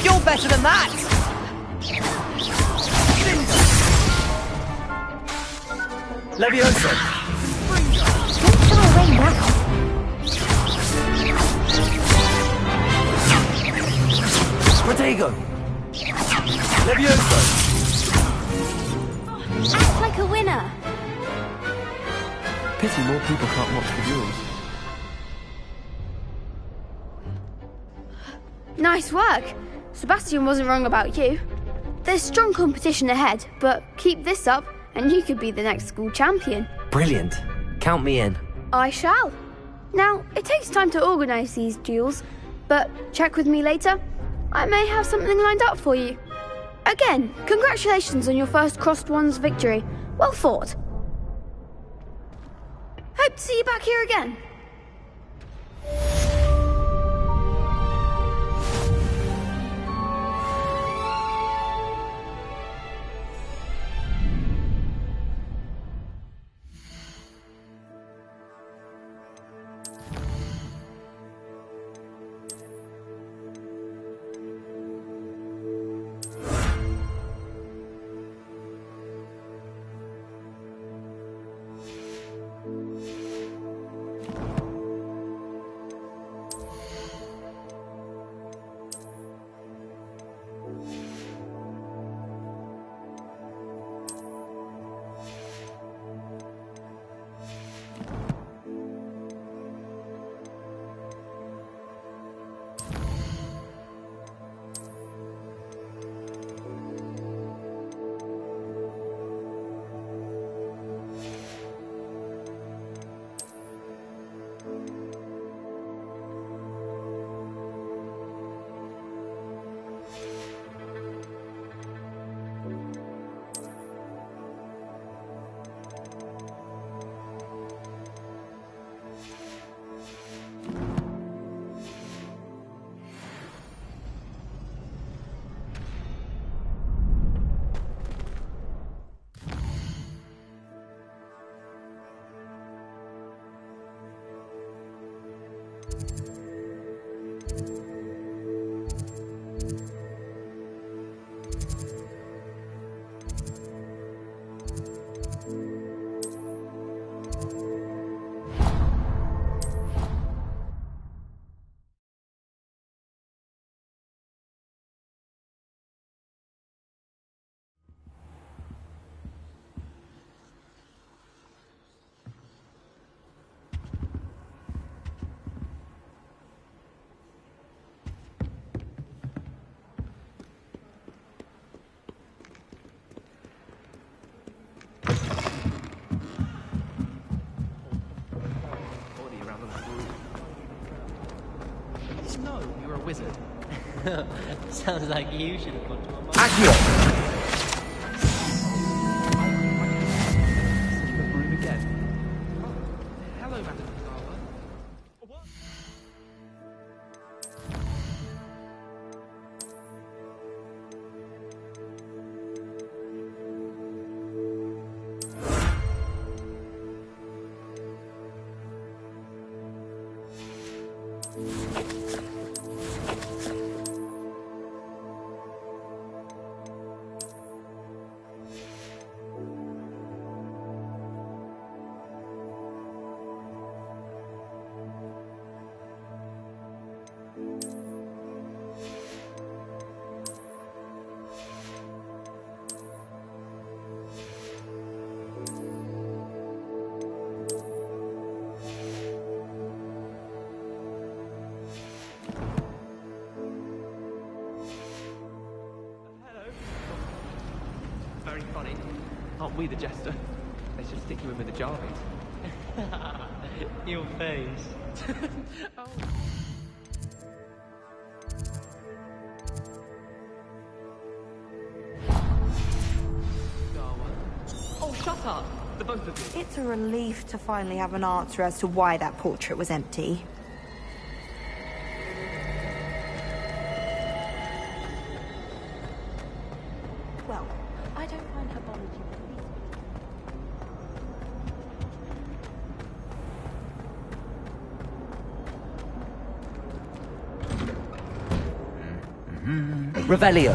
You're better than that! Levioso! Don't throw away now! Protego! Levioso! Act like a winner! Pity more people can't watch the duels. Nice work! Sebastian wasn't wrong about you. There's strong competition ahead, but keep this up and you could be the next school champion. Brilliant. Count me in. I shall. Now, it takes time to organise these duels, but check with me later. I may have something lined up for you. Again, congratulations on your first crossed wands victory. Well fought. Hope to see you back here again. Sounds like you should have gone to a Accio! Room again. Hello, Madam Carver. Very funny. Aren't we the jester? They should stick you in with the Jarvis. Your face. Oh. Oh, shut up! The both of you. It's a relief to finally have an answer as to why that portrait was empty. Well, I don't find herbology the least. Revelio.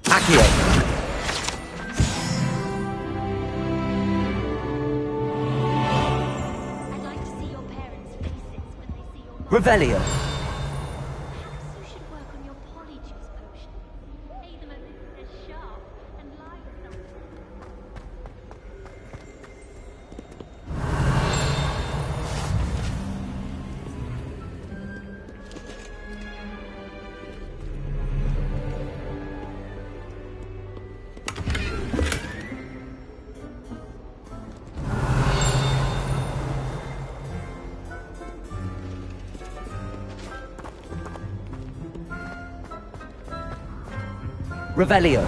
Accio. I'd like to see your parents' faces when they see your mom. Revelio. Perhaps you should work on your polyjuice potion. Aid them as if they're sharp and light something. Revelio.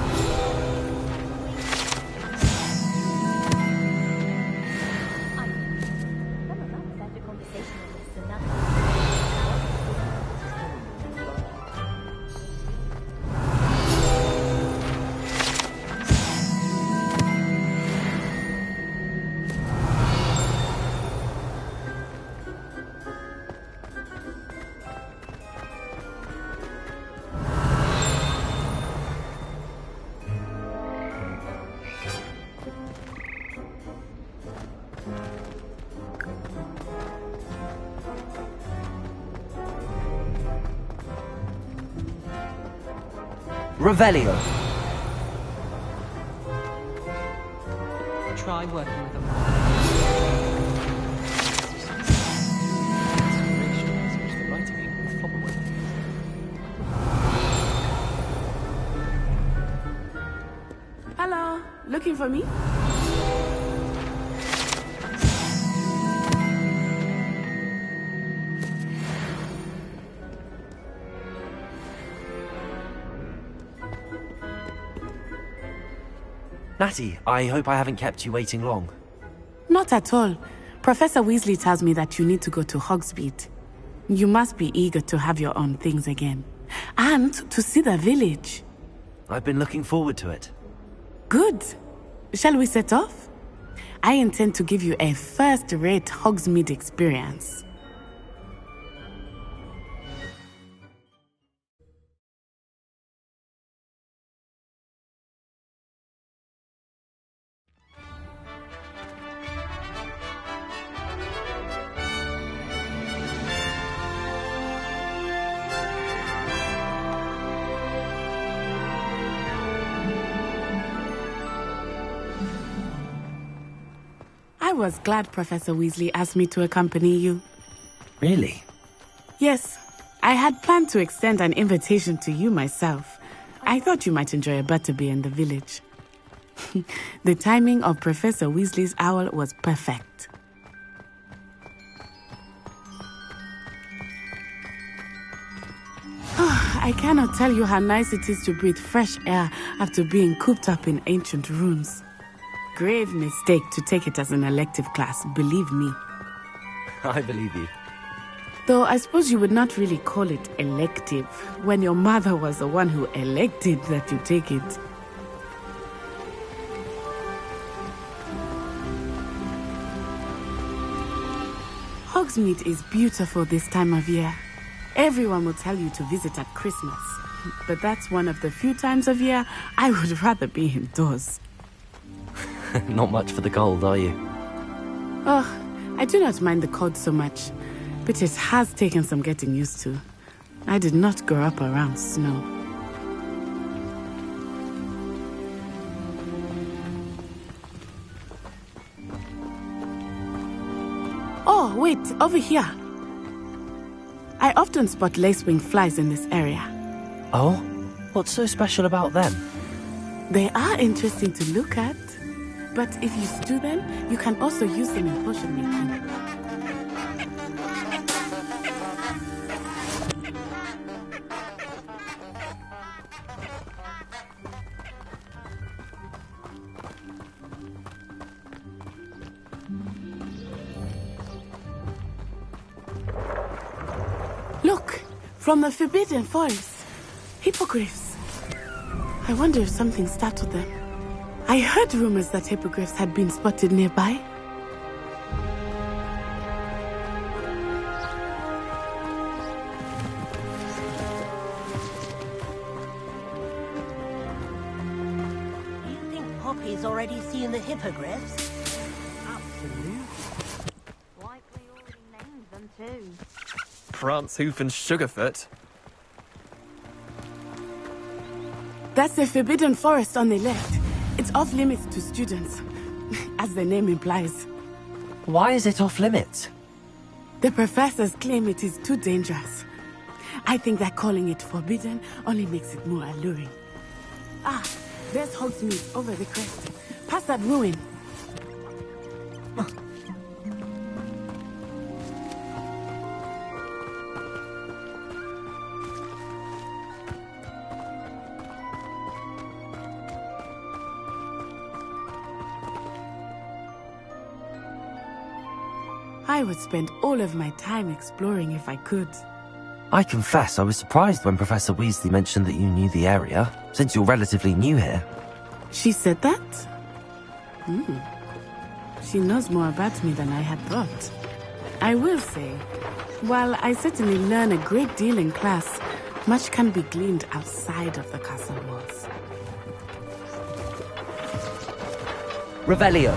Revelio. Try working with them. Hello, looking for me? Natty, I hope I haven't kept you waiting long. Not at all. Professor Weasley tells me that you need to go to Hogsmeade. You must be eager to have your own things again. And to see the village. I've been looking forward to it. Good. Shall we set off? I intend to give you a first-rate Hogsmeade experience. I was glad Professor Weasley asked me to accompany you. Really? Yes, I had planned to extend an invitation to you myself. I thought you might enjoy a butterbeer in the village. The timing of Professor Weasley's owl was perfect. I cannot tell you how nice it is to breathe fresh air after being cooped up in ancient rooms. Grave mistake to take it as an elective class, believe me. I believe you. Though I suppose you would not really call it elective when your mother was the one who elected that you take it. Hogsmeade is beautiful this time of year. Everyone will tell you to visit at Christmas, but that's one of the few times of year I would rather be indoors. Not much for the cold, are you? Oh, I do not mind the cold so much, but it has taken some getting used to. I did not grow up around snow. Oh, wait, over here. I often spot lacewing flies in this area. Oh? What's so special about them? They are interesting to look at, but if you stew them, you can also use them in potion making. Look, from the Forbidden Forest. Hippogriffs. I wonder if something startled them. I heard rumors that hippogriffs had been spotted nearby. You think Poppy's already seen the hippogriffs? Absolutely. Likely already named them too. France Hoof and Sugarfoot. That's the Forbidden Forest on the left. It's off limits to students, as the name implies. Why is it off limits? The professors claim it is too dangerous. I think that calling it forbidden only makes it more alluring. Ah, there's Hogsmeade over the crest. Past that ruin. I would spend all of my time exploring if I could. I confess I was surprised when Professor Weasley mentioned that you knew the area, since you're relatively new here. She said that? She knows more about me than I had thought. I will say, while I certainly learn a great deal in class, much can be gleaned outside of the castle walls. Revelio.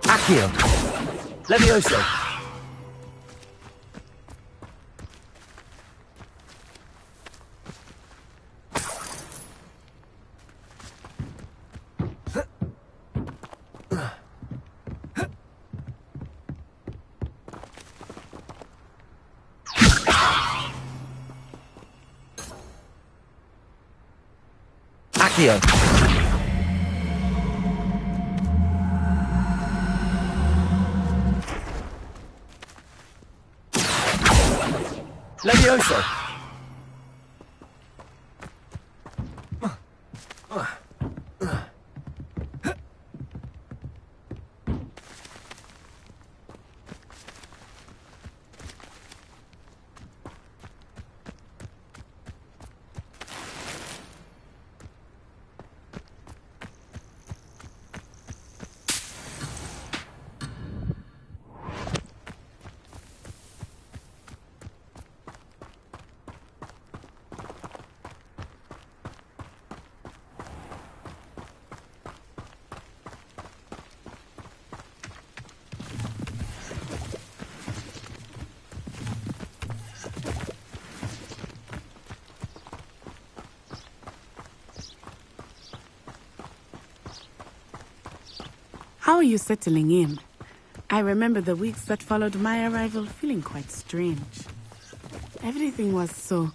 Accio. Levioso. Accio. Levioso. How are you settling in? I remember the weeks that followed my arrival feeling quite strange. Everything was so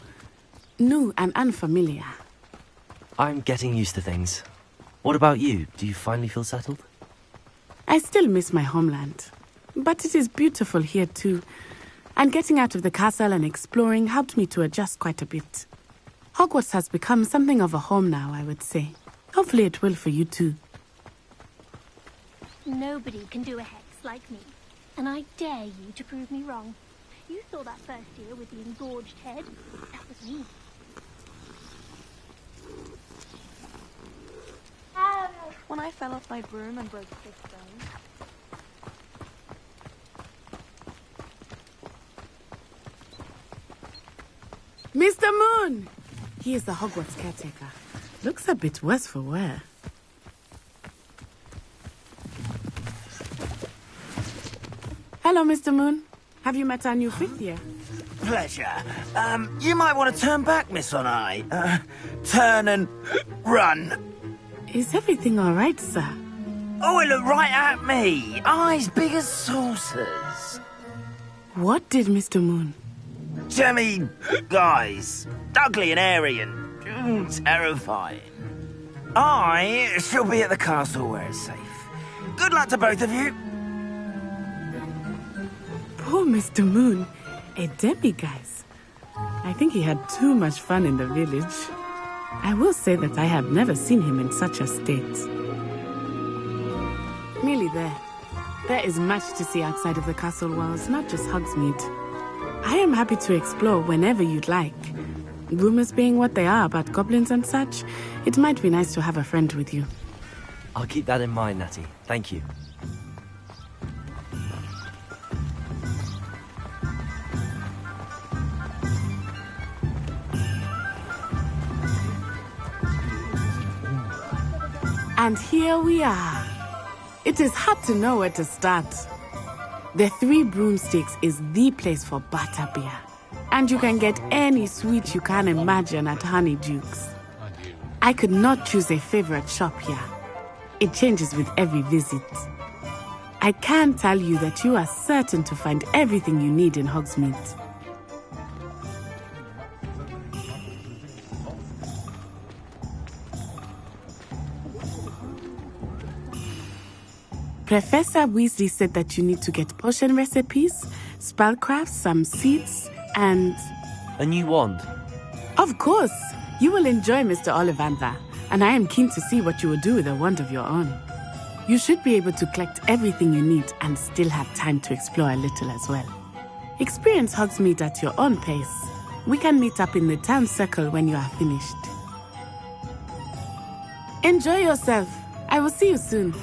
new and unfamiliar. I'm getting used to things. What about you? Do you finally feel settled? I still miss my homeland, but it is beautiful here too. And getting out of the castle and exploring helped me to adjust quite a bit. Hogwarts has become something of a home now, I would say. Hopefully it will for you too. Nobody can do a hex like me, and I dare you to prove me wrong. You saw that first year with the engorged head. That was me. When I fell off my broom and broke this stone. Mr. Moon! He is the Hogwarts caretaker. Looks a bit worse for wear. Hello, Mr. Moon. Have you met our new fifth year? Pleasure. You might want to turn back, Miss On-Eye. Turn and run. Is everything all right, sir? Oh, it looked right at me. Eyes big as saucers. What did Mr. Moon? Jemmy guys. Ugly and airy and terrifying. I shall be at the castle where it's safe. Good luck to both of you. Poor Mr. Moon. A demiguise. I think he had too much fun in the village. I will say that I have never seen him in such a state. Merely there. There is much to see outside of the castle walls, not just Hogsmeade. I am happy to explore whenever you'd like. Rumors being what they are about goblins and such, it might be nice to have a friend with you. I'll keep that in mind, Natty. Thank you. And here we are. It is hard to know where to start. The Three Broomsticks is the place for butterbeer. And you can get any sweet you can imagine at Honeydukes. I could not choose a favorite shop here. It changes with every visit. I can tell you that you are certain to find everything you need in Hogsmeade. Professor Weasley said that you need to get potion recipes, spellcrafts, some seeds, and... A new wand? Of course! You will enjoy Mr. Ollivander, and I am keen to see what you will do with a wand of your own. You should be able to collect everything you need and still have time to explore a little as well. Experience Hogsmeade at your own pace. We can meet up in the town circle when you are finished. Enjoy yourself. I will see you soon.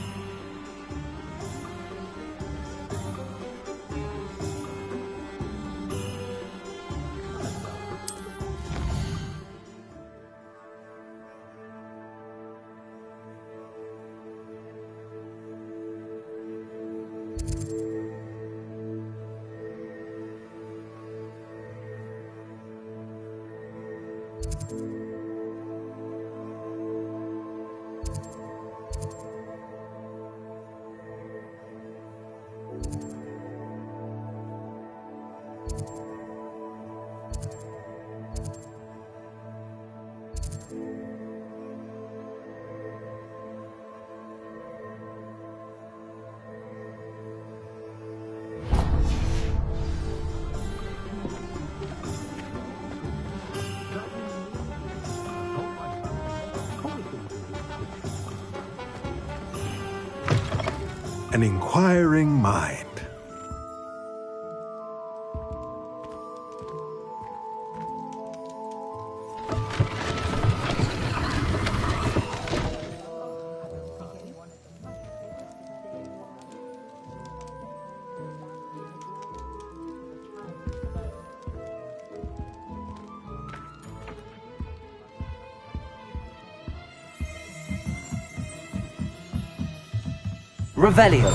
An inquiring mind. Revelio.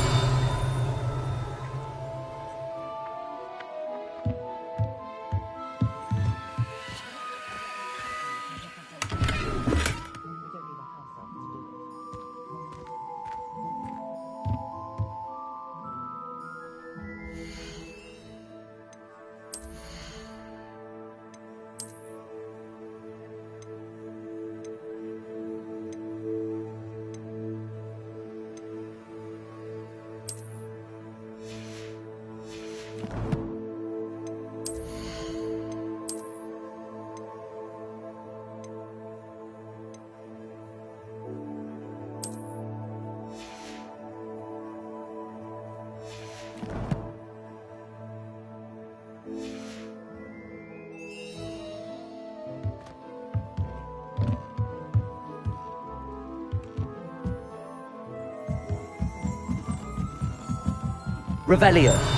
Revelio.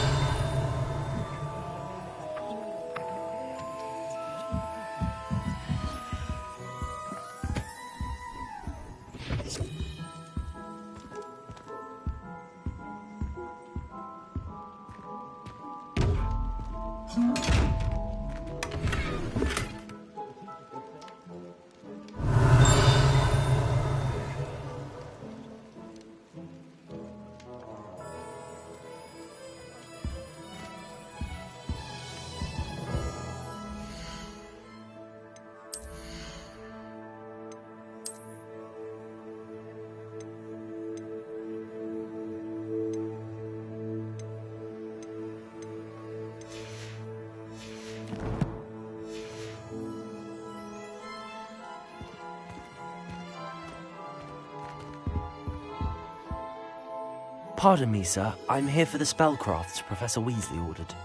Pardon me, sir. I'm here for the spellcrafts Professor Weasley ordered.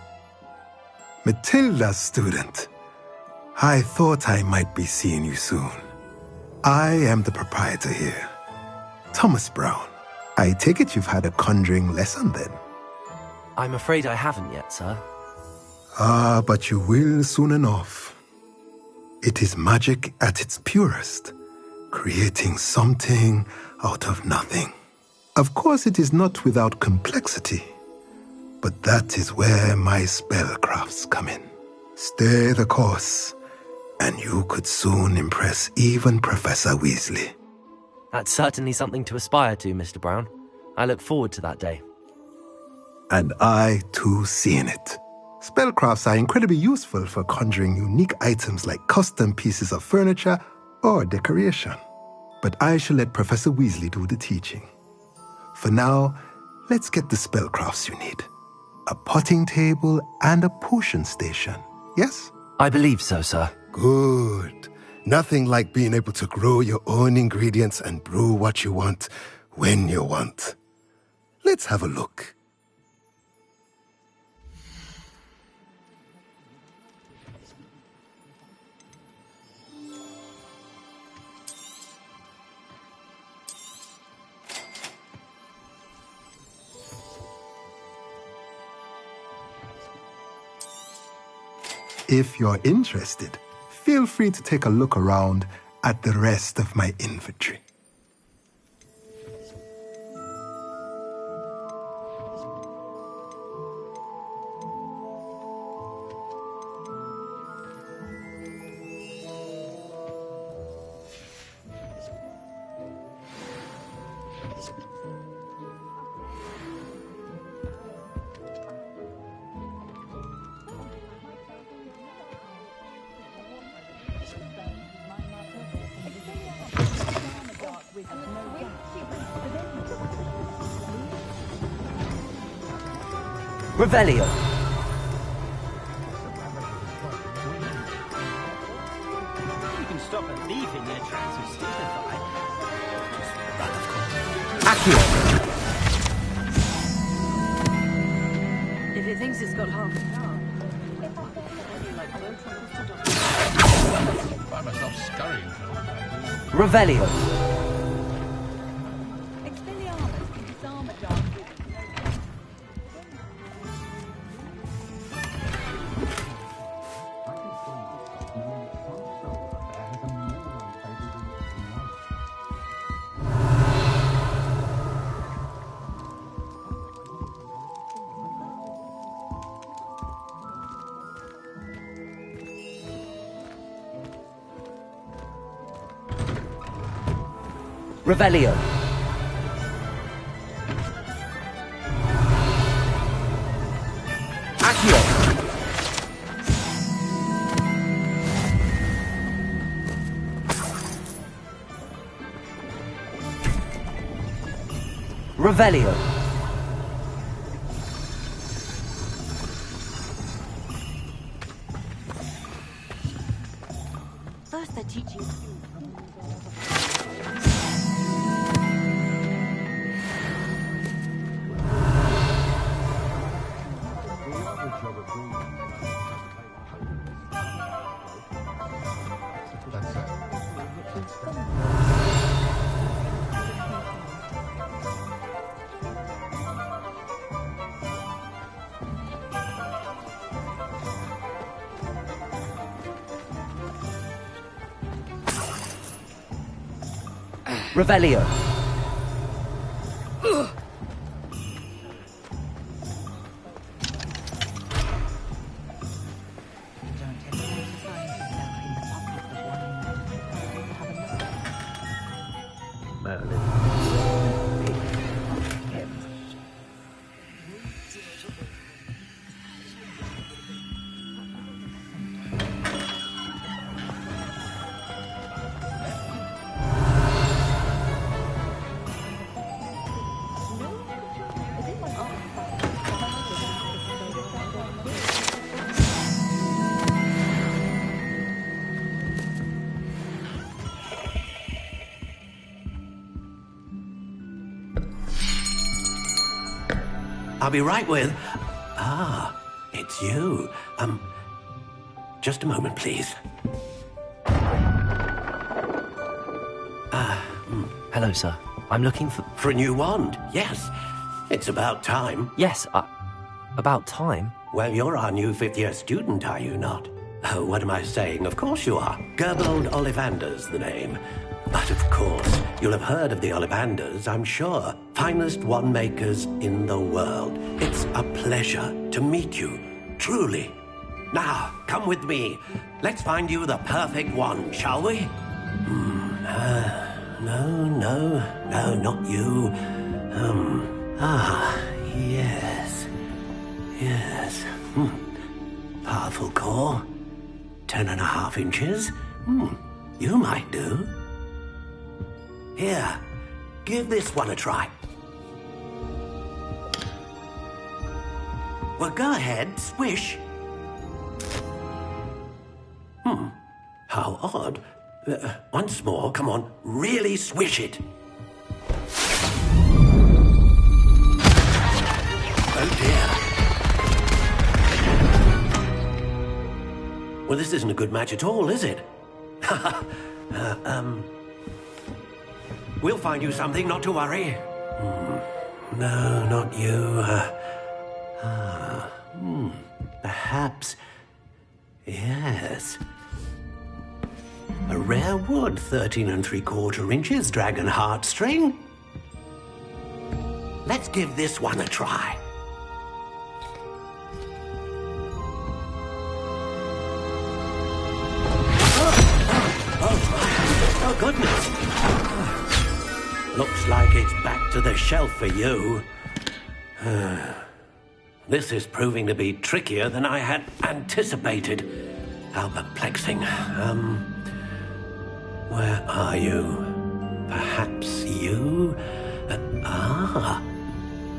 Matilda's student. I thought I might be seeing you soon. I am the proprietor here, Thomas Brown. I take it you've had a conjuring lesson then? I'm afraid I haven't yet, sir. Ah, but you will soon enough. It is magic at its purest, creating something out of nothing. Of course, it is not without complexity, but that is where my spellcrafts come in. Stay the course, and you could soon impress even Professor Weasley. That's certainly something to aspire to, Mr. Brown. I look forward to that day. And I, too, see in it. Spellcrafts are incredibly useful for conjuring unique items like custom pieces of furniture or decoration. But I shall let Professor Weasley do the teaching. For now, let's get the spellcrafts you need. A potting table and a potion station, yes? I believe so, sir. Good. Nothing like being able to grow your own ingredients and brew what you want when you want. Let's have a look. If you're interested, feel free to take a look around at the rest of my inventory. Revelio. You can stop a thief in their tracks who stupefy. Accio. If it thinks it's got half an hour. I find myself scurrying. Revelio. Revelio. Accio. Revelio. First they're teaching you. Revelio. I'll be right with... Ah, it's you. Just a moment, please. Hello, sir. I'm looking for... For a new wand, yes. It's about time. Yes, about time? Well, you're our new fifth-year student, are you not? Oh, what am I saying? Of course you are. Gerbold Ollivander's the name. But of course, you'll have heard of the Ollivanders, I'm sure. Finest wand makers in the world. It's a pleasure to meet you, truly. Now, come with me. Let's find you the perfect wand, shall we? No, not you. Yes. Powerful core. 10.5 inches. You might do. Here, give this one a try. Well, go ahead, swish. How odd. Once more, come on, really swish it. Oh dear. Well, this isn't a good match at all, is it? We'll find you something, not to worry. No, not you. Perhaps... Yes. A rare wood, 13 3/4 inches, dragon heartstring. Let's give this one a try. Oh, goodness. Looks like it's back to the shelf for you. This is proving to be trickier than I had anticipated. How perplexing. Where are you? Perhaps you?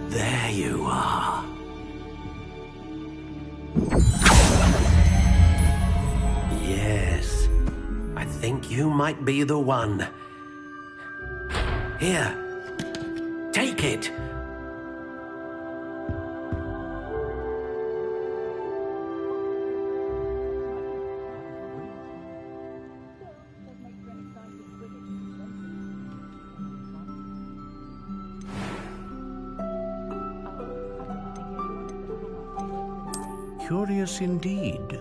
There you are. Yes, I think you might be the one. Here, take it. Curious indeed.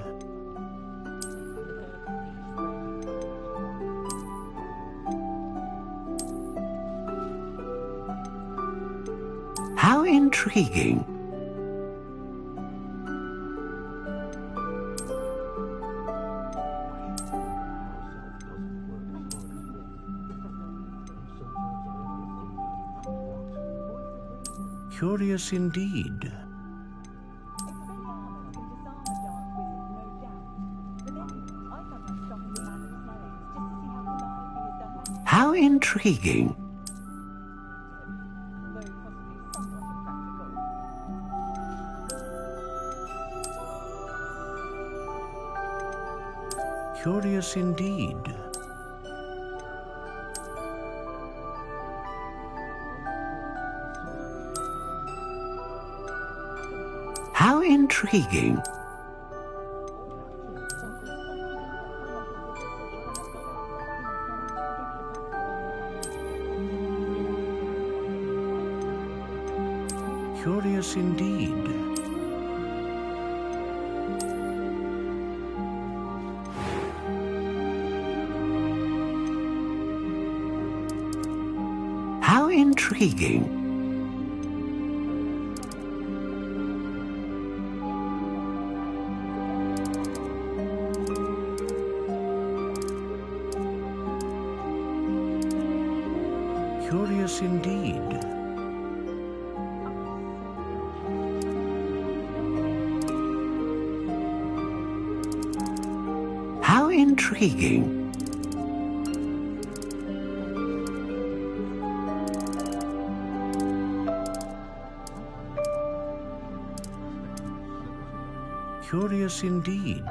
How intriguing. Curious indeed. How intriguing. Curious indeed. How intriguing. Curious indeed. intriguing. Curious indeed. How intriguing. Curious indeed.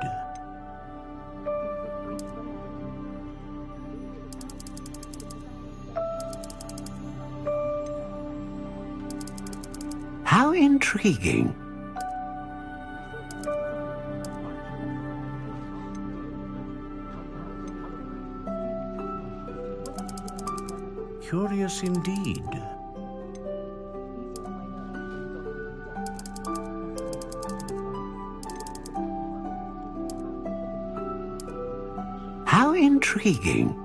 How intriguing. Curious indeed. How intriguing.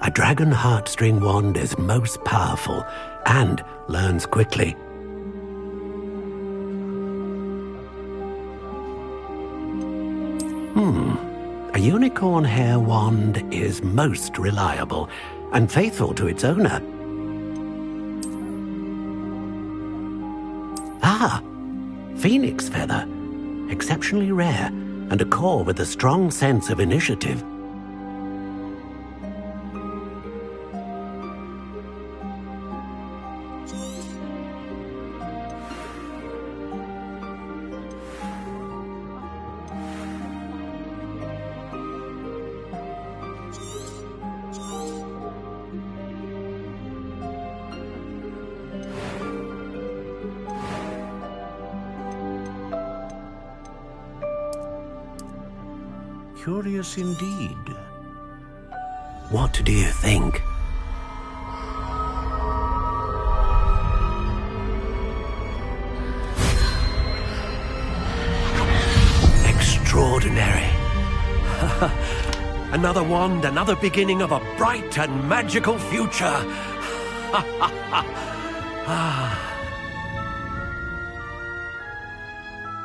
A dragon heartstring wand is most powerful and learns quickly. A unicorn hair wand is most reliable and faithful to its owner. Ah, phoenix feather. Exceptionally rare and a core with a strong sense of initiative. Curious indeed. What do you think? Extraordinary. Another wand, another beginning of a bright and magical future.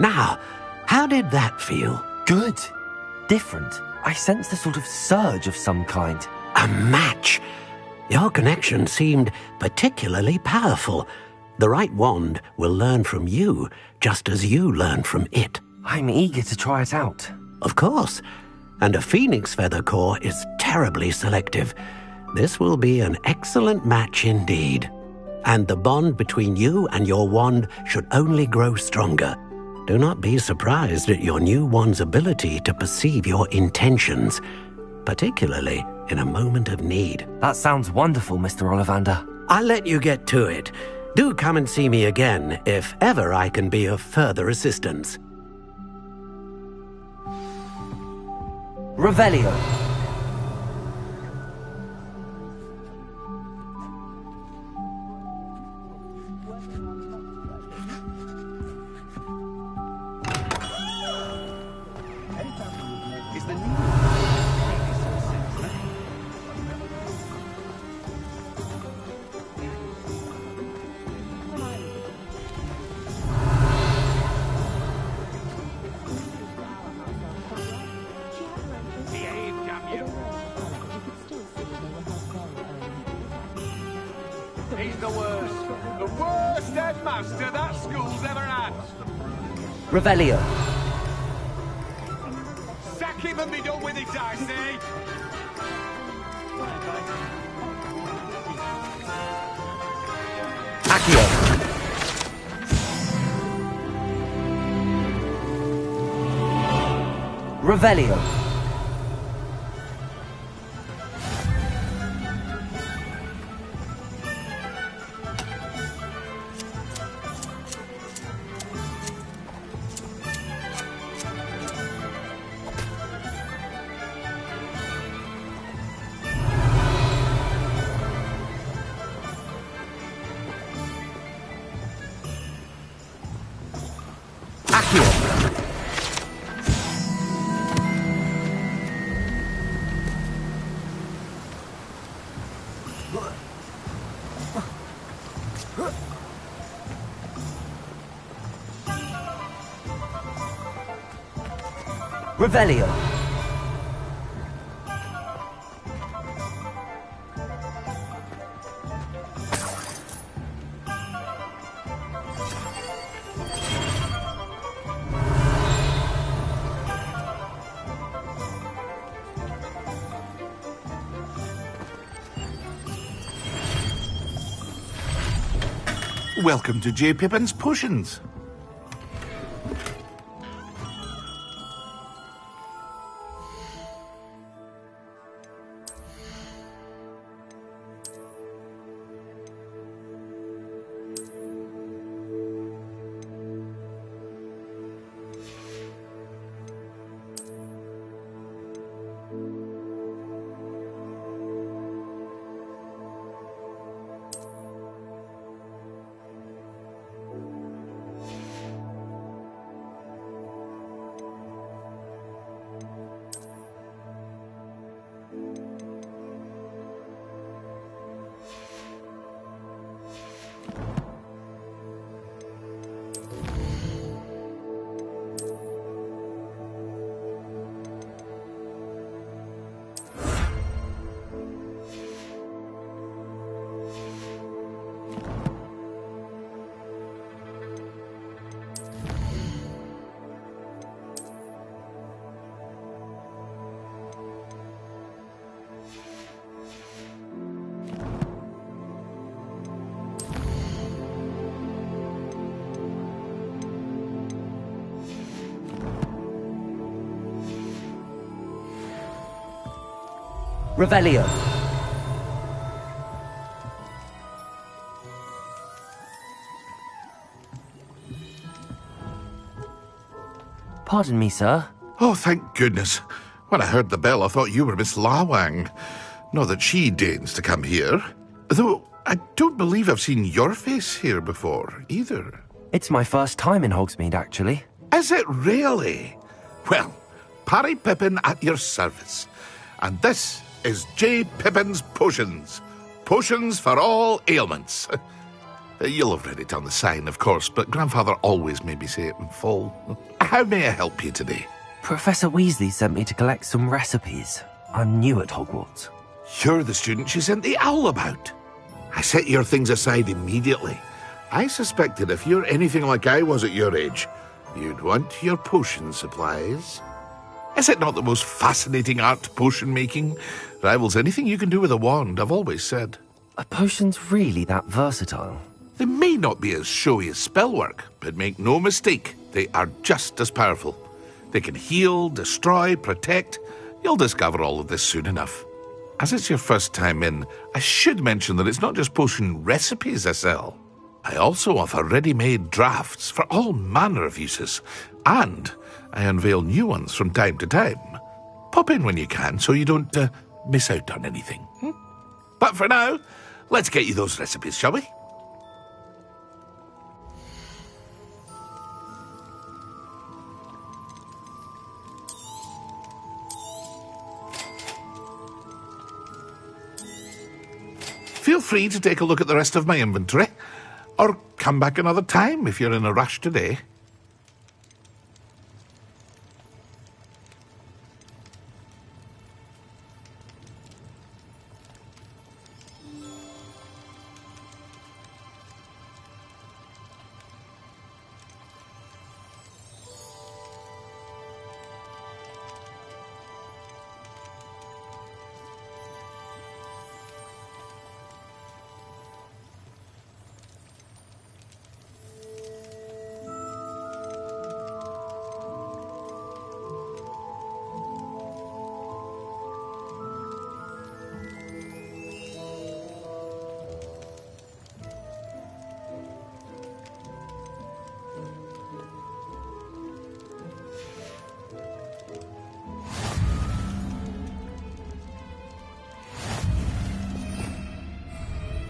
Now, how did that feel? Good. Different. I sensed a sort of surge of some kind. A match. Your connection seemed particularly powerful. The right wand will learn from you, just as you learn from it. I'm eager to try it out. Of course. And a phoenix feather core is terribly selective. This will be an excellent match indeed. And the bond between you and your wand should only grow stronger. Do not be surprised at your new wand's ability to perceive your intentions, particularly in a moment of need. That sounds wonderful, Mr. Ollivander. I'll let you get to it. Do come and see me again if ever I can be of further assistance. Revelio. He's the worst. The worst headmaster that school's ever had. Revelio. Sack Keeping me done with it, I say. Accio. Revelio. Revelio. Welcome to J. Pippin's Potions. Revelio. Pardon me, sir. Oh, thank goodness. When I heard the bell, I thought you were Miss Lawang. Not that she deigns to come here. Though I don't believe I've seen your face here before, either. It's my first time in Hogsmeade, actually. Is it really? Well, Parry Pippin at your service. And this is J. Pippin's Potions. Potions for all ailments. You'll have read it on the sign, of course, but Grandfather always made me say it in full. How may I help you today? Professor Weasley sent me to collect some recipes. I'm new at Hogwarts. You're the student she sent the owl about. I set your things aside immediately. I suspected if you're anything like I was at your age, you'd want your potion supplies. Is it not the most fascinating art, potion making? Rivals anything you can do with a wand, I've always said. Are potions really that versatile? They may not be as showy as spellwork, but make no mistake, they are just as powerful. They can heal, destroy, protect. You'll discover all of this soon enough. As it's your first time in, I should mention that it's not just potion recipes I sell. I also offer ready-made drafts for all manner of uses, and I unveil new ones from time to time. Pop in when you can so you don't miss out on anything. But for now, let's get you those recipes, shall we? Feel free to take a look at the rest of my inventory, or come back another time if you're in a rush today.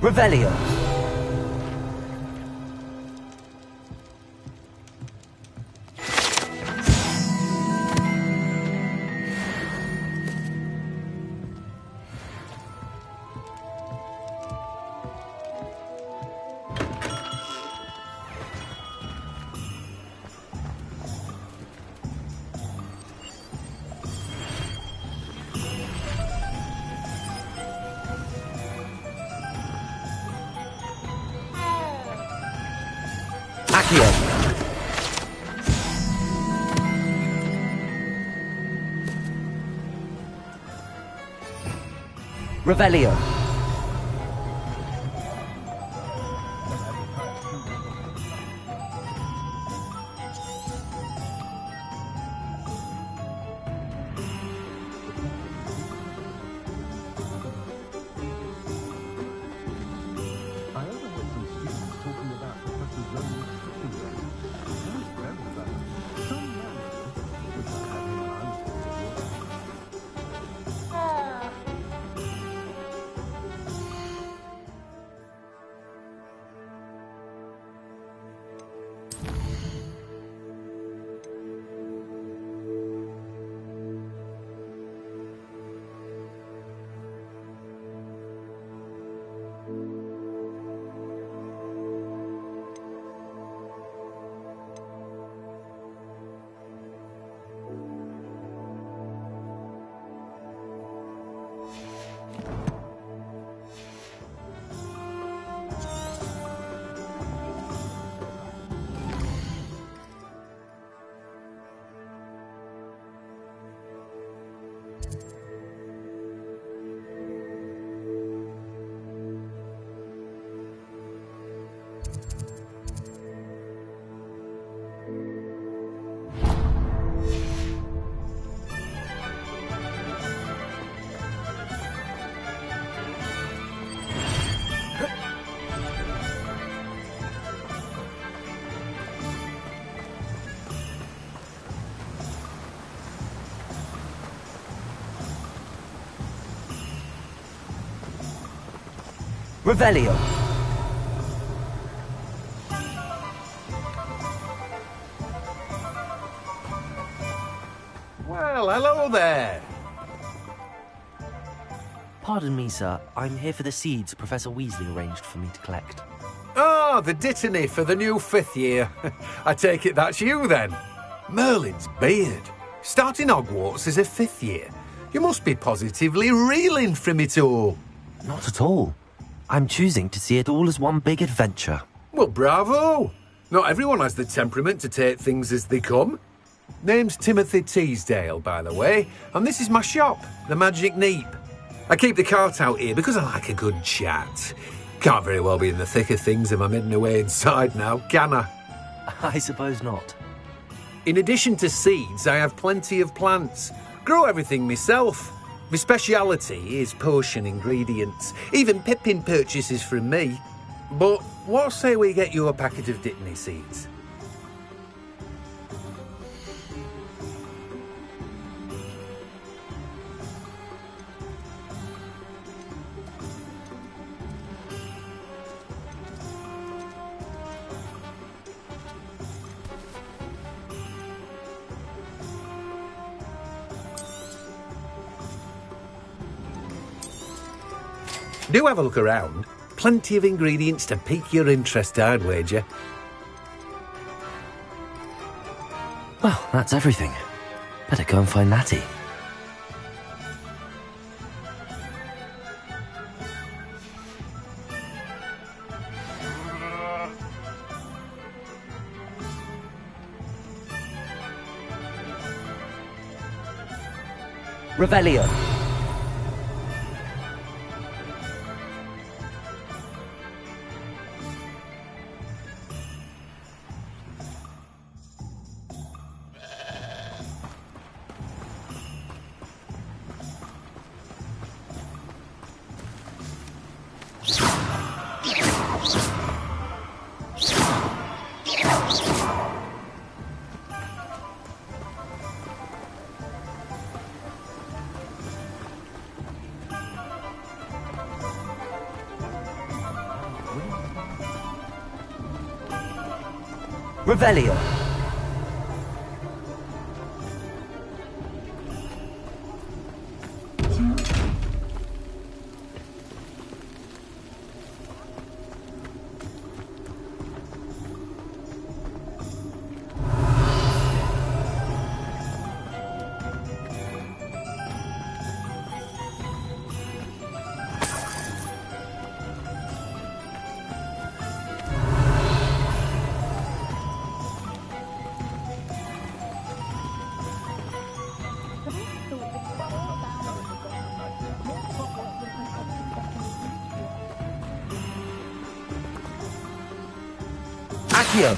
Revelio. Accio. Revelio. Revelio. Well, hello there. Pardon me, sir. I'm here for the seeds Professor Weasley arranged for me to collect. Oh, the dittany for the new 5th year. I take it that's you, then. Merlin's beard. Starting Hogwarts as a 5th year. You must be positively reeling from it all. Not at all. I'm choosing to see it all as one big adventure. Well, bravo. Not everyone has the temperament to take things as they come. Name's Timothy Teasdale, by the way, and this is my shop, the Magic Neep. I keep the cart out here because I like a good chat. Can't very well be in the thick of things if I'm hidden away inside now, can I? I suppose not. In addition to seeds, I have plenty of plants. Grow everything myself. My speciality is potion ingredients. Even Pippin purchases from me. But what say we get you a packet of Dittany seeds? Do have a look around. Plenty of ingredients to pique your interest, I'd wager. Well, that's everything. Better go and find Natty. Revelio. Revelio. Accio.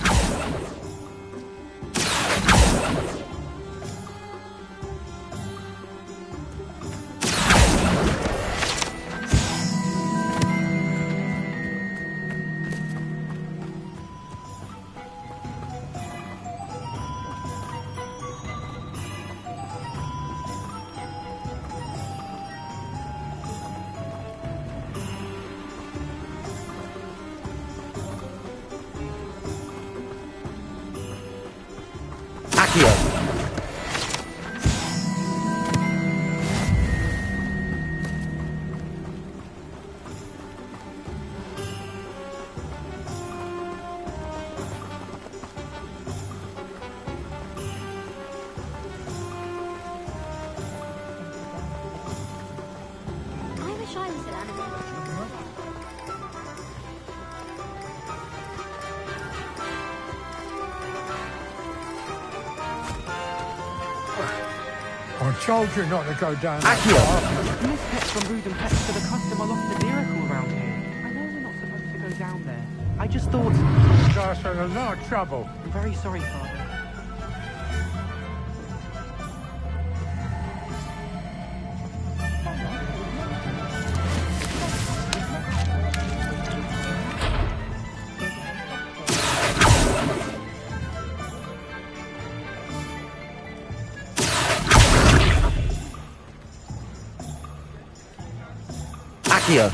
Accio. I wish I was an animal. I told you not to go down Miss Pets from Rude and Pets to the customer lost a miracle around here. I know we're not supposed to go down there. I just thought... Guys are in a lot of trouble. I'm very sorry, Father. Accio.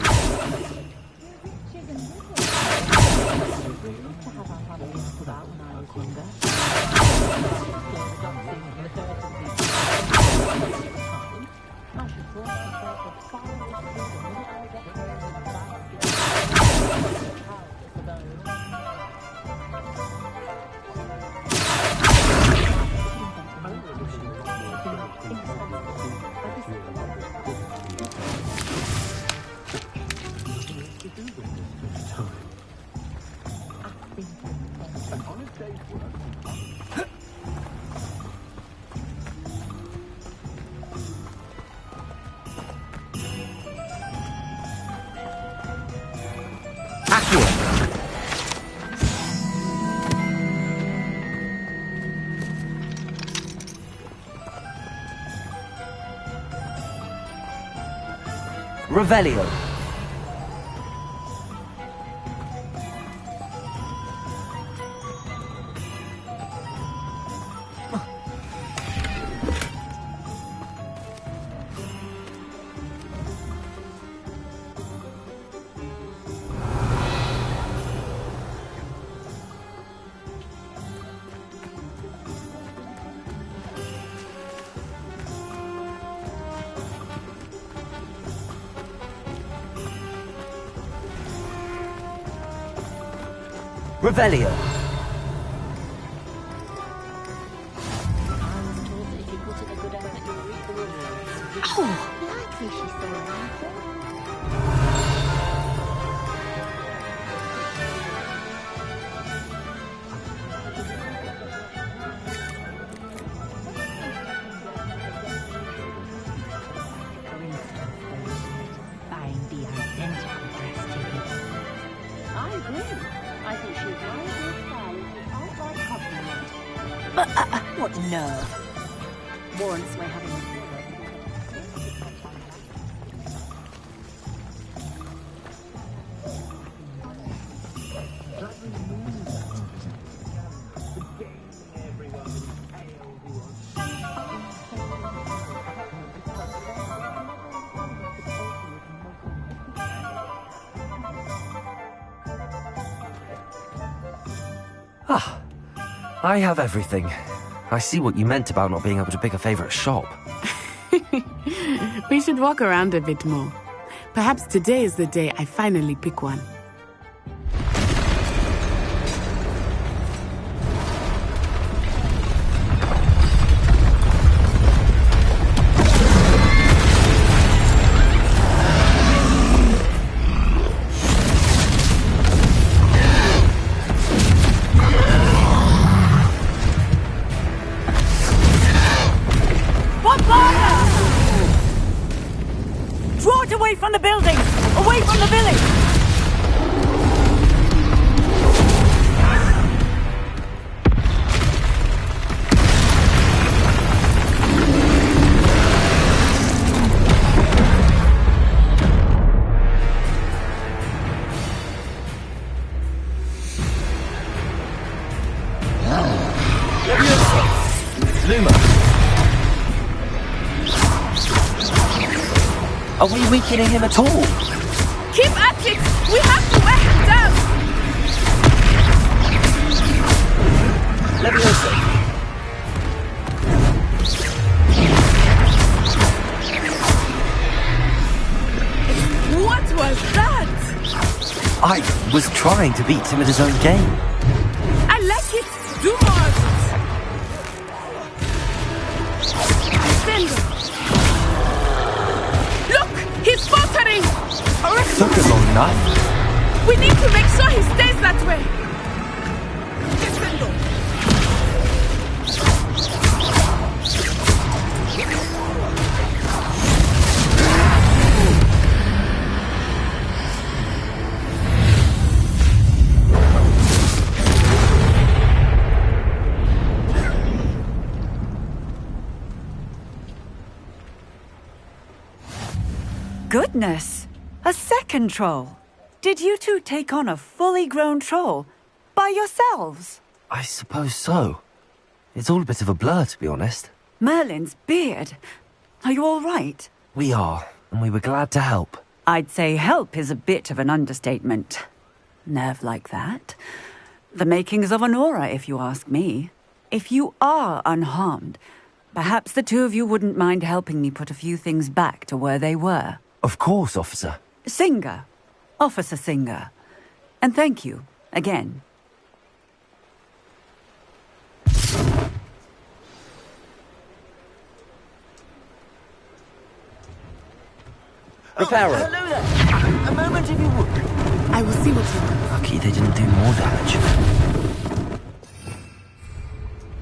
Revelio. Revelio. Likely she saw anything. Buying the identical dress to it. I agree. I think she's one of those styles who outright compliment. But, what nerve? Warrants my having a I have everything. I see what you meant about not being able to pick a favorite shop. We should walk around a bit more. Perhaps today is the day I finally pick one. Draw it away from the building! Away from the village! Are we weakening him at all? Keep at it! We have to wear him down! Leviosa! What was that? I was trying to beat him at his own game. I like it! Do more of it! Defend! He's faltering! Took him long enough. We need to make sure he stays that way! Goodness! A second troll! Did you two take on a fully grown troll? By yourselves? I suppose so. It's all a bit of a blur, to be honest. Merlin's beard. Are you all right? We are, and we were glad to help. I'd say help is a bit of an understatement. Nerve like that. The makings of an aura, if you ask me. If you are unharmed, perhaps the two of you wouldn't mind helping me put a few things back to where they were. Of course, officer. Singer. Officer Singer. And thank you, again. Reparo. Hello there. A moment if you would. I will see what you do. Lucky they didn't do more damage.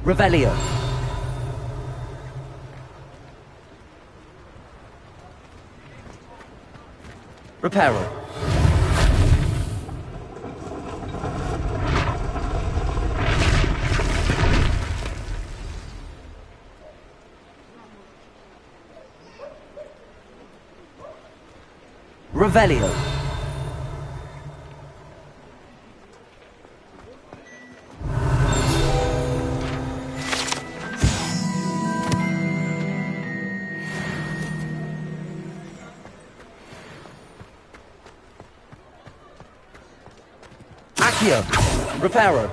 Revelio. Reparo. Revelio. Accio. Reparo.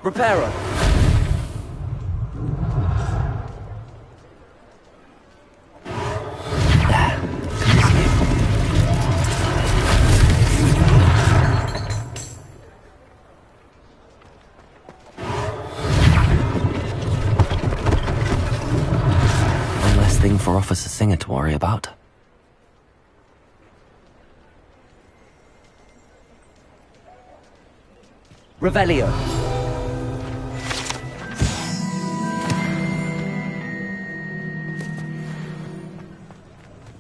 Reparo. For Officer Singer to worry about. Revelio.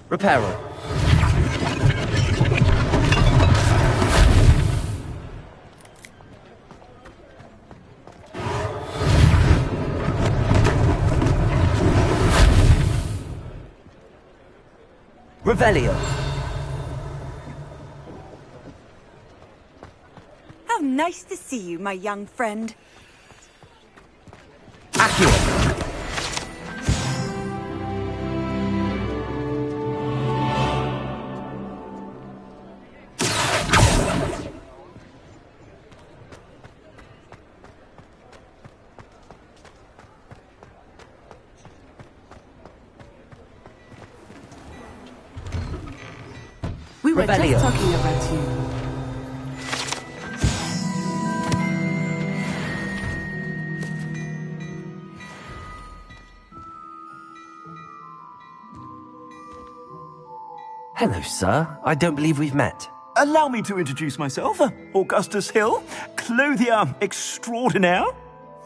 Reparo. Revelio. How nice to see you, my young friend. Accio. We were Revelio. just talking about you. Hello, sir. I don't believe we've met. Allow me to introduce myself, Augustus Hill, clothier extraordinaire.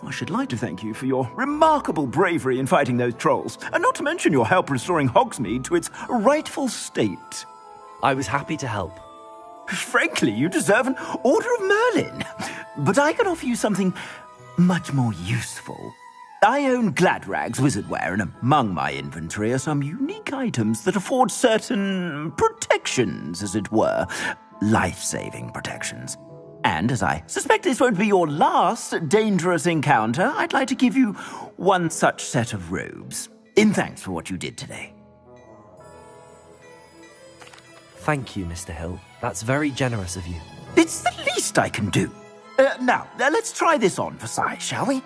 I should like to thank you for your remarkable bravery in fighting those trolls, and not to mention your help restoring Hogsmeade to its rightful state. I was happy to help. Frankly, you deserve an Order of Merlin. But I can offer you something much more useful. I own Gladrag's wizardware, and among my inventory are some unique items that afford certain protections, as it were. Life-saving protections. And as I suspect this won't be your last dangerous encounter, I'd like to give you one such set of robes, in thanks for what you did today. Thank you, Mr. Hill. That's very generous of you. It's the least I can do. Now, let's try this on for size, shall we?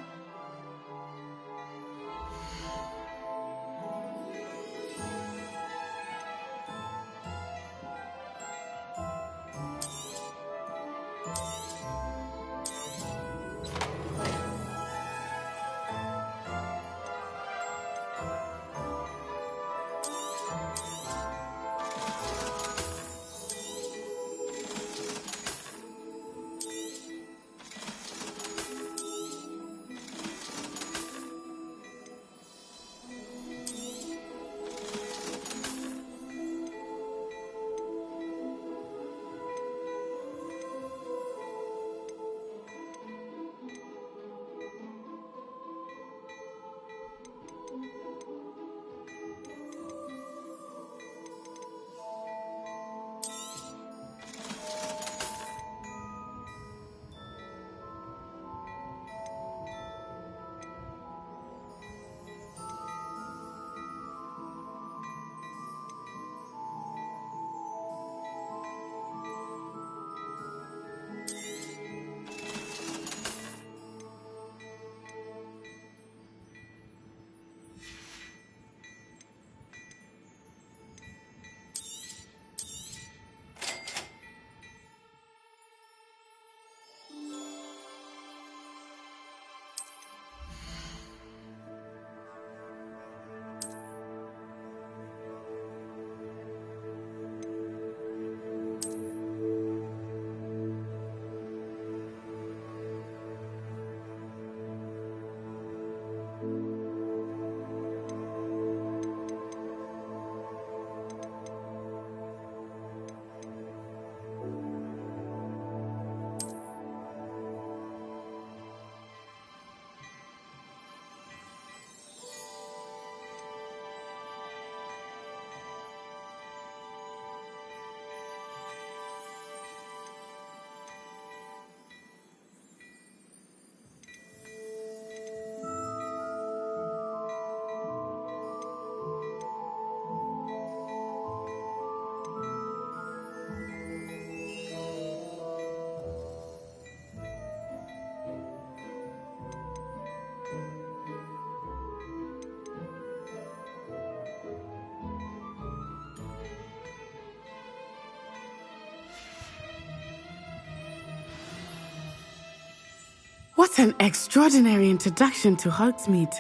What an extraordinary introduction to Hogsmeade.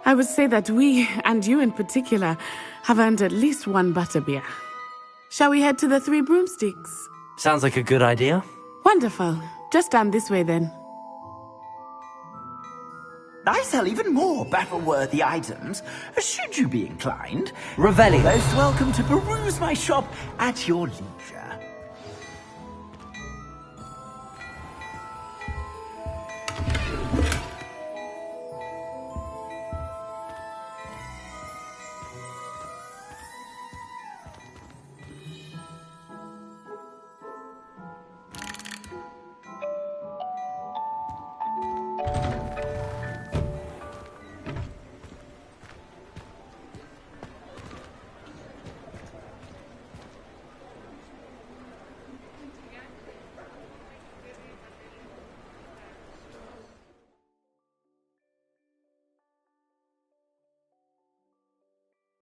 I would say that we, and you in particular, have earned at least one butterbeer. Shall we head to the Three Broomsticks? Sounds like a good idea. Wonderful. Just down this way then. I sell even more battle-worthy items, should you be inclined. Revelio. Most welcome to peruse my shop at your leisure.